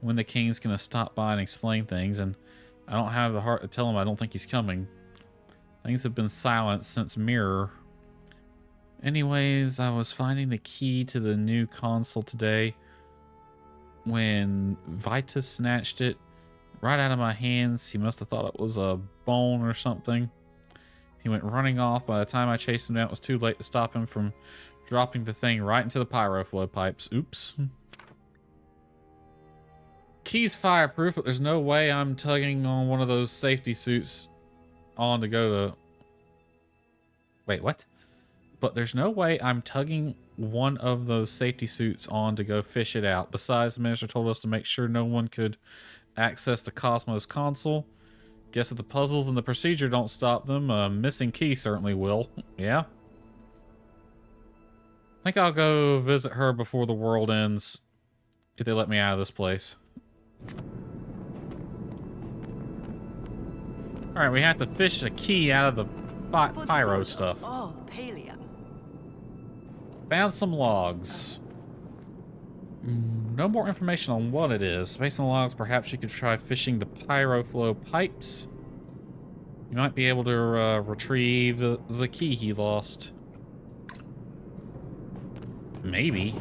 when the king's gonna stop by and explain things, and I don't have the heart to tell him I don't think he's coming. Things have been silent since Mirror. Anyways, I was finding the key to the new console today when Vitus snatched it right out of my hands. He must have thought it was a bone or something. He went running off. By the time I chased him down, it was too late to stop him from dropping the thing right into the pyroflow pipes. Oops. Key's fireproof, but there's no way I'm tugging on one of those safety suits on to go to... Wait, what? But there's no way I'm tugging one of those safety suits on to go fish it out. Besides, the minister told us to make sure no one could access the Cosmos console. Guess if the puzzles and the procedure don't stop them, missing key certainly will. Yeah? I think I'll go visit her before the world ends, if they let me out of this place. Alright, we have to fish a key out of the pyro stuff. Oh, Palia. Found some logs. No more information on what it is. Based on the logs, perhaps you could try fishing the pyroflow pipes. You might be able to retrieve the key he lost. Maybe.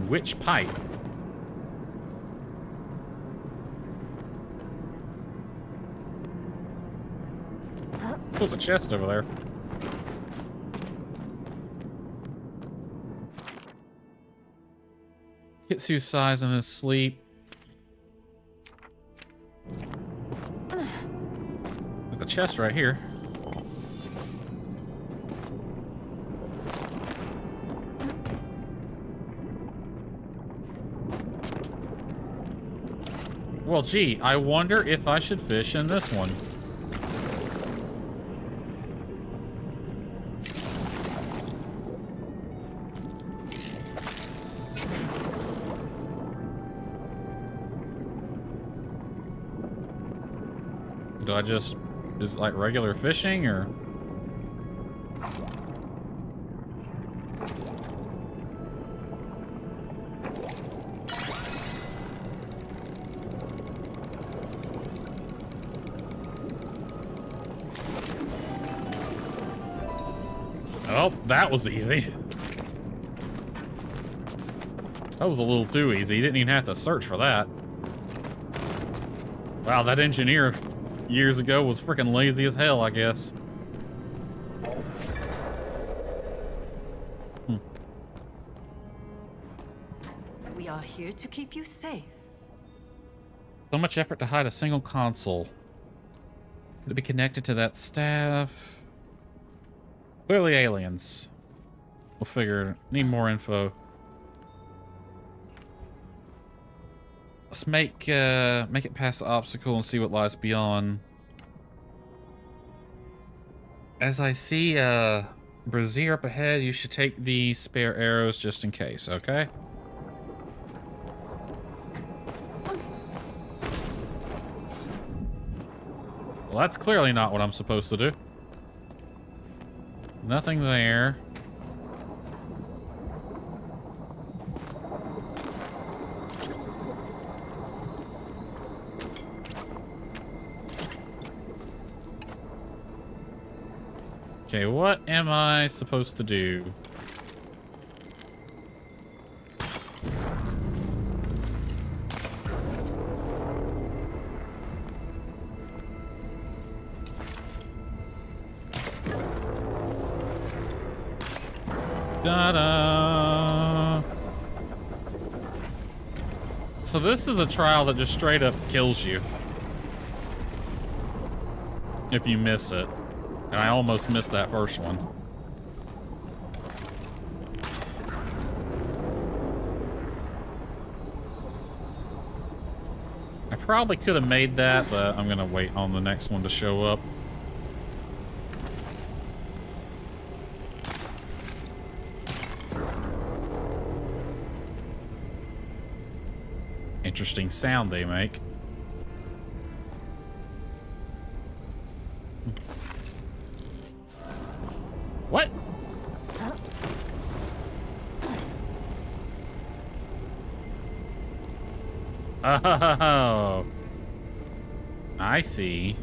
Which pipe? There's a chest over there. Kitsu's sighs in his sleep. There's a chest right here. Well, gee, I wonder if I should fish in this one. Do I just... Is it like regular fishing, or... Oh, that was easy. That was a little too easy. You didn't even have to search for that. Wow, that engineer years ago was freaking lazy as hell, I guess. We are here to keep you safe. So much effort to hide a single console. Could it be connected to that staff? Clearly aliens. We'll figure. Need more info. Let's make it past the obstacle and see what lies beyond. As I see brazier up ahead, you should take the spare arrows just in case, okay? Well, that's clearly not what I'm supposed to do. Nothing there. Okay, what am I supposed to do? Ta-da! So this is a trial that just straight up kills you if you miss it. And I almost missed that first one. I probably could have made that, but I'm gonna wait on the next one to show up. Interesting sound they make. What? Oh, I see.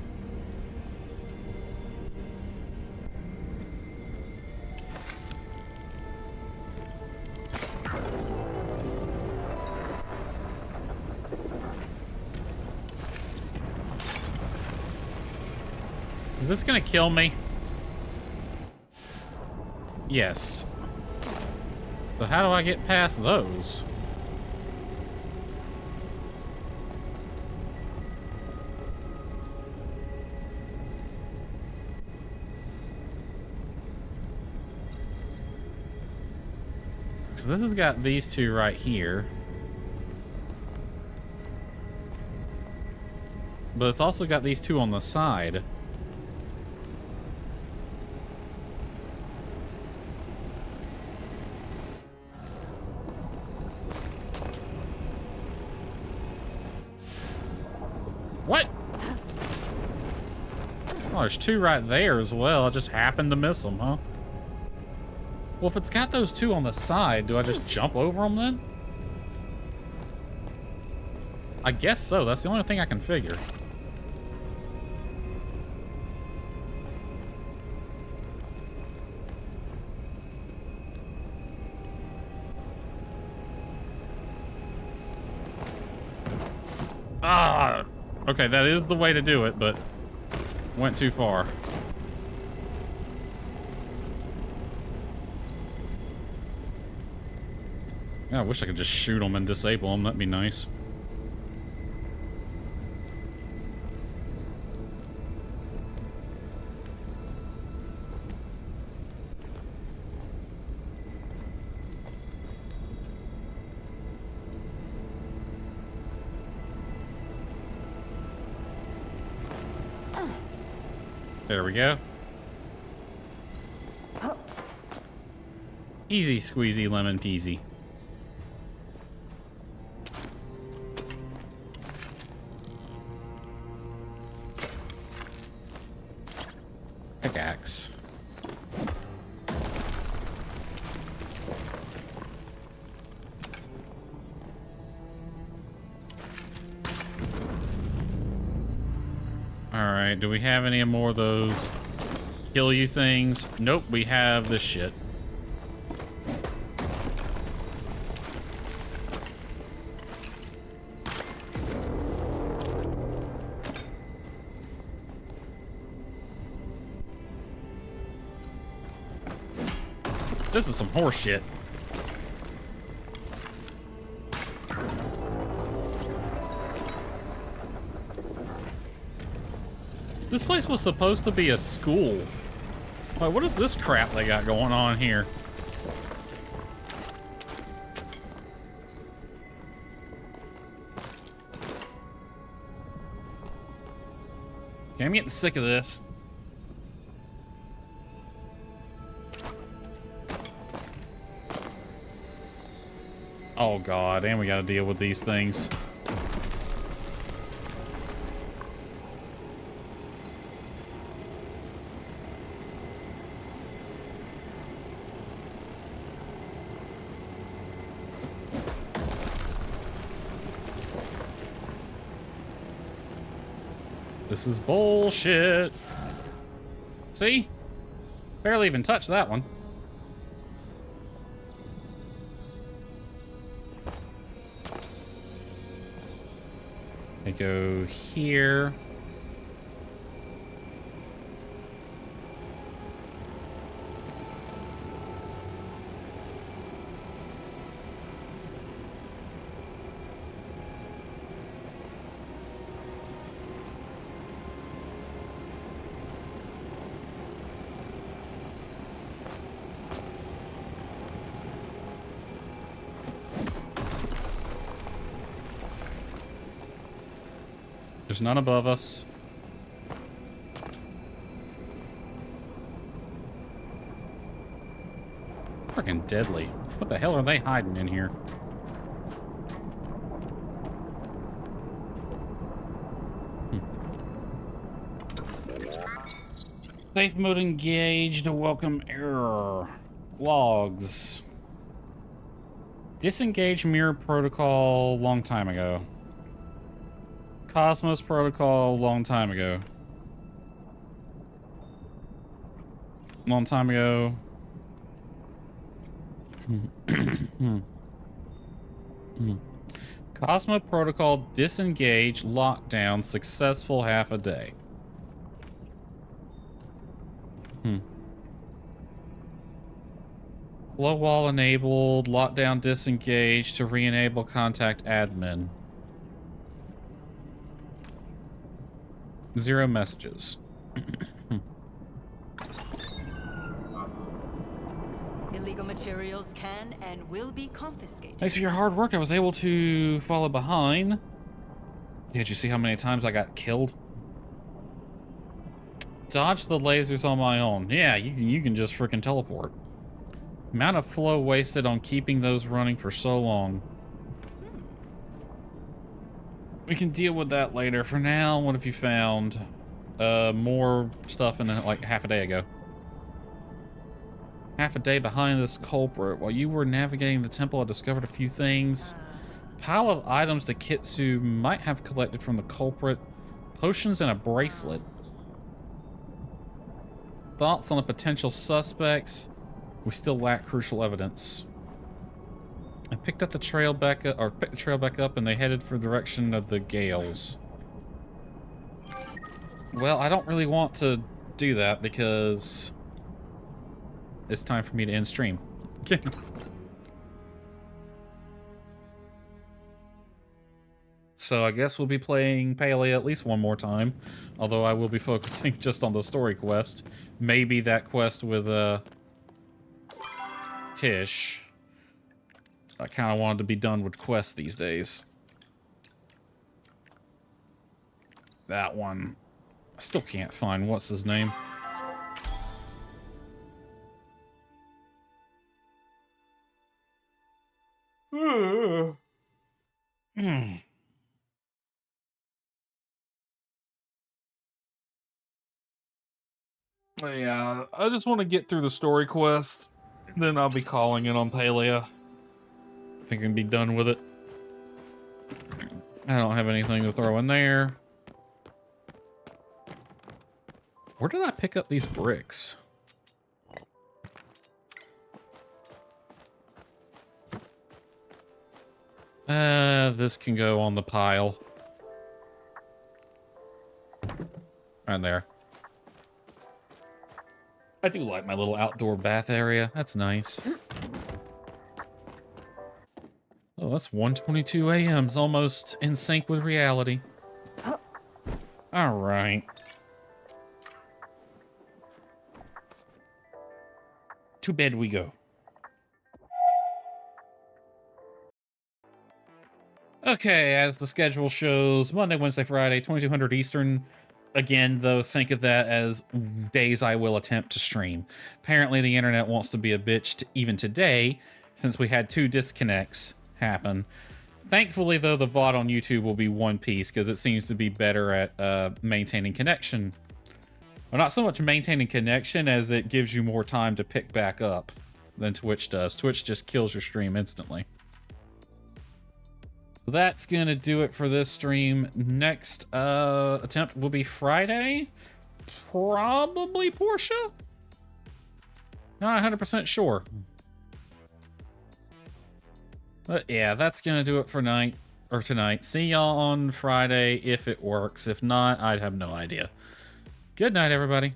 Is this gonna kill me? Yes. So how do I get past those? So this has got these two right here. But it's also got these two on the side. What? Oh, there's two right there as well. I just happened to miss them, huh? Well, if it's got those two on the side, do I just jump over them then? I guess so. That's the only thing I can figure. Ah! Okay, that is the way to do it, but went too far. Yeah, I wish I could just shoot them and disable them. That'd be nice. There we go. Easy squeezy lemon peasy. pickaxe. Alright, do we have any more of those kill you things? Nope, we have this shit. This is some horse shit. This place was supposed to be a school. Like, what is this crap they got going on here? Okay, I'm getting sick of this. Oh god, and we gotta deal with these things. This is bullshit. See? Barely even touched that one. I go here. There's none above us. Freaking deadly. What the hell are they hiding in here? Safe mode engaged. Welcome error. Logs. Disengage mirror protocol long time ago. Cosmos protocol long time ago. Long time ago. Cosmo protocol disengage lockdown successful half a day. Flow wall enabled, lockdown disengage to re-enable contact admin. 0 messages. Illegal materials can and will be confiscated. Thanks for your hard work. I was able to follow behind. Did you see how many times I got killed? Dodge the lasers on my own. Yeah, you can just freaking teleport. Amount of flow wasted on keeping those running for so long. We can deal with that later. For now, what have you found? More stuff in like half a day ago. Half a day behind this culprit. While you were navigating the temple, I discovered a few things. Pile of items the Kitsu might have collected from the culprit. Potions and a bracelet. Thoughts on the potential suspects? We still lack crucial evidence. I picked up the trail back up, and they headed for the direction of the Gales. Well, I don't really want to do that because it's time for me to end stream. So I guess we'll be playing Palea at least one more time, although I will be focusing just on the story quest. Maybe that quest with Tish. I kind of wanted to be done with quests these days. That one. I still can't find what's his name. But yeah, I just want to get through the story quest. Then I'll be calling it on Palea. I think I can be done with it. I don't have anything to throw in there. Where did I pick up these bricks? This can go on the pile. Right there. I do like my little outdoor bath area. That's nice. Oh, that's 1:22 a.m. It's almost in sync with reality. All right. To bed we go. Okay, as the schedule shows, Monday, Wednesday, Friday, 2200 Eastern. Again, though, think of that as days I will attempt to stream. Apparently, the internet wants to be a bitch even today, since we had 2 disconnects happen. Thankfully, though, the VOD on YouTube will be one piece, because it seems to be better at maintaining connection. Well, not so much maintaining connection as it gives you more time to pick back up than Twitch does. Twitch just kills your stream instantly. So that's going to do it for this stream. Next attempt will be Friday. Probably Portia? Not 100% sure. But yeah, that's going to do it for tonight. See y'all on Friday if it works. If not, I'd have no idea. Good night, everybody.